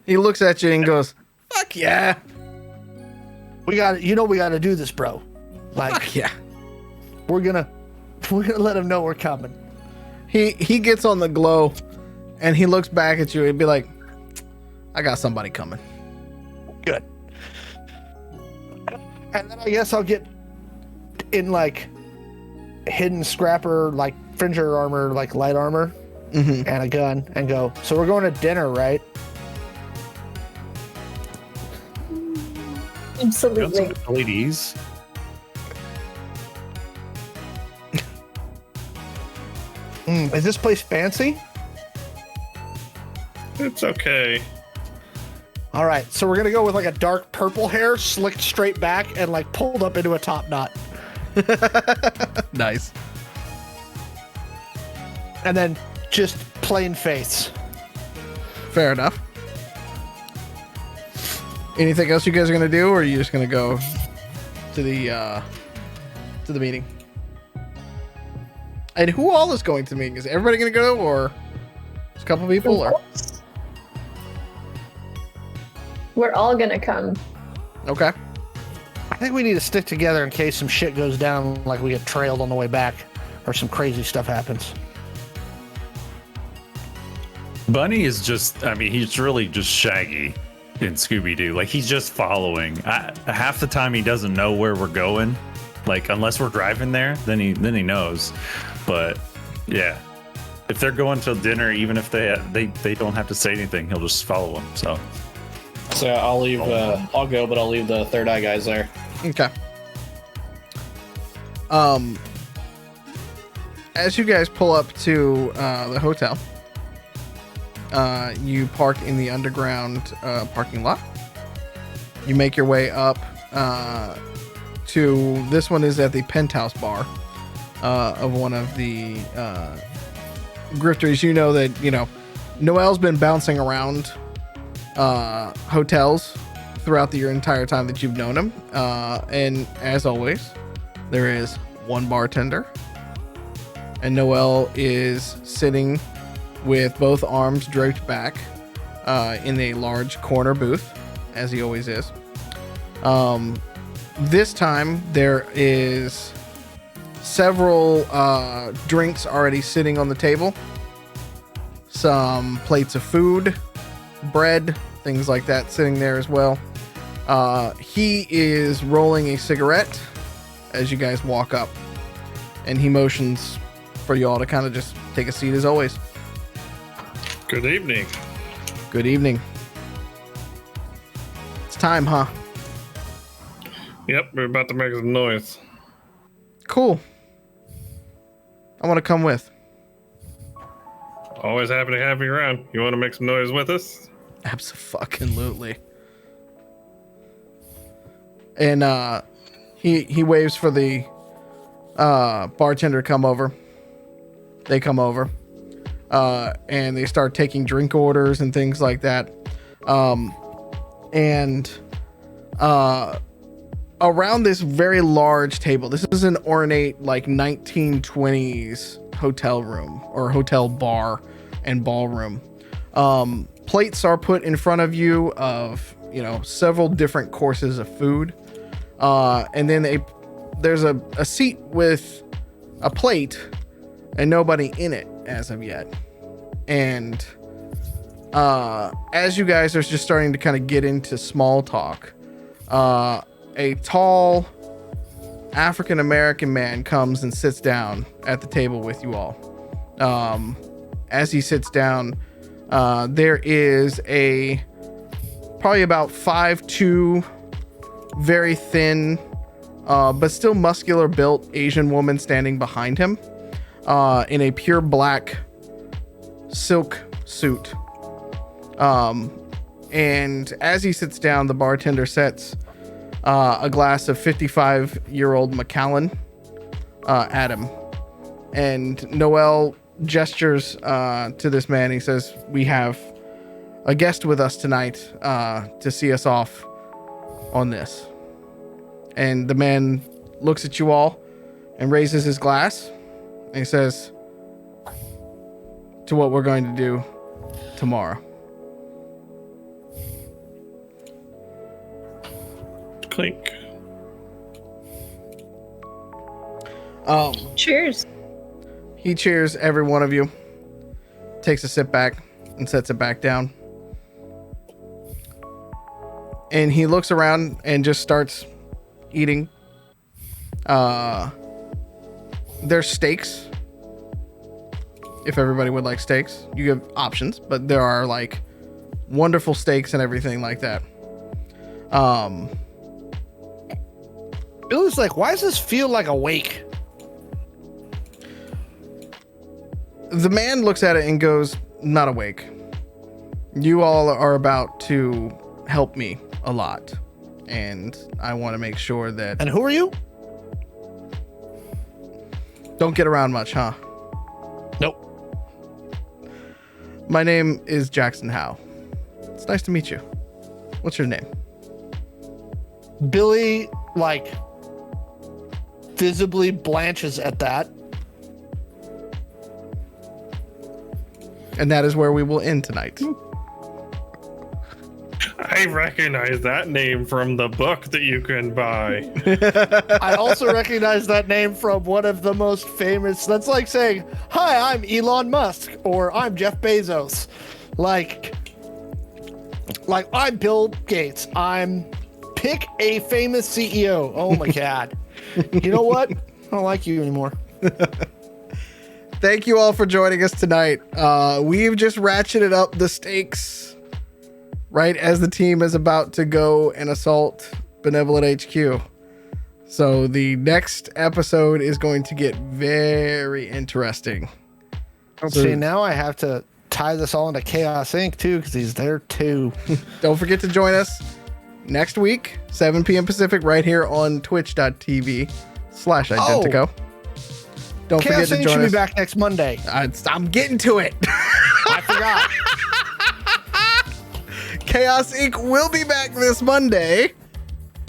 He looks at you and goes, fuck yeah. We got to do this, bro. Like, Fuck yeah. we're gonna let him know we're coming. He gets on the glow and he looks back at you and be like, I got somebody coming. Good. And then I guess I'll get in like hidden scrapper, like Fringer armor, like light armor, and a gun, and go. So we're going to dinner, right? Absolutely. LEDs. Is this place fancy? It's okay. All right, so we're gonna go with like a dark purple hair, slicked straight back, and like pulled up into a top knot, Nice. and then just plain face. Fair enough. Anything else you guys are gonna do, or are you just gonna go to the meeting? And who all is going to the meeting? Is everybody gonna go, or just a couple people? Or We're all gonna come. okay. I think we need to stick together in case some shit goes down, like we get trailed on the way back, or some crazy stuff happens. Bunny is just, I mean, he's really just Shaggy in Scooby-Doo. Like, he's just following. Half the time he doesn't know where we're going. Like, unless we're driving there, then he knows. But yeah, if they're going to dinner, even if they don't have to say anything, he'll just follow them. So I'll leave. I'll go, but I'll leave the third eye guys there. Okay. As you guys pull up to the hotel, you park in the underground parking lot. You make your way up to this one is at the penthouse bar of one of the grifteries. You know that Noel's been bouncing around hotels throughout the entire time that you've known him, and as always, there is one bartender, and Noel is sitting with both arms draped back in a large corner booth, as he always is. This time there is several drinks already sitting on the table, some plates of food, bread, things like that sitting there as well. He is rolling a cigarette as you guys walk up, and he motions for y'all to kind of just take a seat as always. Good evening. Good evening. It's time, huh? Yep, we're about to make some noise. Cool. I want to come with. Always happy to have you around. You want to make some noise with us? Abso-fucking-lutely. And he waves for the bartender to come over. They come over. And they start taking drink orders and things like that. Around this very large table, this is an ornate, like 1920s hotel room or hotel bar and ballroom. Plates are put in front of you of, several different courses of food. And then there's a seat with a plate and nobody in it as of yet. And as you guys are just starting to kind of get into small talk, a tall African American man comes and sits down at the table with you all. As he sits down, there is a probably about 5'2", very thin, but still muscular built Asian woman standing behind him, in a pure black silk suit. And as he sits down, the bartender sets a glass of 55-year-old Macallan at him. And Noel gestures to this man. He says, "We have a guest with us tonight to see us off on this." And the man looks at you all and raises his glass. And he says, "To what we're going to do tomorrow." Clink. Cheers. He cheers every one of you, takes a sip back and sets it back down. And he looks around and just starts eating. There's steaks. If everybody would like steaks, you have options, but there are like wonderful steaks and everything like that. Billy's like, why does this feel like a wake? The man looks at it and goes, "Not awake. You all are about to help me a lot, and I want to make sure that..." And who are you? Don't get around much, huh? Nope. My name is Jackson Howe. It's nice to meet you. What's your name? Billy, like, visibly blanches at that. And that is where we will end tonight. I recognize that name from the book that you can buy. I also recognize that name from one of the most famous. That's like saying, "Hi, I'm Elon Musk," or "I'm Jeff Bezos." Like I'm Bill Gates. Pick a famous CEO. Oh my God. You know what? I don't like you anymore. Thank you all for joining us tonight. We've just ratcheted up the stakes right as the team is about to go and assault Benevolent HQ. So the next episode is going to get very interesting. See, now I have to tie this all into Chaos Inc. too, because he's there too. Don't forget to join us next week, 7 p.m. Pacific, right here on twitch.tv/Identico. Don't Chaos forget to Inc. join should be us. back next Monday. I'm getting to it. I forgot. Chaos Inc. will be back this Monday.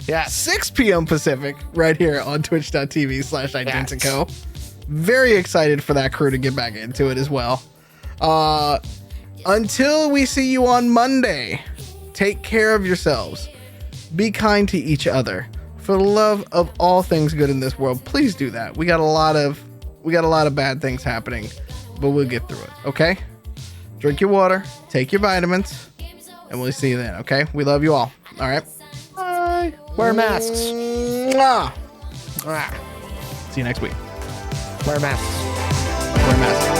Yes. 6 p.m. Pacific, right here on twitch.tv/Identico. Yes. Very excited for that crew to get back into it as well. Until we see you on Monday, take care of yourselves. Be kind to each other. For the love of all things good in this world, please do that. We got a lot of bad things happening, but we'll get through it, okay? Drink your water, take your vitamins, and we'll see you then, okay? We love you all. All right? Bye. Wear masks. Mwah. See you next week. Wear masks. Wear masks.